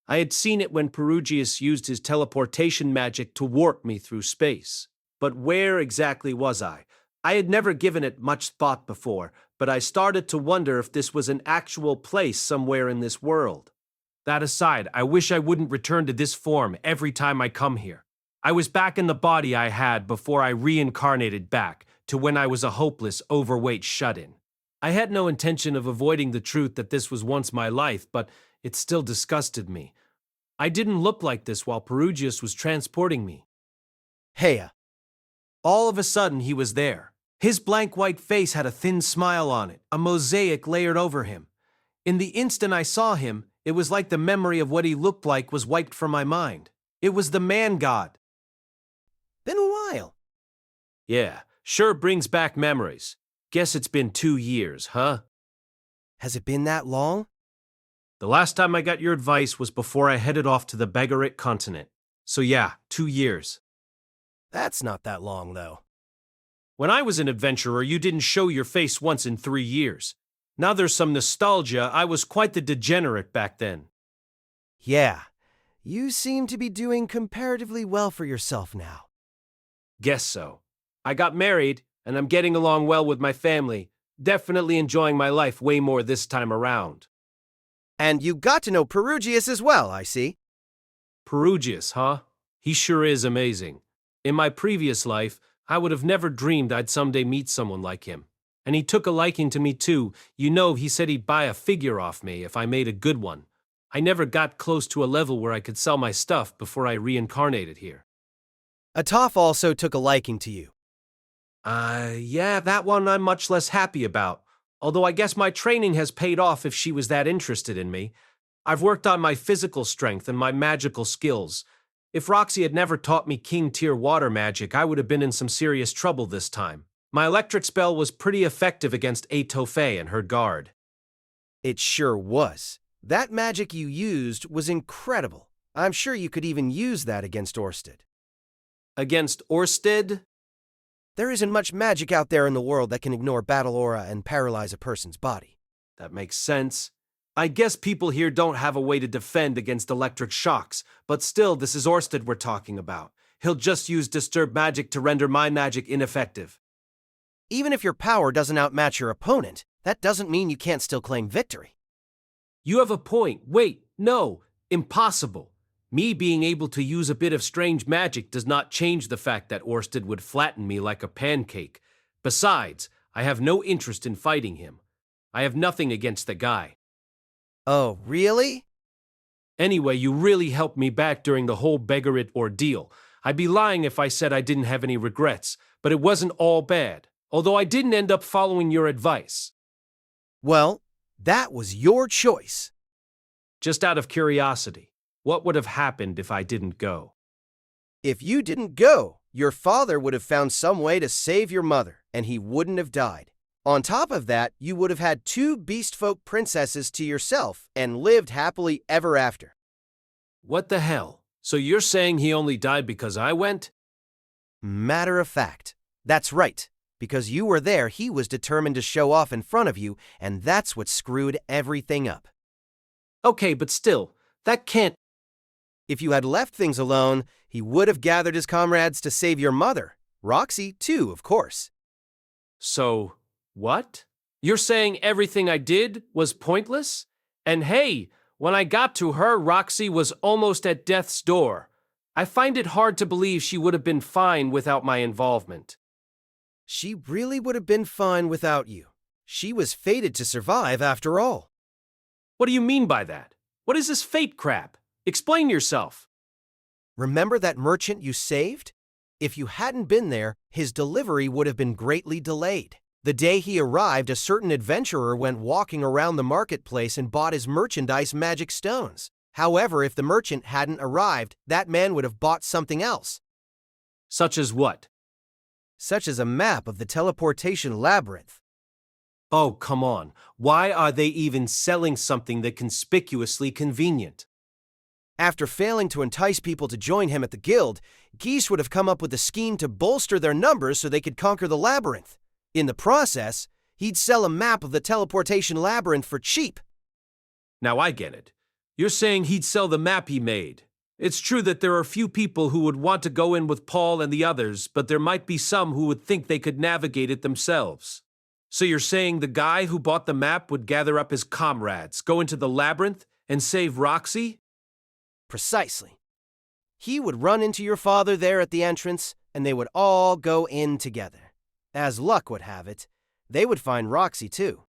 I had seen it when Perugius used his teleportation magic to warp me through space. But where exactly was I? I had never given it much thought before, but I started to wonder if this was an actual place somewhere in this world. That aside, I wish I wouldn't return to this form every time I come here. I was back in the body I had before I reincarnated back to when I was a hopeless, overweight shut-in. I had no intention of avoiding the truth that this was once my life, but it still disgusted me. I didn't look like this while Perugius was transporting me. Heya. All of a sudden, he was there. His blank white face had a thin smile on it, a mosaic layered over him. In the instant I saw him, it was like the memory of what he looked like was wiped from my mind. It was the man god. Been a while. Yeah, sure brings back memories. Guess it's been 2 years, huh? Has it been that long? The last time I got your advice was before I headed off to the Begarit continent. So yeah, 2 years. That's not that long, though. When I was an adventurer, you didn't show your face once in 3 years. Now there's some nostalgia. I was quite the degenerate back then. Yeah, you seem to be doing comparatively well for yourself now. Guess so. I got married, and I'm getting along well with my family. Definitely enjoying my life way more this time around. And you got to know Perugius as well, I see. Perugius, huh? He sure is amazing. In my previous life, I would have never dreamed I'd someday meet someone like him. And he took a liking to me too. You know, he said he'd buy a figure off me if I made a good one. I never got close to a level where I could sell my stuff before I reincarnated here. Atofe also took a liking to you. Yeah, that one I'm much less happy about. Although I guess my training has paid off if she was that interested in me. I've worked on my physical strength and my magical skills. If Roxy had never taught me king-tier water magic, I would have been in some serious trouble this time. My electric spell was pretty effective against Atofe and her guard. It sure was. That magic you used was incredible. I'm sure you could even use that against Orsted. Against Orsted? There isn't much magic out there in the world that can ignore battle aura and paralyze a person's body. That makes sense. I guess people here don't have a way to defend against electric shocks, but still, this is Orsted we're talking about. He'll just use disturbed magic to render my magic ineffective. Even if your power doesn't outmatch your opponent, that doesn't mean you can't still claim victory. You have a point. Wait, no, impossible. Me being able to use a bit of strange magic does not change the fact that Orsted would flatten me like a pancake. Besides, I have no interest in fighting him. I have nothing against the guy. Oh, really? Anyway, you really helped me back during the whole Begarit ordeal. I'd be lying if I said I didn't have any regrets, but it wasn't all bad, although I didn't end up following your advice. Well, that was your choice. Just out of curiosity, what would have happened if I didn't go? If you didn't go, your father would have found some way to save your mother, and he wouldn't have died. On top of that, you would have had 2 beastfolk princesses to yourself and lived happily ever after. What the hell? So you're saying he only died because I went? Matter of fact, that's right. Because you were there, he was determined to show off in front of you, and that's what screwed everything up. Okay, but still, that can't... If you had left things alone, he would have gathered his comrades to save your mother. Roxy, too, of course. So, what? You're saying everything I did was pointless? And hey, when I got to her, Roxy was almost at death's door. I find it hard to believe she would have been fine without my involvement. She really would have been fine without you. She was fated to survive after all. What do you mean by that? What is this fate crap? Explain yourself. Remember that merchant you saved? If you hadn't been there, his delivery would have been greatly delayed. The day he arrived, a certain adventurer went walking around the marketplace and bought his merchandise magic stones. However, if the merchant hadn't arrived, that man would have bought something else. Such as what? Such as a map of the teleportation labyrinth. Oh, come on. Why are they even selling something that conspicuously convenient? After failing to entice people to join him at the guild, Geese would have come up with a scheme to bolster their numbers so they could conquer the labyrinth. In the process, he'd sell a map of the teleportation labyrinth for cheap. Now I get it. You're saying he'd sell the map he made. It's true that there are few people who would want to go in with Paul and the others, but there might be some who would think they could navigate it themselves. So you're saying the guy who bought the map would gather up his comrades, go into the labyrinth, and save Roxy? Precisely. He would run into your father there at the entrance, and they would all go in together. As luck would have it, they would find Roxy too.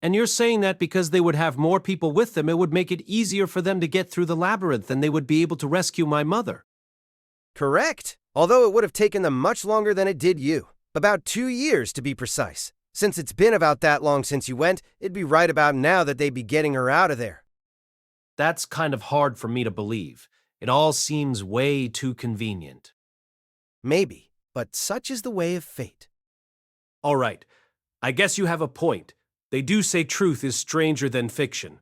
And you're saying that because they would have more people with them, it would make it easier for them to get through the labyrinth and they would be able to rescue my mother. Correct. Although it would have taken them much longer than it did you. About 2 years to be precise. Since it's been about that long since you went, it'd be right about now that they'd be getting her out of there. That's kind of hard for me to believe. It all seems way too convenient. Maybe, but such is the way of fate. All right. I guess you have a point. They do say truth is stranger than fiction.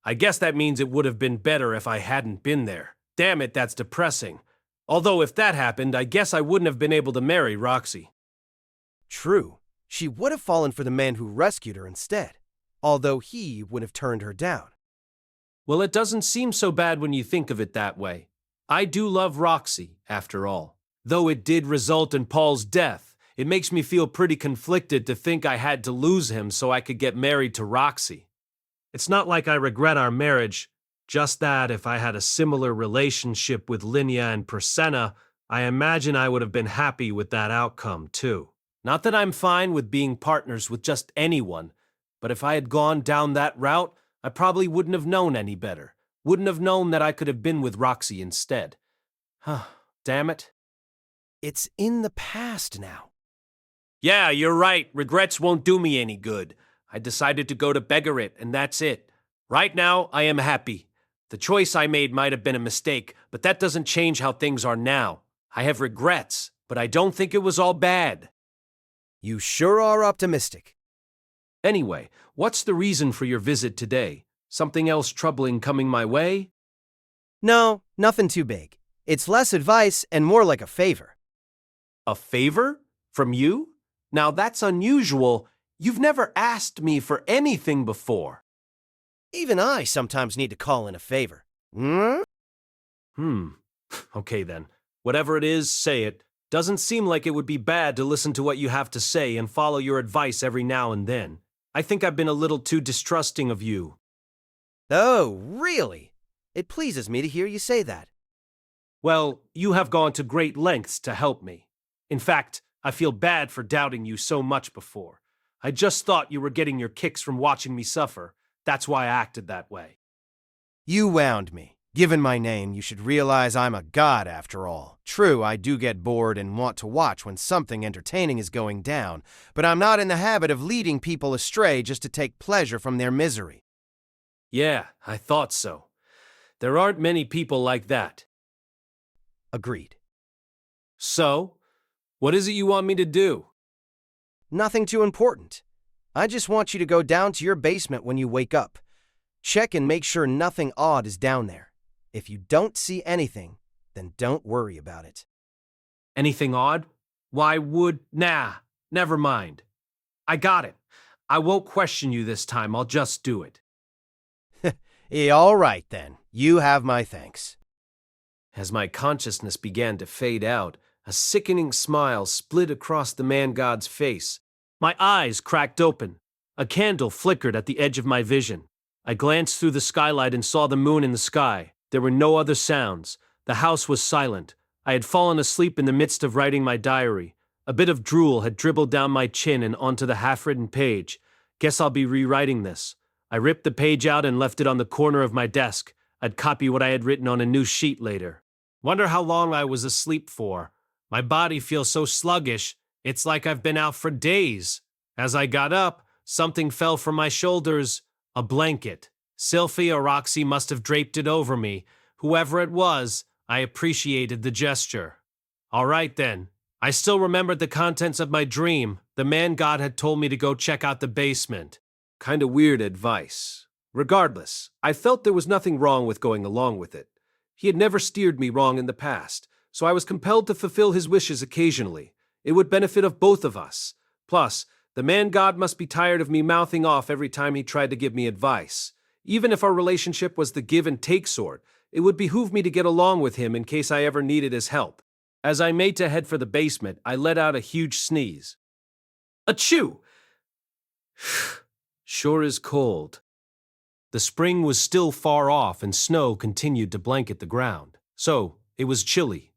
I guess that means it would have been better if I hadn't been there. Damn it, that's depressing. Although if that happened, I guess I wouldn't have been able to marry Roxy. True. She would have fallen for the man who rescued her instead, although he would have turned her down. Well, it doesn't seem so bad when you think of it that way. I do love Roxy, after all. Though it did result in Paul's death, it makes me feel pretty conflicted to think I had to lose him so I could get married to Roxy. It's not like I regret our marriage, just that if I had a similar relationship with Linnea and Prasenna, I imagine I would have been happy with that outcome, too. Not that I'm fine with being partners with just anyone, but if I had gone down that route, I probably wouldn't have known any better. Wouldn't have known that I could have been with Roxy instead. Damn it. It's in the past now. Yeah, you're right. Regrets won't do me any good. I decided to go to Begarit, and that's it. Right now, I am happy. The choice I made might have been a mistake, but that doesn't change how things are now. I have regrets, but I don't think it was all bad. You sure are optimistic. Anyway, what's the reason for your visit today? Something else troubling coming my way? No, nothing too big. It's less advice and more like a favor. A favor? From you? Now that's unusual. You've never asked me for anything before. Even I sometimes need to call in a favor. Okay then. Whatever it is, say it. Doesn't seem like it would be bad to listen to what you have to say and follow your advice every now and then. I think I've been a little too distrusting of you. Oh, really? It pleases me to hear you say that. Well, you have gone to great lengths to help me. In fact, I feel bad for doubting you so much before. I just thought you were getting your kicks from watching me suffer. That's why I acted that way. You wound me. Given my name, you should realize I'm a god after all. True, I do get bored and want to watch when something entertaining is going down, but I'm not in the habit of leading people astray just to take pleasure from their misery. Yeah, I thought so. There aren't many people like that. Agreed. So, what is it you want me to do? Nothing too important. I just want you to go down to your basement when you wake up. Check and make sure nothing odd is down there. If you don't see anything, then don't worry about it. Anything odd? Why would... Nah, never mind. I got it. I won't question you this time, I'll just do it. All right then, you have my thanks. As my consciousness began to fade out, a sickening smile split across the man-god's face. My eyes cracked open. A candle flickered at the edge of my vision. I glanced through the skylight and saw the moon in the sky. There were no other sounds. The house was silent. I had fallen asleep in the midst of writing my diary. A bit of drool had dribbled down my chin and onto the half-written page. Guess I'll be rewriting this. I ripped the page out and left it on the corner of my desk. I'd copy what I had written on a new sheet later. Wonder how long I was asleep for. My body feels so sluggish, it's like I've been out for days. As I got up, something fell from my shoulders. A blanket. Sylphie or Roxy must have draped it over me. Whoever it was, I appreciated the gesture. All right then. I still remembered the contents of my dream. The man-god had told me to go check out the basement. Kinda weird advice. Regardless, I felt there was nothing wrong with going along with it. He had never steered me wrong in the past, so I was compelled to fulfill his wishes occasionally. It would benefit of both of us. Plus, the man-god must be tired of me mouthing off every time he tried to give me advice. Even if our relationship was the give-and-take sort, it would behoove me to get along with him in case I ever needed his help. As I made to head for the basement, I let out a huge sneeze. Achoo! Sure is cold. The spring was still far off and snow continued to blanket the ground. So, it was chilly.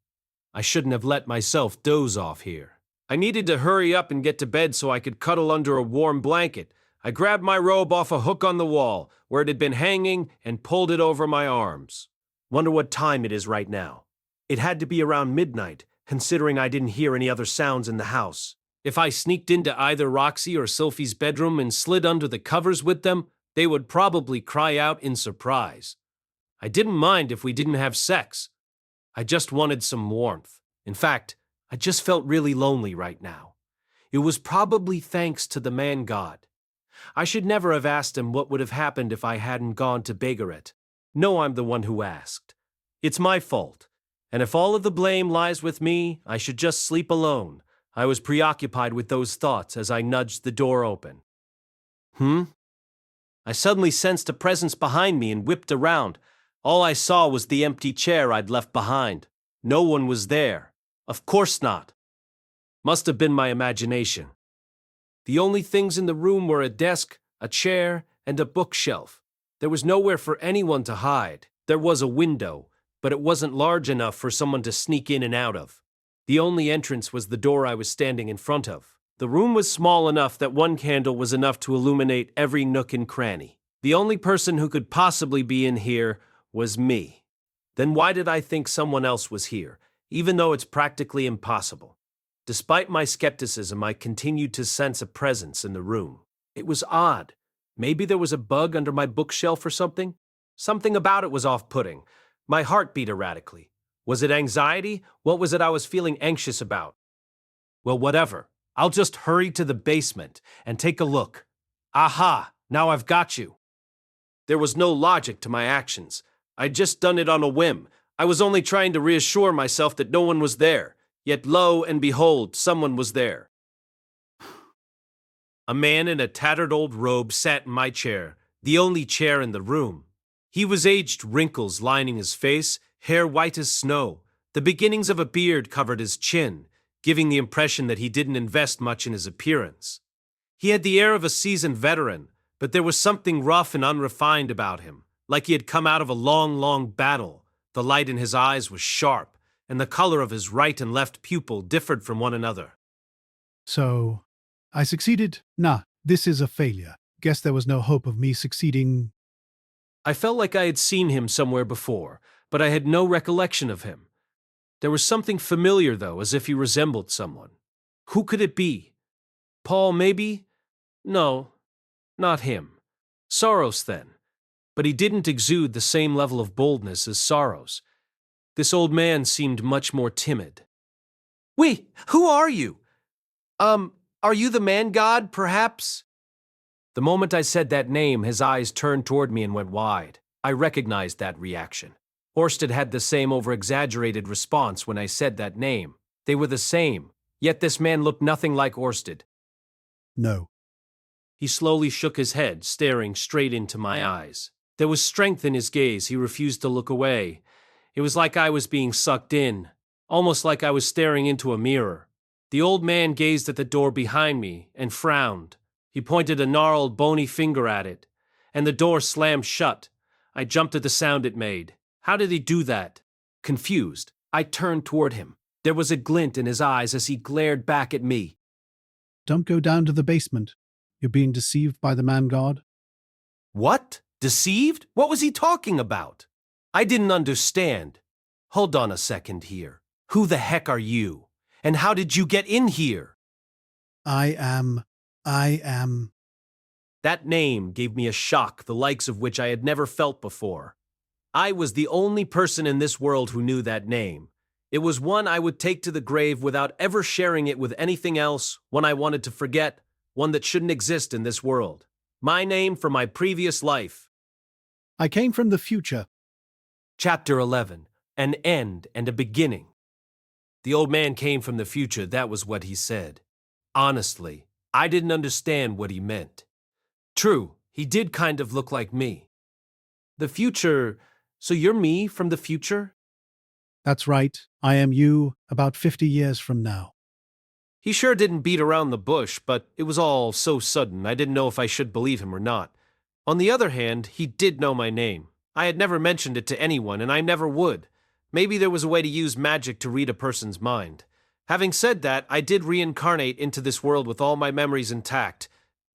I shouldn't have let myself doze off here. I needed to hurry up and get to bed so I could cuddle under a warm blanket. I grabbed my robe off a hook on the wall, where it had been hanging, and pulled it over my arms. Wonder what time it is right now. It had to be around midnight, considering I didn't hear any other sounds in the house. If I sneaked into either Roxy or Sylphie's bedroom and slid under the covers with them, they would probably cry out in surprise. I didn't mind if we didn't have sex. I just wanted some warmth. In fact, I just felt really lonely right now. It was probably thanks to the man-god. I should never have asked him what would have happened if I hadn't gone to Begaret. No, I'm the one who asked. It's my fault. And if all of the blame lies with me, I should just sleep alone. I was preoccupied with those thoughts as I nudged the door open. I suddenly sensed a presence behind me and whipped around. All I saw was the empty chair I'd left behind. No one was there. Of course not. Must have been my imagination. The only things in the room were a desk, a chair, and a bookshelf. There was nowhere for anyone to hide. There was a window, but it wasn't large enough for someone to sneak in and out of. The only entrance was the door I was standing in front of. The room was small enough that one candle was enough to illuminate every nook and cranny. The only person who could possibly be in here was me. Then why did I think someone else was here, even though it's practically impossible? Despite my skepticism, I continued to sense a presence in the room. It was odd. Maybe there was a bug under my bookshelf or something? Something about it was off-putting. My heart beat erratically. Was it anxiety? What was it I was feeling anxious about? Well, whatever. I'll just hurry to the basement and take a look. Aha! Now I've got you. There was no logic to my actions. I'd just done it on a whim. I was only trying to reassure myself that no one was there. Yet lo and behold, someone was there. A man in a tattered old robe sat in my chair, the only chair in the room. He was aged, wrinkles lining his face, hair white as snow. The beginnings of a beard covered his chin, giving the impression that he didn't invest much in his appearance. He had the air of a seasoned veteran, but there was something rough and unrefined about him, like he had come out of a long, long battle. The light in his eyes was sharp, and the color of his right and left pupil differed from one another. So, I succeeded? Nah, this is a failure. Guess there was no hope of me succeeding. I felt like I had seen him somewhere before, but I had no recollection of him. There was something familiar, though, as if he resembled someone. Who could it be? Paul, maybe? No, not him. Saros, then. But he didn't exude the same level of boldness as Saros. This old man seemed much more timid. Wait, who are you? Are you the man god, perhaps? The moment I said that name, his eyes turned toward me and went wide. I recognized that reaction. Orsted had the same over-exaggerated response when I said that name. They were the same, yet this man looked nothing like Orsted. No. He slowly shook his head, staring straight into my eyes. There was strength in his gaze. He refused to look away. It was like I was being sucked in, almost like I was staring into a mirror. The old man gazed at the door behind me and frowned. He pointed a gnarled, bony finger at it, and the door slammed shut. I jumped at the sound it made. How did he do that? Confused, I turned toward him. There was a glint in his eyes as he glared back at me. Don't go down to the basement. You're being deceived by the man god. What? Deceived? What was he talking about? I didn't understand. Hold on a second here. Who the heck are you? And how did you get in here? I am. That name gave me a shock, the likes of which I had never felt before. I was the only person in this world who knew that name. It was one I would take to the grave without ever sharing it with anything else, one I wanted to forget, one that shouldn't exist in this world. My name from my previous life. I came from the future. Chapter 11. An end and a beginning. The old man came from the future, that was what he said. Honestly, I didn't understand what he meant. True, he did kind of look like me. The future, so you're me from the future? That's right. I am you about 50 years from now. He sure didn't beat around the bush, but it was all so sudden I didn't know if I should believe him or not. On the other hand, he did know my name. I had never mentioned it to anyone, and I never would. Maybe there was a way to use magic to read a person's mind. Having said that, I did reincarnate into this world with all my memories intact.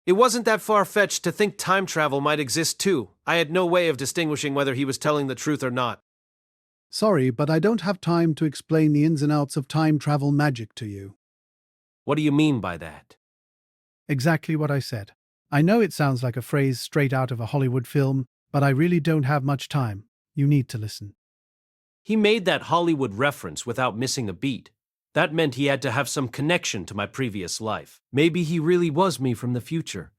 It wasn't that far-fetched to think time travel might exist too. I had no way of distinguishing whether he was telling the truth or not. Sorry, but I don't have time to explain the ins and outs of time travel magic to you. What do you mean by that? Exactly what I said. I know it sounds like a phrase straight out of a Hollywood film, but I really don't have much time. You need to listen. He made that Hollywood reference without missing a beat. That meant he had to have some connection to my previous life. Maybe he really was me from the future.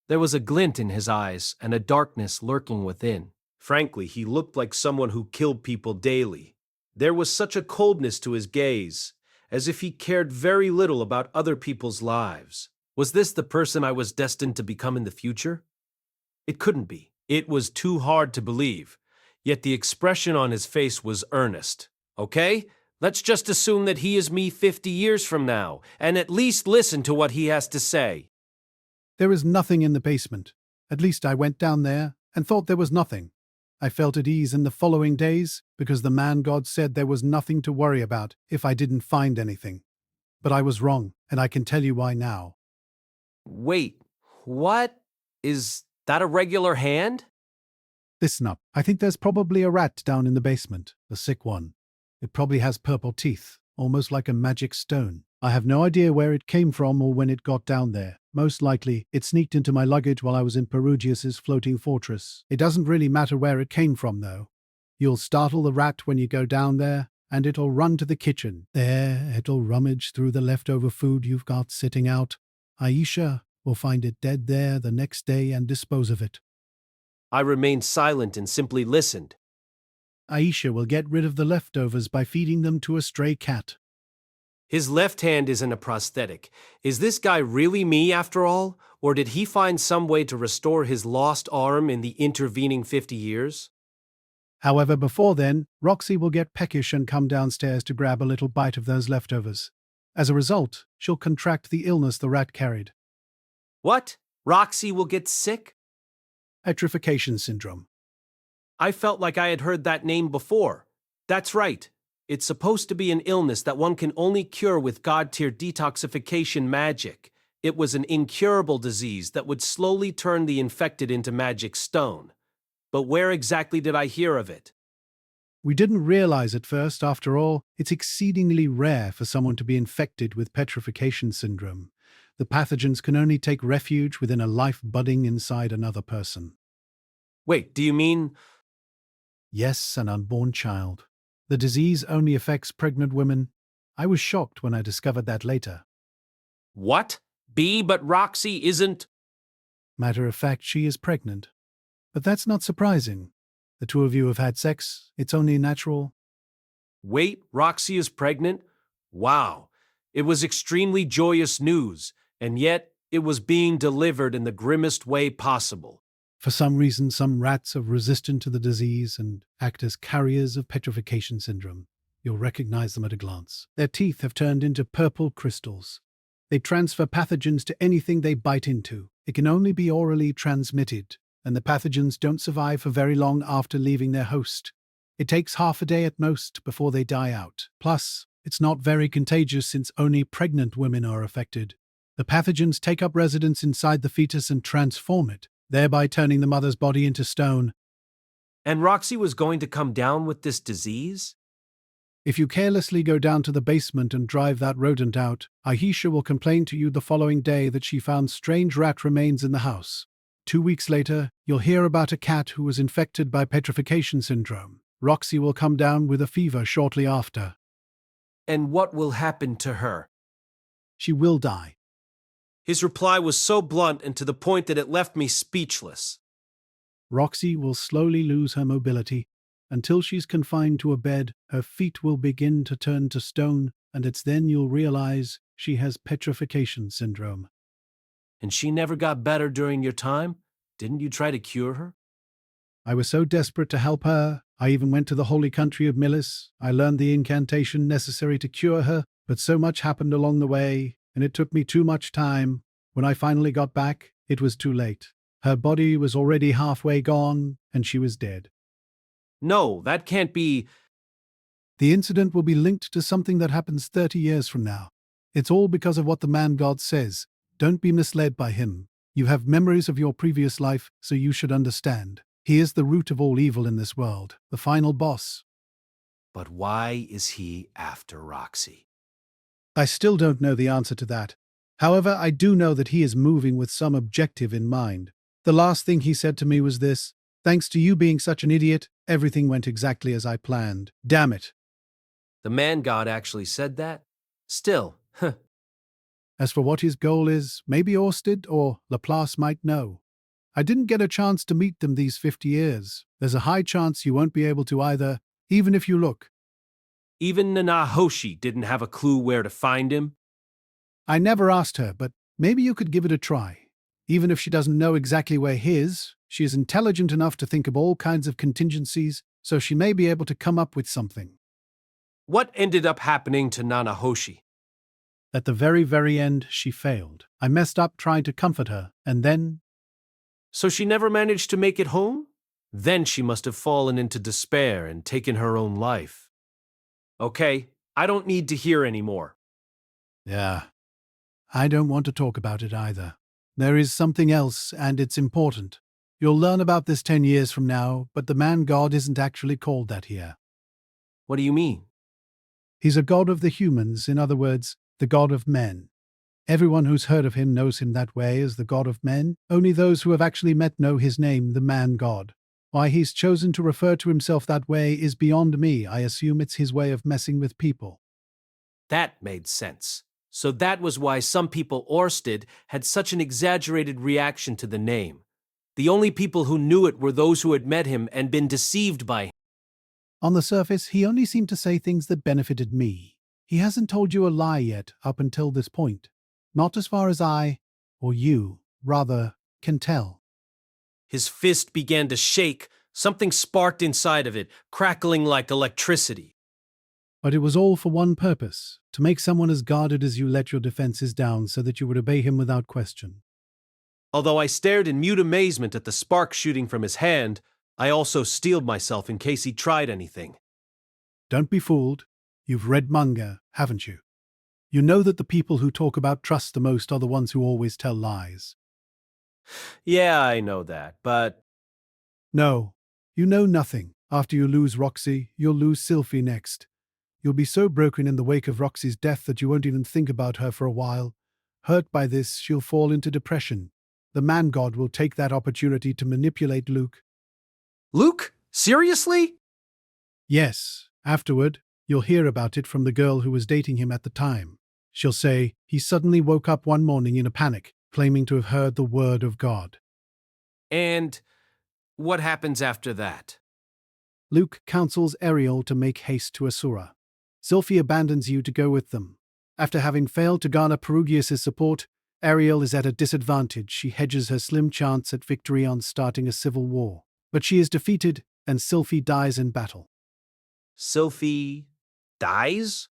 There was a glint in his eyes and a darkness lurking within. Frankly, he looked like someone who killed people daily. There was such a coldness to his gaze, as if he cared very little about other people's lives. Was this the person I was destined to become in the future? It couldn't be. It was too hard to believe. Yet the expression on his face was earnest. Okay? Let's just assume that he is me 50 years from now, and at least listen to what he has to say. There is nothing in the basement. At least I went down there and thought there was nothing. I felt at ease in the following days because the man god said there was nothing to worry about if I didn't find anything. But I was wrong, and I can tell you why now. Wait, what? Is that a regular hand? Listen up. I think there's probably a rat down in the basement, a sick one. It probably has purple teeth, almost like a magic stone. I have no idea where it came from or when it got down there. Most likely, it sneaked into my luggage while I was in Perugius's floating fortress. It doesn't really matter where it came from, though. You'll startle the rat when you go down there, and it'll run to the kitchen. There, it'll rummage through the leftover food you've got sitting out. Aisha will find it dead there the next day and dispose of it. I remained silent and simply listened. Aisha will get rid of the leftovers by feeding them to a stray cat. His left hand isn't a prosthetic. Is this guy really me after all? Or did he find some way to restore his lost arm in the intervening 50 years? However, before then, Roxy will get peckish and come downstairs to grab a little bite of those leftovers. As a result, she'll contract the illness the rat carried. What? Roxy will get sick? Petrification syndrome. I felt like I had heard that name before. That's right. It's supposed to be an illness that one can only cure with God-tier detoxification magic. It was an incurable disease that would slowly turn the infected into magic stone. But where exactly did I hear of it? We didn't realize at first, after all, it's exceedingly rare for someone to be infected with petrification syndrome. The pathogens can only take refuge within a life budding inside another person. Wait, do you mean? Yes, an unborn child. The disease only affects pregnant women. I was shocked when I discovered that later. What? But Roxy isn't... Matter of fact, she is pregnant. But that's not surprising. The two of you have had sex. It's only natural. Wait, Roxy is pregnant? Wow. It was extremely joyous news, and yet it was being delivered in the grimmest way possible. For some reason, some rats are resistant to the disease and act as carriers of petrification syndrome. You'll recognize them at a glance. Their teeth have turned into purple crystals. They transfer pathogens to anything they bite into. It can only be orally transmitted, and the pathogens don't survive for very long after leaving their host. It takes half a day at most before they die out. Plus, it's not very contagious since only pregnant women are affected. The pathogens take up residence inside the fetus and transform it, thereby turning the mother's body into stone. And Roxy was going to come down with this disease? If you carelessly go down to the basement and drive that rodent out, Ahisha will complain to you the following day that she found strange rat remains in the house. 2 weeks later, you'll hear about a cat who was infected by petrification syndrome. Roxy will come down with a fever shortly after. And what will happen to her? She will die. His reply was so blunt and to the point that it left me speechless. Roxy will slowly lose her mobility. Until she's confined to a bed, her feet will begin to turn to stone, and it's then you'll realize she has petrification syndrome. And she never got better during your time? Didn't you try to cure her? I was so desperate to help her, I even went to the holy country of Milis. I learned the incantation necessary to cure her, but so much happened along the way, and it took me too much time. When I finally got back, it was too late. Her body was already halfway gone, and she was dead. No, that can't be... The incident will be linked to something that happens 30 years from now. It's all because of what the man god says. Don't be misled by him. You have memories of your previous life, so you should understand. He is the root of all evil in this world, the final boss. But why is he after Roxy? I still don't know the answer to that. However, I do know that he is moving with some objective in mind. The last thing he said to me was this: "Thanks to you being such an idiot, everything went exactly as I planned. Damn it." The man god actually said that? Still, As for what his goal is, maybe Orsted or Laplace might know. I didn't get a chance to meet them these 50 years. There's a high chance you won't be able to either, even if you look. Even Nanahoshi didn't have a clue where to find him? I never asked her, but maybe you could give it a try. Even if she doesn't know exactly where he is, she is intelligent enough to think of all kinds of contingencies, so she may be able to come up with something. What ended up happening to Nanahoshi? At the very, very end, she failed. I messed up trying to comfort her, and then... So she never managed to make it home? Then she must have fallen into despair and taken her own life. Okay, I don't need to hear any more. Yeah. I don't want to talk about it either. There is something else, and it's important. You'll learn about this 10 years from now, but the man god isn't actually called that here. What do you mean? He's a god of the humans, in other words, the god of men. Everyone who's heard of him knows him that way as the god of men. Only those who have actually met know his name, the man god. Why he's chosen to refer to himself that way is beyond me. I assume it's his way of messing with people. That made sense. So that was why some people Orsted had such an exaggerated reaction to the name. The only people who knew it were those who had met him and been deceived by him. On the surface, he only seemed to say things that benefited me. He hasn't told you a lie yet up until this point. Not as far as I, or you, rather, can tell. His fist began to shake. Something sparked inside of it, crackling like electricity. But it was all for one purpose, to make someone as guarded as you let your defenses down so that you would obey him without question. Although I stared in mute amazement at the spark shooting from his hand, I also steeled myself in case he tried anything. Don't be fooled. You've read manga, haven't you? You know that the people who talk about trust the most are the ones who always tell lies. Yeah, I know that, but... No, you know nothing. After you lose Roxy, you'll lose Sylphie next. You'll be so broken in the wake of Roxy's death that you won't even think about her for a while. Hurt by this, she'll fall into depression. The man god will take that opportunity to manipulate Luke. Luke? Seriously? Yes. Afterward, You'll hear about it from the girl who was dating him at the time. She'll say he suddenly woke up one morning in a panic, claiming to have heard the word of God. And what happens after that? Luke counsels Ariel to make haste to Asura. Sylphie abandons you to go with them. After having failed to garner Perugius' support, Ariel is at a disadvantage. She hedges her slim chance at victory on starting a civil war. But she is defeated, and Sylphie dies in battle. Sylphie dies?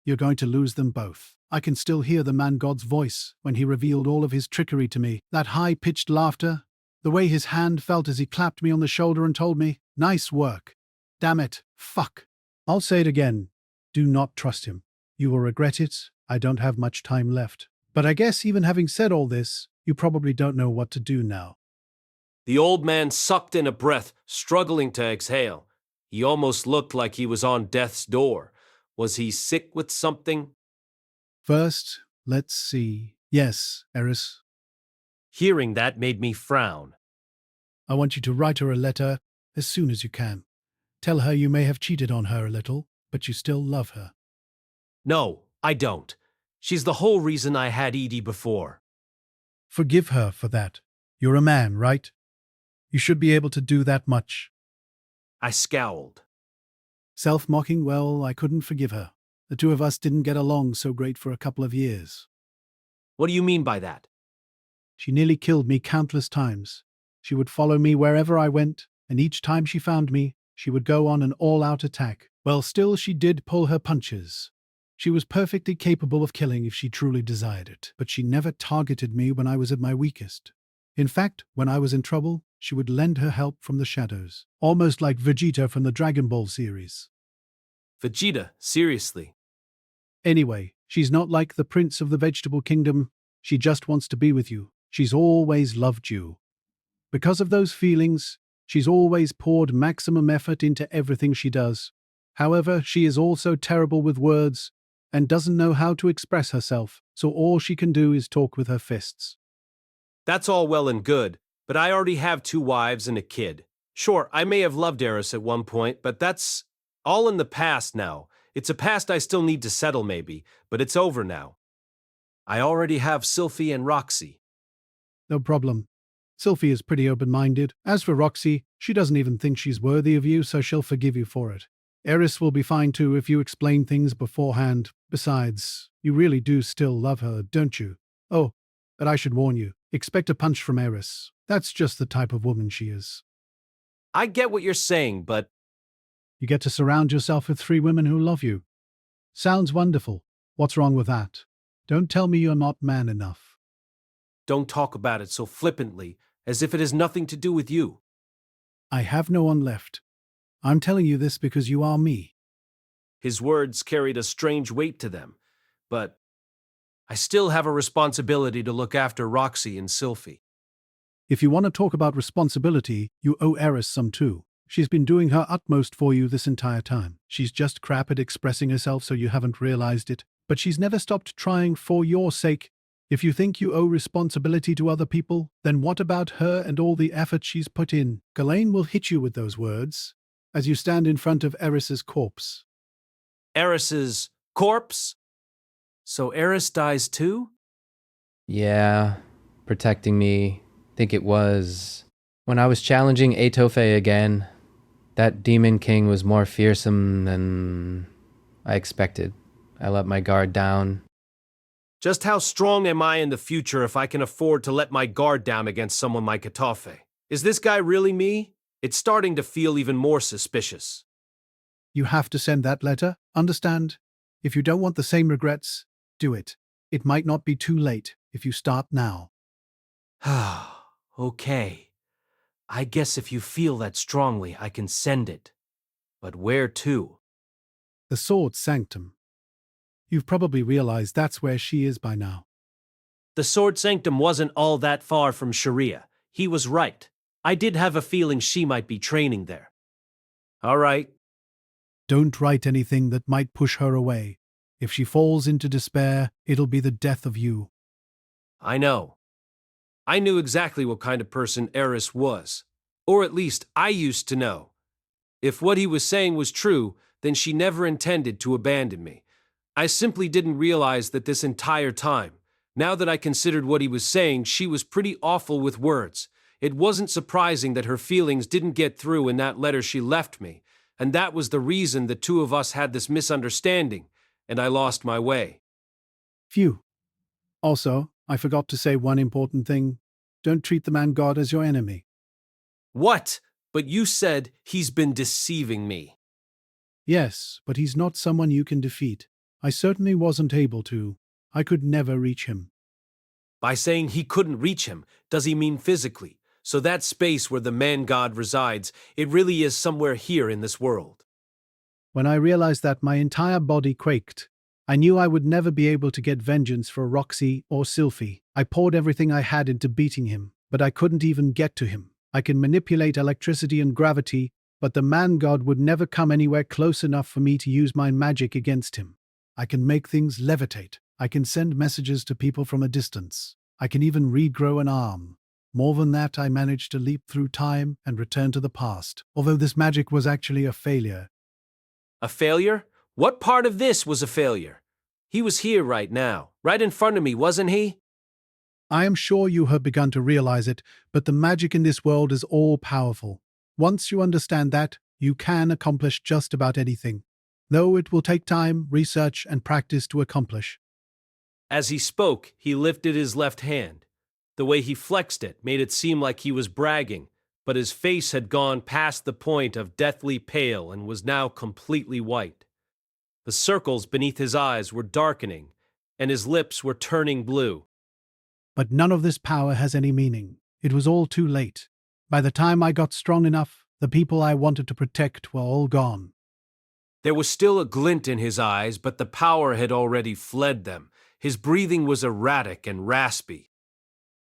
You're going to lose them both. I can still hear the man-god's voice when he revealed all of his trickery to me. That high-pitched laughter, the way his hand felt as he clapped me on the shoulder and told me, "Nice work." Damn it, fuck. I'll say it again. Do not trust him. You will regret it. I don't have much time left. But I guess even having said all this, you probably don't know what to do now. The old man sucked in a breath, struggling to exhale. He almost looked like he was on death's door. Was he sick with something? First, let's see. Yes, Eris. Hearing that made me frown. I want you to write her a letter as soon as you can. Tell her you may have cheated on her a little, but you still love her. No, I don't. She's the whole reason I had Edie before. Forgive her for that. You're a man, right? You should be able to do that much. I scowled. Self-mocking, well, I couldn't forgive her. The two of us didn't get along so great for a couple of years. What do you mean by that? She nearly killed me countless times. She would follow me wherever I went, and each time she found me, she would go on an all-out attack. Well, still she did pull her punches. She was perfectly capable of killing if she truly desired it, but she never targeted me when I was at my weakest. In fact, when I was in trouble, she would lend her help from the shadows, almost like Vegeta from the Dragon Ball series. Vegeta, seriously. Anyway, she's not like the Prince of the Vegetable Kingdom. She just wants to be with you. She's always loved you. Because of those feelings, she's always poured maximum effort into everything she does. However, she is also terrible with words and doesn't know how to express herself, so all she can do is talk with her fists. That's all well and good, but I already have 2 wives and a kid. Sure, I may have loved Eris at one point, but that's all in the past now. It's a past I still need to settle maybe, but it's over now. I already have Sylphie and Roxy. No problem. Sylphie is pretty open-minded. As for Roxy, she doesn't even think she's worthy of you, so she'll forgive you for it. Eris will be fine too if you explain things beforehand. Besides, you really do still love her, don't you? Oh, but I should warn you, expect a punch from Eris. That's just the type of woman she is. I get what you're saying, but you get to surround yourself with 3 women who love you. Sounds wonderful. What's wrong with that? Don't tell me you're not man enough. Don't talk about it so flippantly, as if it has nothing to do with you. I have no one left. I'm telling you this because you are me. His words carried a strange weight to them, but I still have a responsibility to look after Roxy and Sylphie. If you want to talk about responsibility, you owe Eris some too. She's been doing her utmost for you this entire time. She's just crap at expressing herself, so you haven't realized it, but she's never stopped trying for your sake. If you think you owe responsibility to other people, then what about her and all the effort she's put in? Ghislaine will hit you with those words as you stand in front of Eris's corpse. Eris's corpse? So Eris dies too? Yeah, protecting me. Think it was. When I was challenging Atofe again, that Demon King was more fearsome than I expected. I let my guard down. Just how strong am I in the future if I can afford to let my guard down against someone like Atofe? Is this guy really me? It's starting to feel even more suspicious. You have to send that letter, understand? If you don't want the same regrets, do it. It might not be too late if you start now. Okay. I guess if you feel that strongly, I can send it. But where to? The Sword Sanctum. You've probably realized that's where she is by now. The Sword Sanctum wasn't all that far from Sharia. He was right. I did have a feeling she might be training there. All right. Don't write anything that might push her away. If she falls into despair, it'll be the death of you. I know. I knew exactly what kind of person Eris was. Or at least I used to know. If what he was saying was true, then she never intended to abandon me. I simply didn't realize that this entire time. Now that I considered what he was saying, she was pretty awful with words. It wasn't surprising that her feelings didn't get through in that letter she left me, and that was the reason the two of us had this misunderstanding, and I lost my way. Phew. Also, I forgot to say one important thing. Don't treat the man God as your enemy. What? But you said he's been deceiving me. Yes, but he's not someone you can defeat. I certainly wasn't able to. I could never reach him. By saying he couldn't reach him, does he mean physically? So that space where the man God resides, it really is somewhere here in this world. When I realized that, my entire body quaked. I knew I would never be able to get vengeance for Roxy or Sylphie. I poured everything I had into beating him, but I couldn't even get to him. I can manipulate electricity and gravity, but the man God would never come anywhere close enough for me to use my magic against him. I can make things levitate. I can send messages to people from a distance. I can even regrow an arm. More than that, I managed to leap through time and return to the past, although this magic was actually a failure. A failure? What part of this was a failure? He was here right now, right in front of me, wasn't he? I am sure you have begun to realize it, but the magic in this world is all-powerful. Once you understand that, you can accomplish just about anything, though it will take time, research, and practice to accomplish. As he spoke, he lifted his left hand. The way he flexed it made it seem like he was bragging, but his face had gone past the point of deathly pale and was now completely white. The circles beneath his eyes were darkening, and his lips were turning blue. But none of this power has any meaning. It was all too late. By the time I got strong enough, the people I wanted to protect were all gone. There was still a glint in his eyes, but the power had already fled them. His breathing was erratic and raspy.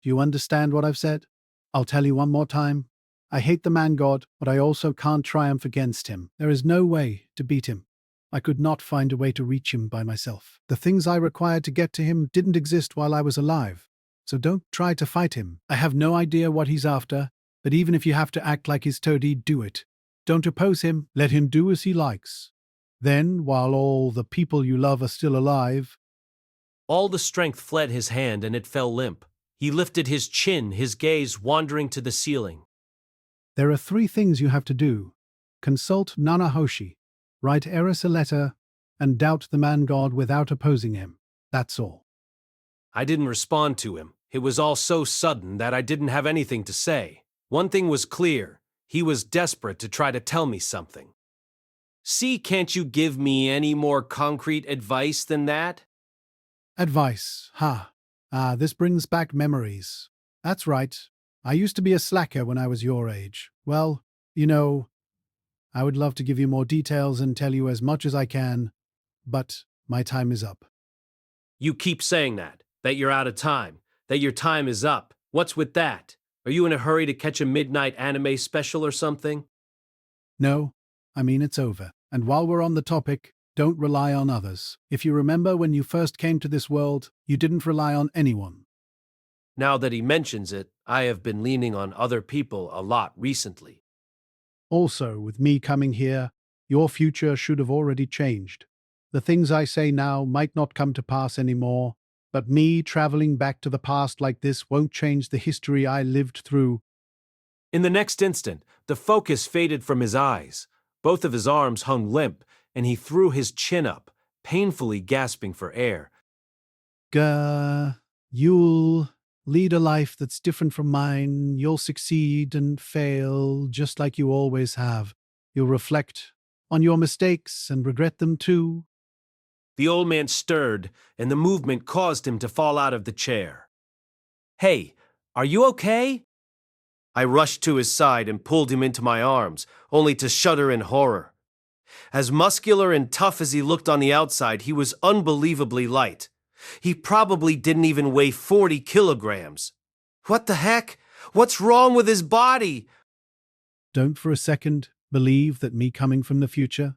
Do you understand what I've said? I'll tell you one more time. I hate the man God, but I also can't triumph against him. There is no way to beat him. I could not find a way to reach him by myself. The things I required to get to him didn't exist while I was alive. So don't try to fight him. I have no idea what he's after, but even if you have to act like his toady, do it. Don't oppose him. Let him do as he likes. Then, while all the people you love are still alive... All the strength fled his hand and it fell limp. He lifted his chin, his gaze wandering to the ceiling. There are 3 things you have to do. Consult Nanahoshi, write Eris a letter, and doubt the man God without opposing him. That's all. I didn't respond to him. It was all so sudden that I didn't have anything to say. One thing was clear. He was desperate to try to tell me something. See, can't you give me any more concrete advice than that? Advice, this brings back memories. That's right. I used to be a slacker when I was your age. Well, you know, I would love to give you more details and tell you as much as I can, but my time is up. You keep saying that you're out of time, that your time is up. What's with that? Are you in a hurry to catch a midnight anime special or something? No, I mean it's over. And while we're on the topic, don't rely on others. If you remember when you first came to this world, you didn't rely on anyone. Now that he mentions it, I have been leaning on other people a lot recently. Also, with me coming here, your future should have already changed. The things I say now might not come to pass anymore, but me traveling back to the past like this won't change the history I lived through. In the next instant, the focus faded from his eyes. Both of his arms hung limp, and he threw his chin up, painfully gasping for air. You'll lead a life that's different from mine. You'll succeed and fail, just like you always have. You'll reflect on your mistakes and regret them too. The old man stirred, and the movement caused him to fall out of the chair. Hey, are you okay? I rushed to his side and pulled him into my arms, only to shudder in horror. As muscular and tough as he looked on the outside, he was unbelievably light. He probably didn't even weigh 40 kilograms. What the heck? What's wrong with his body? Don't for a second believe that me coming from the future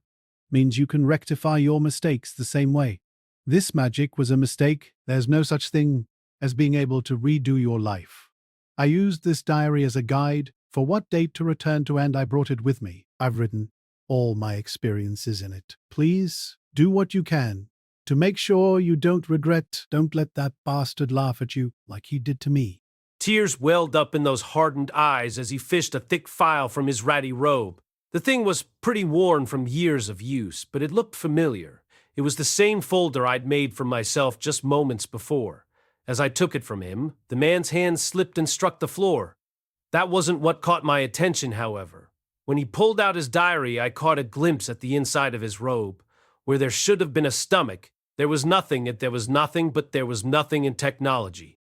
means you can rectify your mistakes the same way. This magic was a mistake. There's no such thing as being able to redo your life. I used this diary as a guide for what date to return to, and I brought it with me. I've written all my experiences in it. Please do what you can to make sure you don't regret. Don't let that bastard laugh at you like he did to me. Tears welled up in those hardened eyes as he fished a thick file from his ratty robe. The thing was pretty worn from years of use, but it looked familiar. It was the same folder I'd made for myself just moments before. As I took it from him, the man's hand slipped and struck the floor. That wasn't what caught my attention, however. When he pulled out his diary, I caught a glimpse at the inside of his robe. Where there should have been a stomach, there was nothing in technology.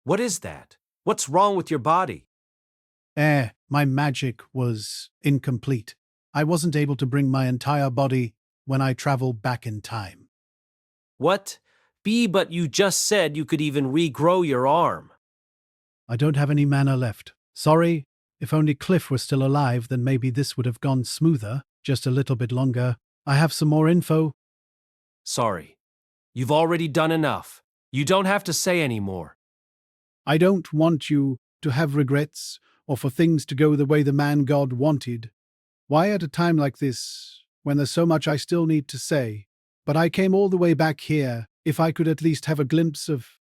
What is that? What's wrong with your body? My magic was incomplete. I wasn't able to bring my entire body when I traveled back in time. What? But you just said you could even regrow your arm. I don't have any mana left. Sorry. If only Cliff were still alive, then maybe this would have gone smoother, just a little bit longer. I have some more info. Sorry. You've already done enough. You don't have to say any more. I don't want you to have regrets or for things to go the way the man God wanted. Why at a time like this, when there's so much I still need to say? But I came all the way back here, if I could at least have a glimpse of...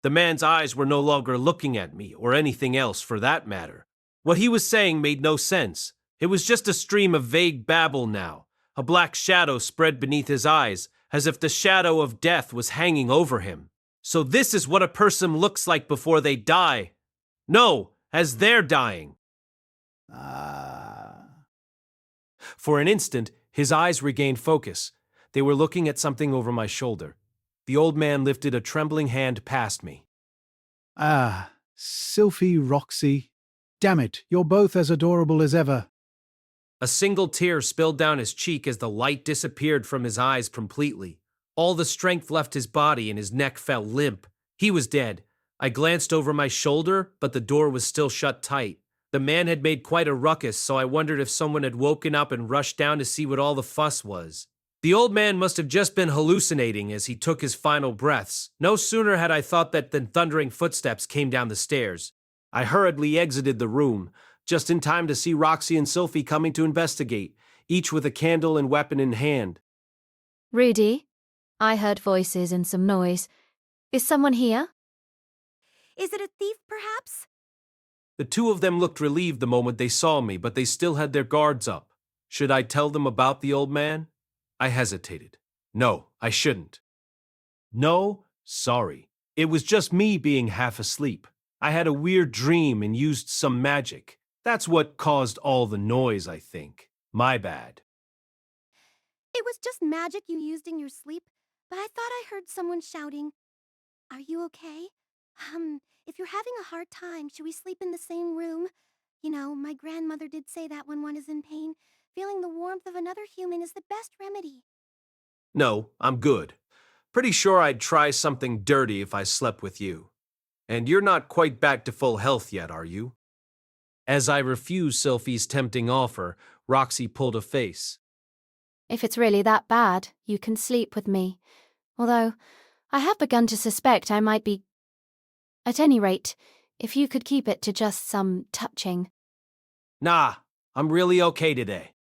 The man's eyes were no longer looking at me, or anything else for that matter. What he was saying made no sense. It was just a stream of vague babble now. A black shadow spread beneath his eyes, as if the shadow of death was hanging over him. So this is what a person looks like before they die. No, as they're dying. For an instant, his eyes regained focus. They were looking at something over my shoulder. The old man lifted a trembling hand past me. Sylphie, Roxy. Damn it, you're both as adorable as ever. A single tear spilled down his cheek as the light disappeared from his eyes completely. All the strength left his body and his neck fell limp. He was dead. I glanced over my shoulder, but the door was still shut tight. The man had made quite a ruckus, so I wondered if someone had woken up and rushed down to see what all the fuss was. The old man must have just been hallucinating as he took his final breaths. No sooner had I thought that than thundering footsteps came down the stairs. I hurriedly exited the room, just in time to see Roxy and Sylphie coming to investigate, each with a candle and weapon in hand. Rudy, I heard voices and some noise. Is someone here? Is it a thief, perhaps? The two of them looked relieved the moment they saw me, but they still had their guards up. Should I tell them about the old man? I hesitated. No, I shouldn't. No, sorry. It was just me being half asleep. I had a weird dream and used some magic. That's what caused all the noise, I think. My bad. It was just magic you used in your sleep, but I thought I heard someone shouting. Are you okay? If you're having a hard time, should we sleep in the same room? You know, my grandmother did say that when one is in pain, feeling the warmth of another human is the best remedy. No, I'm good. Pretty sure I'd try something dirty if I slept with you. And you're not quite back to full health yet, are you? As I refused Sylphie's tempting offer, Roxy pulled a face. If it's really that bad, you can sleep with me. Although, I have begun to suspect I might be... At any rate, if you could keep it to just some touching. Nah, I'm really okay today.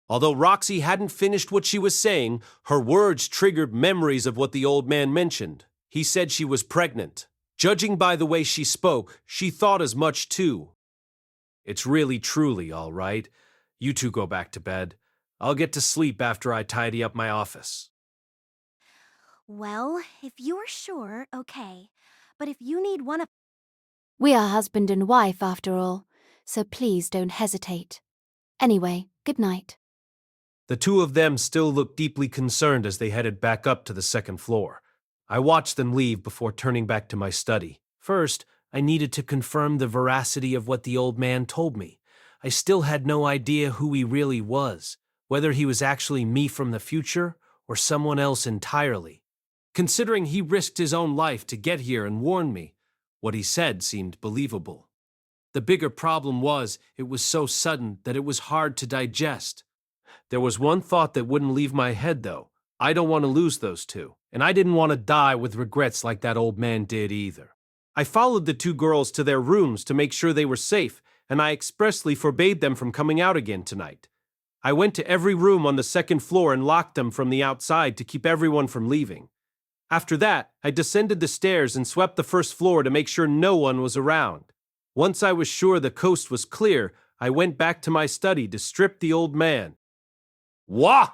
Although Roxy hadn't finished what she was saying, her words triggered memories of what the old man mentioned. He said she was pregnant. Judging by the way she spoke, she thought as much too. It's really truly all right. You two go back to bed. I'll get to sleep after I tidy up my office. Well, if you're sure, okay. But if you need one of... We are husband and wife after all, so please don't hesitate. Anyway, good night. The two of them still looked deeply concerned as they headed back up to the second floor. I watched them leave before turning back to my study. First, I needed to confirm the veracity of what the old man told me. I still had no idea who he really was, whether he was actually me from the future or someone else entirely. Considering he risked his own life to get here and warn me, what he said seemed believable. The bigger problem was it was so sudden that it was hard to digest. There was one thought that wouldn't leave my head, though. I don't want to lose those two, and I didn't want to die with regrets like that old man did either. I followed the two girls to their rooms to make sure they were safe, and I expressly forbade them from coming out again tonight. I went to every room on the second floor and locked them from the outside to keep everyone from leaving. After that, I descended the stairs and swept the first floor to make sure no one was around. Once I was sure the coast was clear, I went back to my study to strip the old man. Wah!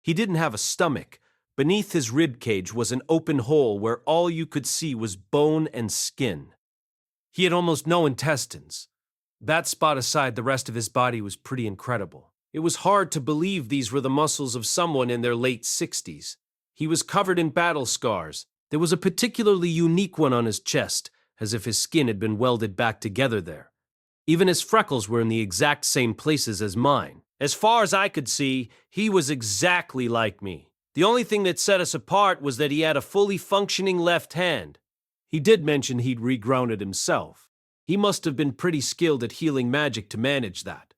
He didn't have a stomach. Beneath his rib cage was an open hole where all you could see was bone and skin. He had almost no intestines. That spot aside, the rest of his body was pretty incredible. It was hard to believe these were the muscles of someone in their late 60s. He was covered in battle scars. There was a particularly unique one on his chest, as if his skin had been welded back together there. Even his freckles were in the exact same places as mine. As far as I could see, he was exactly like me. The only thing that set us apart was that he had a fully functioning left hand. He did mention he'd regrown it himself. He must have been pretty skilled at healing magic to manage that.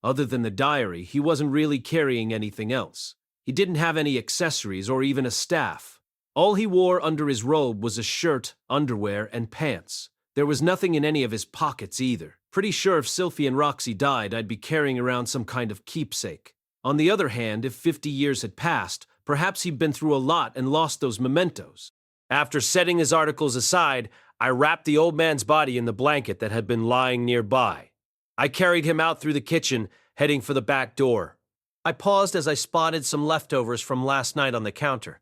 Other than the diary, he wasn't really carrying anything else. He didn't have any accessories or even a staff. All he wore under his robe was a shirt, underwear, and pants. There was nothing in any of his pockets either. Pretty sure if Sylphie and Roxy died, I'd be carrying around some kind of keepsake. On the other hand, if 50 years had passed, perhaps he'd been through a lot and lost those mementos. After setting his articles aside, I wrapped the old man's body in the blanket that had been lying nearby. I carried him out through the kitchen, heading for the back door. I paused as I spotted some leftovers from last night on the counter.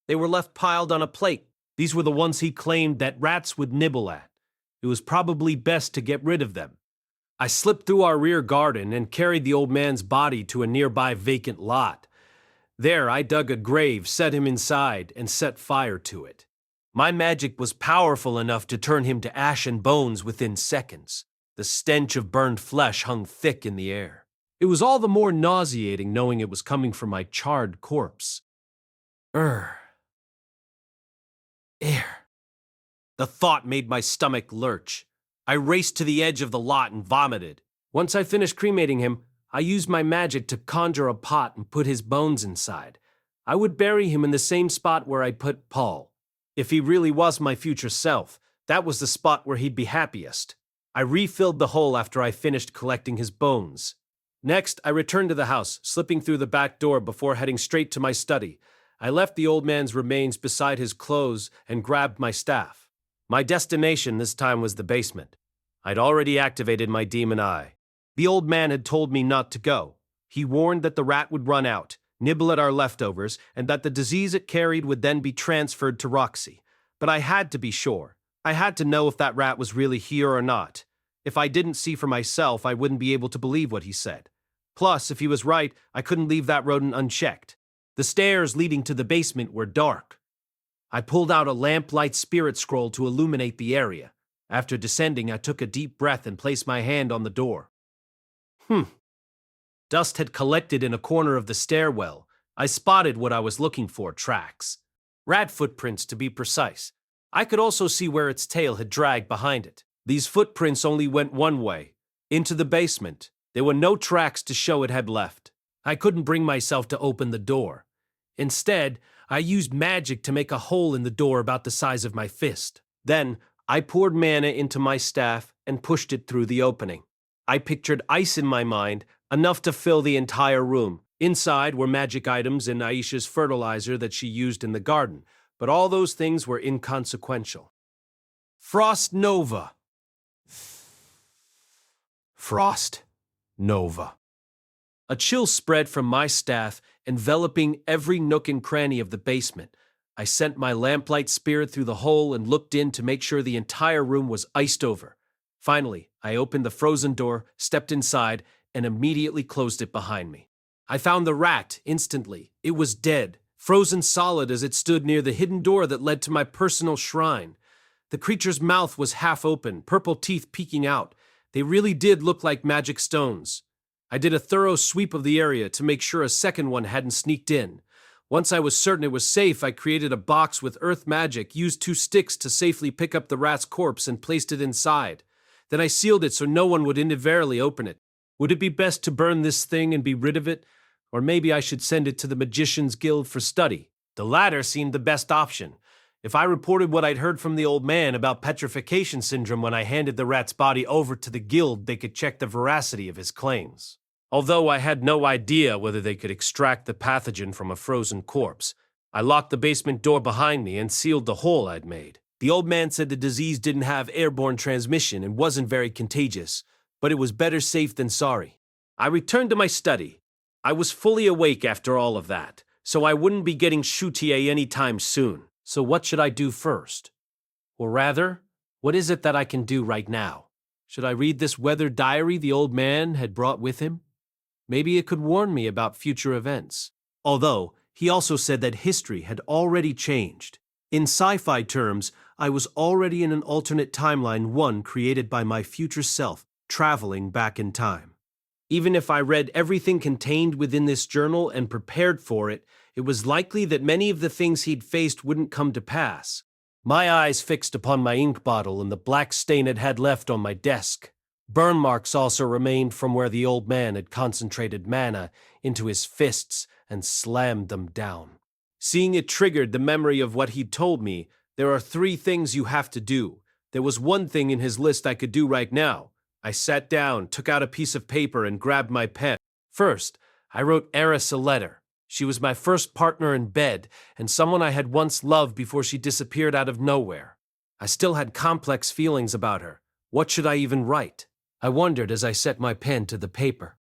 They were left piled on a plate. These were the ones he claimed that rats would nibble at. It was probably best to get rid of them. I slipped through our rear garden and carried the old man's body to a nearby vacant lot. There, I dug a grave, set him inside, and set fire to it. My magic was powerful enough to turn him to ash and bones within seconds. The stench of burned flesh hung thick in the air. It was all the more nauseating knowing it was coming from my charred corpse. Air. The thought made my stomach lurch. I raced to the edge of the lot and vomited. Once I finished cremating him, I used my magic to conjure a pot and put his bones inside. I would bury him in the same spot where I put Paul. If he really was my future self, that was the spot where he'd be happiest. I refilled the hole after I finished collecting his bones. Next, I returned to the house, slipping through the back door before heading straight to my study. I left the old man's remains beside his clothes and grabbed my staff. My destination this time was the basement. I'd already activated my demon eye. The old man had told me not to go. He warned that the rat would run out, nibble at our leftovers, and that the disease it carried would then be transferred to Roxy. But I had to be sure. I had to know if that rat was really here or not. If I didn't see for myself, I wouldn't be able to believe what he said. Plus, if he was right, I couldn't leave that rodent unchecked. The stairs leading to the basement were dark. I pulled out a lamplight spirit scroll to illuminate the area. After descending, I took a deep breath and placed my hand on the door. Dust had collected in a corner of the stairwell. I spotted what I was looking for, tracks. Rat footprints, to be precise. I could also see where its tail had dragged behind it. These footprints only went one way, into the basement. There were no tracks to show it had left. I couldn't bring myself to open the door. Instead, I used magic to make a hole in the door about the size of my fist. Then, I poured mana into my staff and pushed it through the opening. I pictured ice in my mind, enough to fill the entire room. Inside were magic items and Aisha's fertilizer that she used in the garden, but all those things were inconsequential. Frost Nova. Frost Nova. A chill spread from my staff, enveloping every nook and cranny of the basement. I sent my lamplight spirit through the hole and looked in to make sure the entire room was iced over. Finally, I opened the frozen door, stepped inside, and immediately closed it behind me. I found the rat instantly. It was dead, frozen solid as it stood near the hidden door that led to my personal shrine. The creature's mouth was half open, purple teeth peeking out. They really did look like magic stones. I did a thorough sweep of the area to make sure a second one hadn't sneaked in. Once I was certain it was safe, I created a box with earth magic, used 2 sticks to safely pick up the rat's corpse and placed it inside. Then I sealed it so no one would inadvertently open it. Would it be best to burn this thing and be rid of it? Or maybe I should send it to the Magician's Guild for study. The latter seemed the best option. If I reported what I'd heard from the old man about petrification syndrome when I handed the rat's body over to the guild, they could check the veracity of his claims. Although I had no idea whether they could extract the pathogen from a frozen corpse, I locked the basement door behind me and sealed the hole I'd made. The old man said the disease didn't have airborne transmission and wasn't very contagious, but it was better safe than sorry. I returned to my study. I was fully awake after all of that, so I wouldn't be getting shutier anytime soon. So what should I do first? Or rather, what is it that I can do right now? Should I read this weather diary the old man had brought with him? Maybe it could warn me about future events. Although, he also said that history had already changed. In sci-fi terms, I was already in an alternate timeline, one created by my future self, traveling back in time. Even if I read everything contained within this journal and prepared for it, it was likely that many of the things he'd faced wouldn't come to pass. My eyes fixed upon my ink bottle and the black stain it had left on my desk. Burn marks also remained from where the old man had concentrated mana into his fists and slammed them down. Seeing it triggered the memory of what he'd told me. There are 3 things you have to do. There was one thing in his list I could do right now. I sat down, took out a piece of paper, and grabbed my pen. First, I wrote Eris a letter. She was my first partner in bed, and someone I had once loved before she disappeared out of nowhere. I still had complex feelings about her. What should I even write? I wondered as I set my pen to the paper.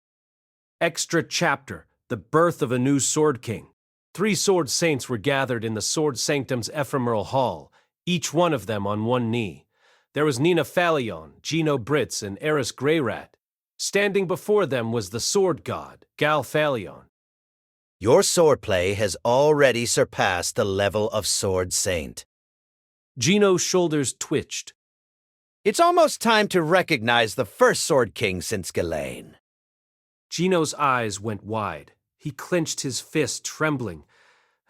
Extra chapter, the birth of a new Sword King. 3 sword saints were gathered in the Sword Sanctum's ephemeral hall, each one of them on one knee. There was Nina Phalion, Gino Britz, and Eris Greyrat. Standing before them was the sword god, Gal Phalion. Your swordplay has already surpassed the level of Sword Saint. Gino's shoulders twitched. It's almost time to recognize the first Sword King since Ghislaine. Gino's eyes went wide. He clenched his fist, trembling.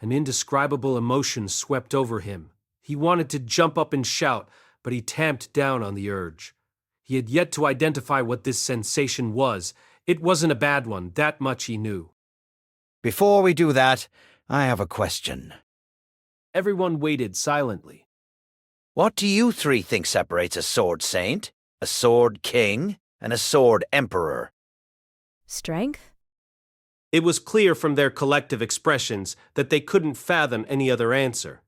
An indescribable emotion swept over him. He wanted to jump up and shout, but he tamped down on the urge. He had yet to identify what this sensation was. It wasn't a bad one, that much he knew. Before we do that, I have a question. Everyone waited silently. What do you 3 think separates a Sword Saint, a Sword King, and a Sword Emperor? Strength? It was clear from their collective expressions that they couldn't fathom any other answer.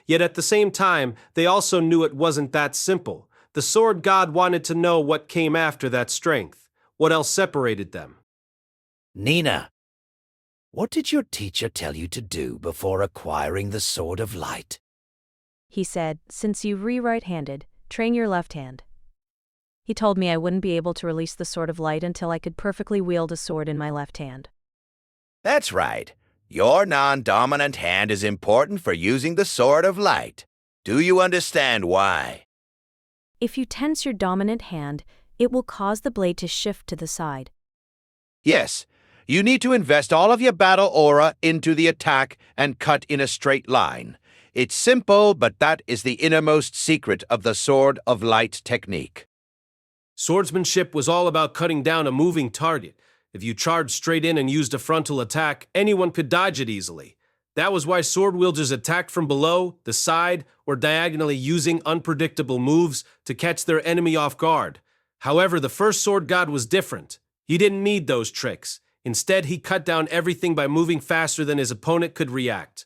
Yet at the same time, they also knew it wasn't that simple. The sword god wanted to know what came after that strength. What else separated them? Nina, what did your teacher tell you to do before acquiring the Sword of Light? He said, since you right-handed, train your left hand. He told me I wouldn't be able to release the Sword of Light until I could perfectly wield a sword in my left hand. That's right. Your non-dominant hand is important for using the Sword of Light. Do you understand why? If you tense your dominant hand, it will cause the blade to shift to the side. Yes. You need to invest all of your battle aura into the attack and cut in a straight line. It's simple, but that is the innermost secret of the Sword of Light technique. Swordsmanship was all about cutting down a moving target. If you charged straight in and used a frontal attack, anyone could dodge it easily. That was why sword wielders attacked from below, the side, or diagonally using unpredictable moves to catch their enemy off guard. However, the first sword god was different. He didn't need those tricks. Instead, he cut down everything by moving faster than his opponent could react.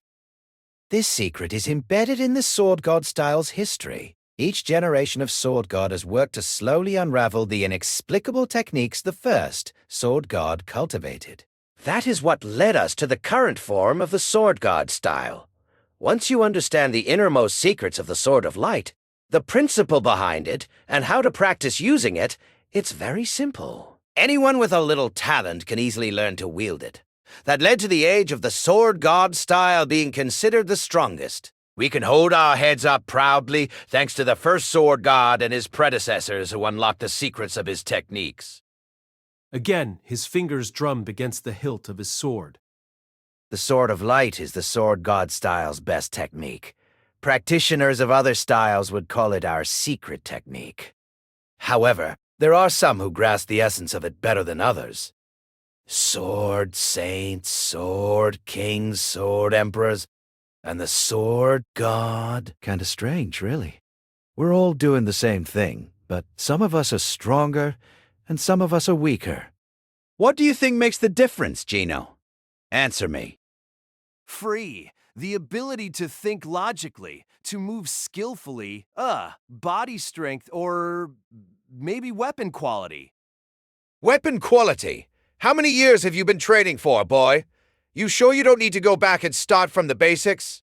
This secret is embedded in the Sword God style's history. Each generation of Sword God has worked to slowly unravel the inexplicable techniques the first Sword God cultivated. That is what led us to the current form of the Sword God style. Once you understand the innermost secrets of the Sword of Light, the principle behind it, and how to practice using it, it's very simple. Anyone with a little talent can easily learn to wield it. That led to the age of the Sword God style being considered the strongest. We can hold our heads up proudly thanks to the first Sword God and his predecessors who unlocked the secrets of his techniques. Again, his fingers drummed against the hilt of his sword. The Sword of Light is the Sword God style's best technique. Practitioners of other styles would call it our secret technique. However, there are some who grasp the essence of it better than others. Sword Saints, Sword Kings, Sword Emperors, and the Sword God. Kinda strange, really. We're all doing the same thing, but some of us are stronger, and some of us are weaker. What do you think makes the difference, Gino? Answer me. Free. The ability to think logically, to move skillfully, body strength, or maybe weapon quality. Weapon quality? How many years have you been training for, boy? You sure you don't need to go back and start from the basics?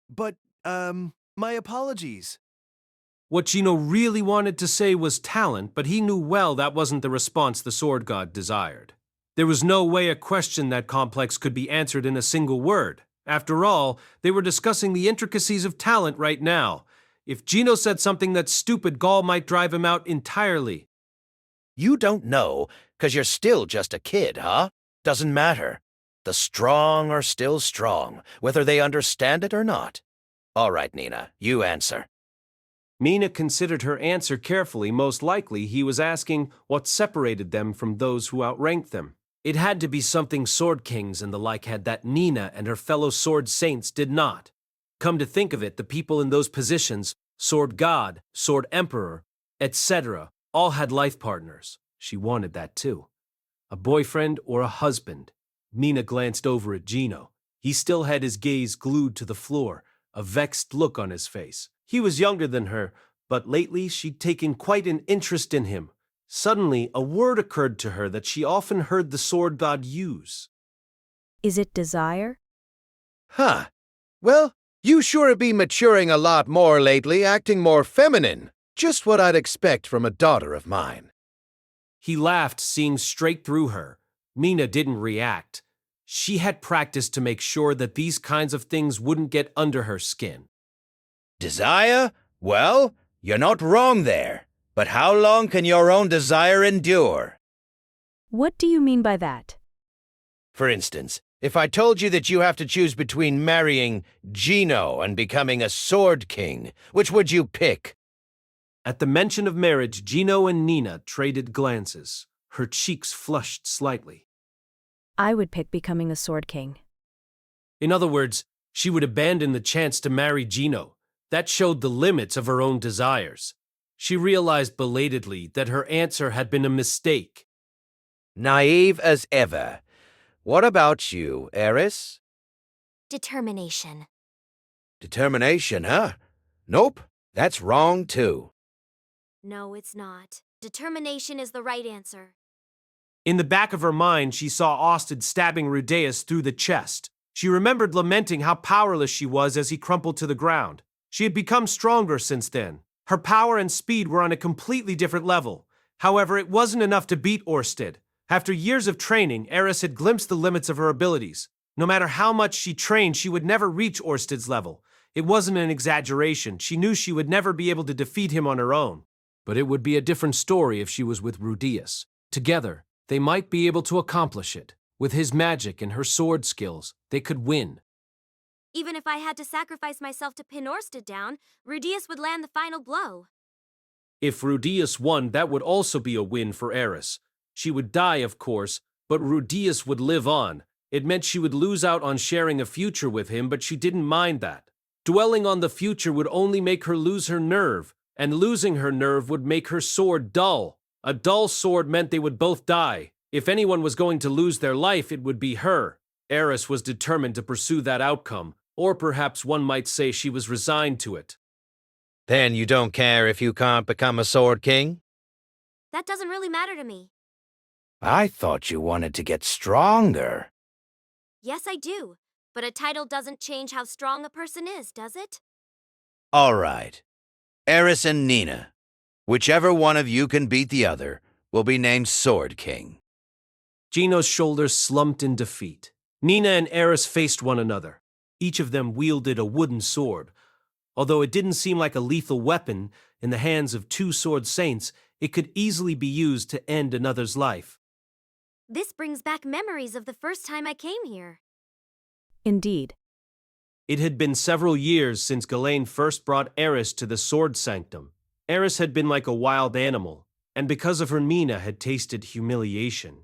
But, my apologies. What Gino really wanted to say was talent, but he knew well that wasn't the response the sword god desired. There was no way a question that complex could be answered in a single word. After all, they were discussing the intricacies of talent right now. If Gino said something that's stupid, Gaul might drive him out entirely. You don't know, 'cause you're still just a kid, huh? Doesn't matter. The strong are still strong, whether they understand it or not. All right, Nina, you answer. Mina considered her answer carefully. Most likely, he was asking what separated them from those who outranked them. It had to be something sword kings and the like had that Nina and her fellow sword saints did not. Come to think of it, the people in those positions, sword god, sword emperor, etc., all had life partners. She wanted that too. A boyfriend or a husband. Nina glanced over at Gino. He still had his gaze glued to the floor, a vexed look on his face. He was younger than her, but lately she'd taken quite an interest in him. Suddenly, a word occurred to her that she often heard the sword god use. Is it desire? Huh. Well, you sure have been maturing a lot more lately, acting more feminine. Just what I'd expect from a daughter of mine. He laughed, seeing straight through her. Mina didn't react. She had practiced to make sure that these kinds of things wouldn't get under her skin. Desire? Well, you're not wrong there. But how long can your own desire endure? What do you mean by that? For instance, if I told you that you have to choose between marrying Gino and becoming a sword king, which would you pick? At the mention of marriage, Gino and Nina traded glances. Her cheeks flushed slightly. I would pick becoming a sword king. In other words, she would abandon the chance to marry Gino. That showed the limits of her own desires. She realized belatedly that her answer had been a mistake. Naive as ever. What about you, Eris? Determination. Determination, huh? Nope, that's wrong too. No, it's not. Determination is the right answer. In the back of her mind, she saw Austin stabbing Rudeus through the chest. She remembered lamenting how powerless she was as he crumpled to the ground. She had become stronger since then. Her power and speed were on a completely different level. However, it wasn't enough to beat Orsted. After years of training, Eris had glimpsed the limits of her abilities. No matter how much she trained, she would never reach Orsted's level. It wasn't an exaggeration. She knew she would never be able to defeat him on her own. But it would be a different story if she was with Rudeus. Together, they might be able to accomplish it. With his magic and her sword skills, they could win. Even if I had to sacrifice myself to pin Orsted down, Rudeus would land the final blow. If Rudeus won, that would also be a win for Eris. She would die, of course, but Rudeus would live on. It meant she would lose out on sharing a future with him, but she didn't mind that. Dwelling on the future would only make her lose her nerve, and losing her nerve would make her sword dull. A dull sword meant they would both die. If anyone was going to lose their life, it would be her. Eris was determined to pursue that outcome, or perhaps one might say she was resigned to it. Then you don't care if you can't become a sword king? That doesn't really matter to me. I thought you wanted to get stronger. Yes, I do. But a title doesn't change how strong a person is, does it? All right. Eris and Nina. Whichever one of you can beat the other will be named Sword King. Gino's shoulders slumped in defeat. Nina and Eris faced one another. Each of them wielded a wooden sword. Although it didn't seem like a lethal weapon in the hands of two sword saints, it could easily be used to end another's life. This brings back memories of the first time I came here. Indeed. It had been several years since Ghislaine first brought Eris to the Sword Sanctum. Eris had been like a wild animal, and because of her Nina had tasted humiliation.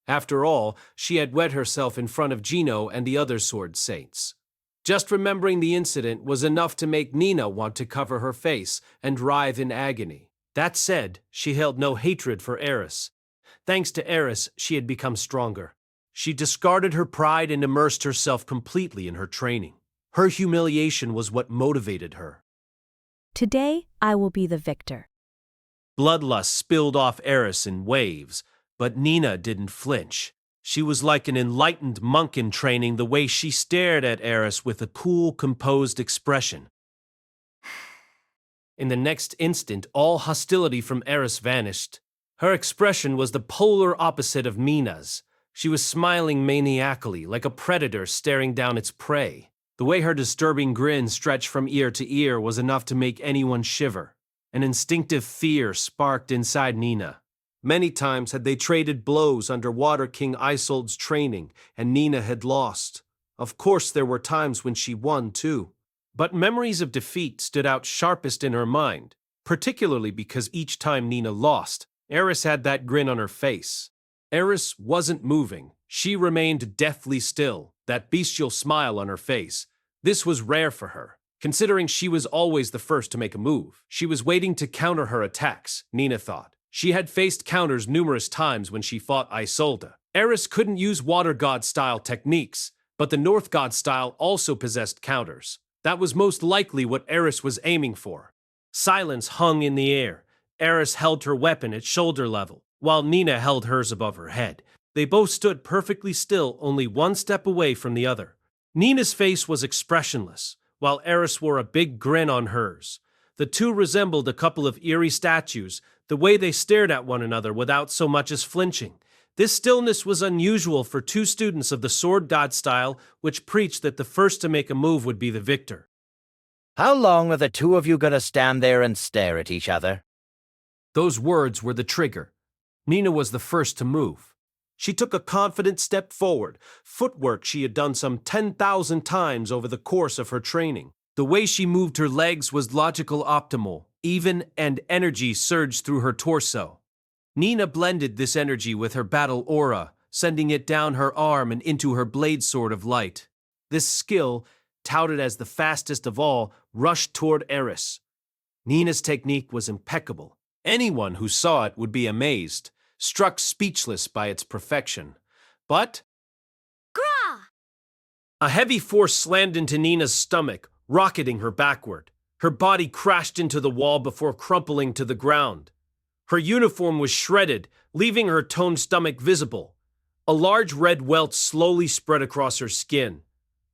After all, she had wet herself in front of Gino and the other sword saints. Just remembering the incident was enough to make Nina want to cover her face and writhe in agony. That said, she held no hatred for Eris. Thanks to Eris, she had become stronger. She discarded her pride and immersed herself completely in her training. Her humiliation was what motivated her. Today, I will be the victor. Bloodlust spilled off Eris in waves, but Nina didn't flinch. She was like an enlightened monk in training, the way she stared at Eris with a cool, composed expression. In the next instant, all hostility from Eris vanished. Her expression was the polar opposite of Nina's. She was smiling maniacally, like a predator staring down its prey. The way her disturbing grin stretched from ear to ear was enough to make anyone shiver. An instinctive fear sparked inside Nina. Many times had they traded blows under Water King Isolde's training, and Nina had lost. Of course, there were times when she won, too. But memories of defeat stood out sharpest in her mind, particularly because each time Nina lost, Eris had that grin on her face. Eris wasn't moving. She remained deathly still, that bestial smile on her face. This was rare for her, considering she was always the first to make a move. She was waiting to counter her attacks, Nina thought. She had faced counters numerous times when she fought Isolde. Eris couldn't use Water God-style techniques, but the North God style also possessed counters. That was most likely what Eris was aiming for. Silence hung in the air. Eris held her weapon at shoulder level, while Nina held hers above her head. They both stood perfectly still, only one step away from the other. Nina's face was expressionless, while Eris wore a big grin on hers. The two resembled a couple of eerie statues, the way they stared at one another without so much as flinching. This stillness was unusual for two students of the sword god style, which preached that the first to make a move would be the victor. How long are the two of you going to stand there and stare at each other? Those words were the trigger. Nina was the first to move. She took a confident step forward, footwork she had done some 10,000 times over the course of her training. The way she moved her legs was logical, optimal, even, and energy surged through her torso. Nina blended this energy with her battle aura, sending it down her arm and into her blade sword of light. This skill, touted as the fastest of all, rushed toward Eris. Nina's technique was impeccable. Anyone who saw it would be amazed, struck speechless by its perfection. But Grah! a heavy force slammed into Nina's stomach, rocketing her backward. Her body crashed into the wall before crumpling to the ground. Her uniform was shredded, leaving her toned stomach visible. A large red welt slowly spread across her skin.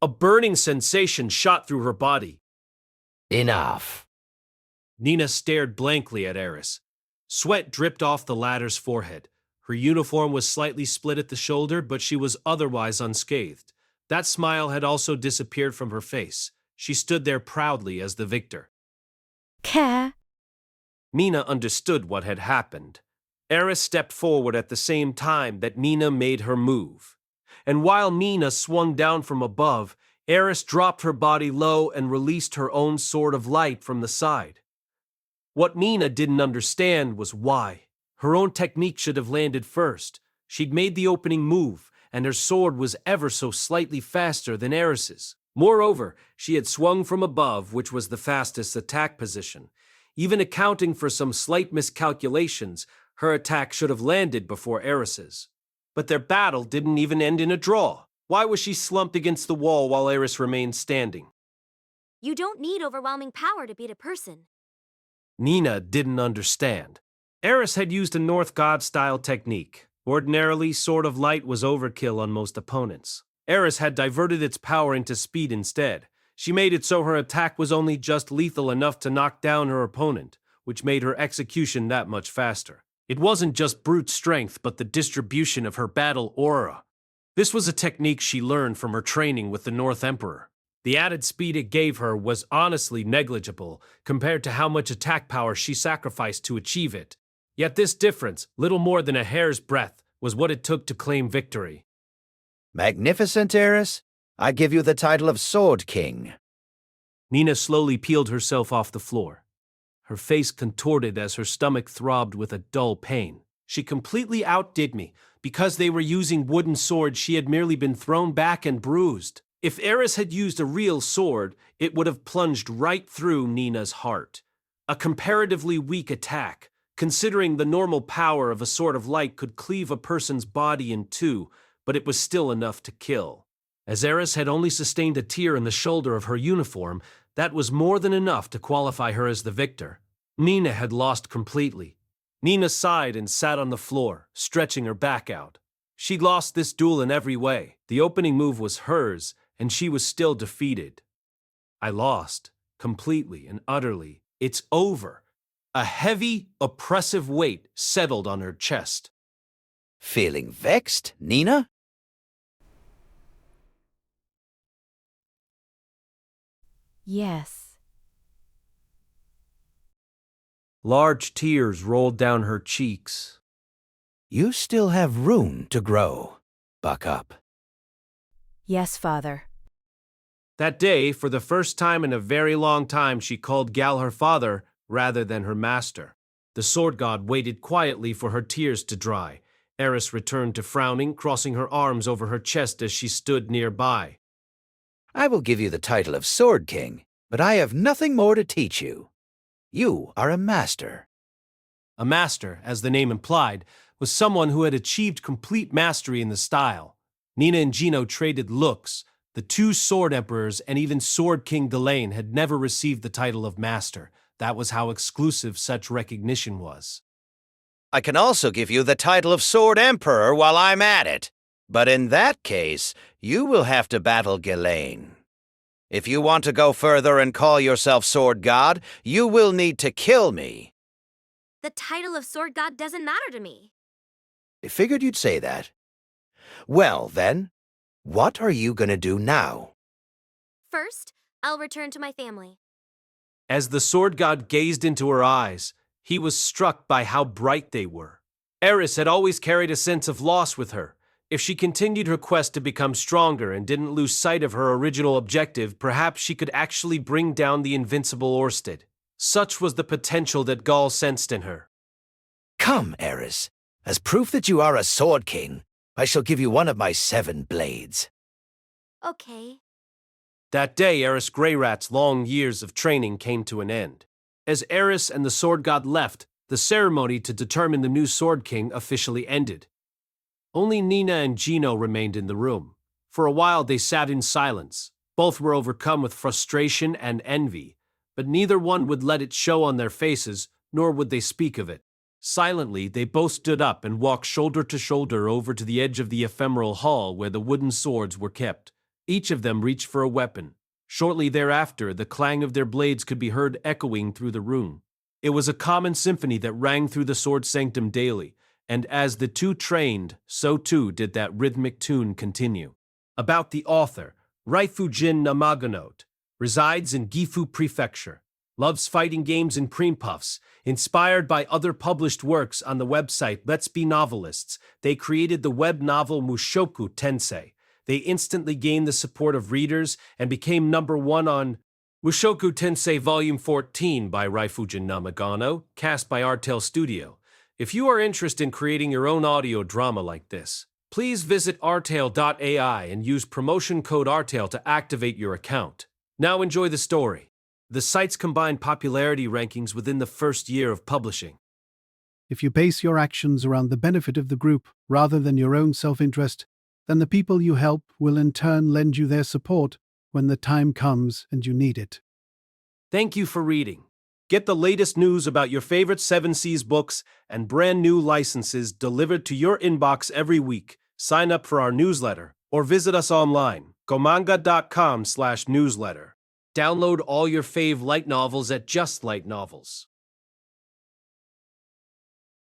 A burning sensation shot through her body. Enough. Nina stared blankly at Eris. Sweat dripped off the latter's forehead. Her uniform was slightly split at the shoulder, but she was otherwise unscathed. That smile had also disappeared from her face. She stood there proudly as the victor. Care. Nina understood what had happened. Eris stepped forward at the same time that Nina made her move. And while Nina swung down from above, Eris dropped her body low and released her own sword of light from the side. What Nina didn't understand was why. Her own technique should have landed first. She'd made the opening move, and her sword was ever so slightly faster than Eris's. Moreover, she had swung from above, which was the fastest attack position. Even accounting for some slight miscalculations, her attack should have landed before Eris's. But their battle didn't even end in a draw. Why was she slumped against the wall while Eris remained standing? You don't need overwhelming power to beat a person. Nina didn't understand. Eris had used a North God-style technique. Ordinarily, Sword of Light was overkill on most opponents. Eris had diverted its power into speed instead. She made it so her attack was only just lethal enough to knock down her opponent, which made her execution that much faster. It wasn't just brute strength, but the distribution of her battle aura. This was a technique she learned from her training with the North Emperor. The added speed it gave her was honestly negligible compared to how much attack power she sacrificed to achieve it. Yet this difference, little more than a hair's breadth, was what it took to claim victory. Magnificent, Eris. I give you the title of Sword King. Nina slowly peeled herself off the floor. Her face contorted as her stomach throbbed with a dull pain. She completely outdid me. Because they were using wooden swords, she had merely been thrown back and bruised. If Eris had used a real sword, it would have plunged right through Nina's heart. A comparatively weak attack, considering the normal power of a sword of light could cleave a person's body in two, but it was still enough to kill. As Eris had only sustained a tear in the shoulder of her uniform, that was more than enough to qualify her as the victor. Nina had lost completely. Nina sighed and sat on the floor, stretching her back out. She'd lost this duel in every way. The opening move was hers, and she was still defeated. I lost, completely and utterly. It's over. A heavy, oppressive weight settled on her chest. Feeling vexed, Nina? Yes. Large tears rolled down her cheeks. You still have room to grow. Buck up. Yes, Father. That day, for the first time in a very long time, she called Gal her father rather than her master. The sword god waited quietly for her tears to dry. Eris returned to frowning, crossing her arms over her chest as she stood nearby. I will give you the title of Sword King, but I have nothing more to teach you. You are a master. A master, as the name implied, was someone who had achieved complete mastery in the style. Nina and Gino traded looks. The two Sword Emperors and even Sword King Delane had never received the title of master. That was how exclusive such recognition was. I can also give you the title of Sword Emperor while I'm at it, but in that case, you will have to battle Ghislaine. If you want to go further and call yourself Sword God, you will need to kill me. The title of Sword God doesn't matter to me. I figured you'd say that. Well, then, what are you gonna do now? First, I'll return to my family. As the sword god gazed into her eyes, he was struck by how bright they were. Eris had always carried a sense of loss with her. If she continued her quest to become stronger and didn't lose sight of her original objective, perhaps she could actually bring down the invincible Orsted. Such was the potential that Gaul sensed in her. Come, Eris. As proof that you are a Sword King, I shall give you one of my 7 blades. Okay. That day, Eris Greyrat's long years of training came to an end. As Eris and the sword god left, the ceremony to determine the new Sword King officially ended. Only Nina and Gino remained in the room. For a while they sat in silence. Both were overcome with frustration and envy, but neither one would let it show on their faces, nor would they speak of it. Silently, they both stood up and walked shoulder to shoulder over to the edge of the ephemeral hall where the wooden swords were kept. Each of them reached for a weapon. Shortly thereafter, the clang of their blades could be heard echoing through the room. It was a common symphony that rang through the sword sanctum daily, and as the two trained, so too did that rhythmic tune continue. About the author, Raifujin Namaganote, resides in Gifu Prefecture, loves fighting games and cream puffs. Inspired by other published works on the website Let's Be Novelists, they created the web novel Mushoku Tensei. They instantly gained the support of readers and became #1 on Mushoku Tensei Vol14 by Raifujin Namagano, cast by Artel Studio. If you are interested in creating your own audio drama like this, please visit artel.ai and use promotion code ARTEL to activate your account. Now enjoy the story. The site's combined popularity rankings within the first year of publishing. If you base your actions around the benefit of the group rather than your own self-interest, then the people you help will in turn lend you their support when the time comes and you need it. Thank you for reading. Get the latest news about your favorite 7 Seas books and brand new licenses delivered to your inbox every week. Sign up for our newsletter or visit us online, gomanga.com/newsletter. Download all your fave light novels at Just Light Novels.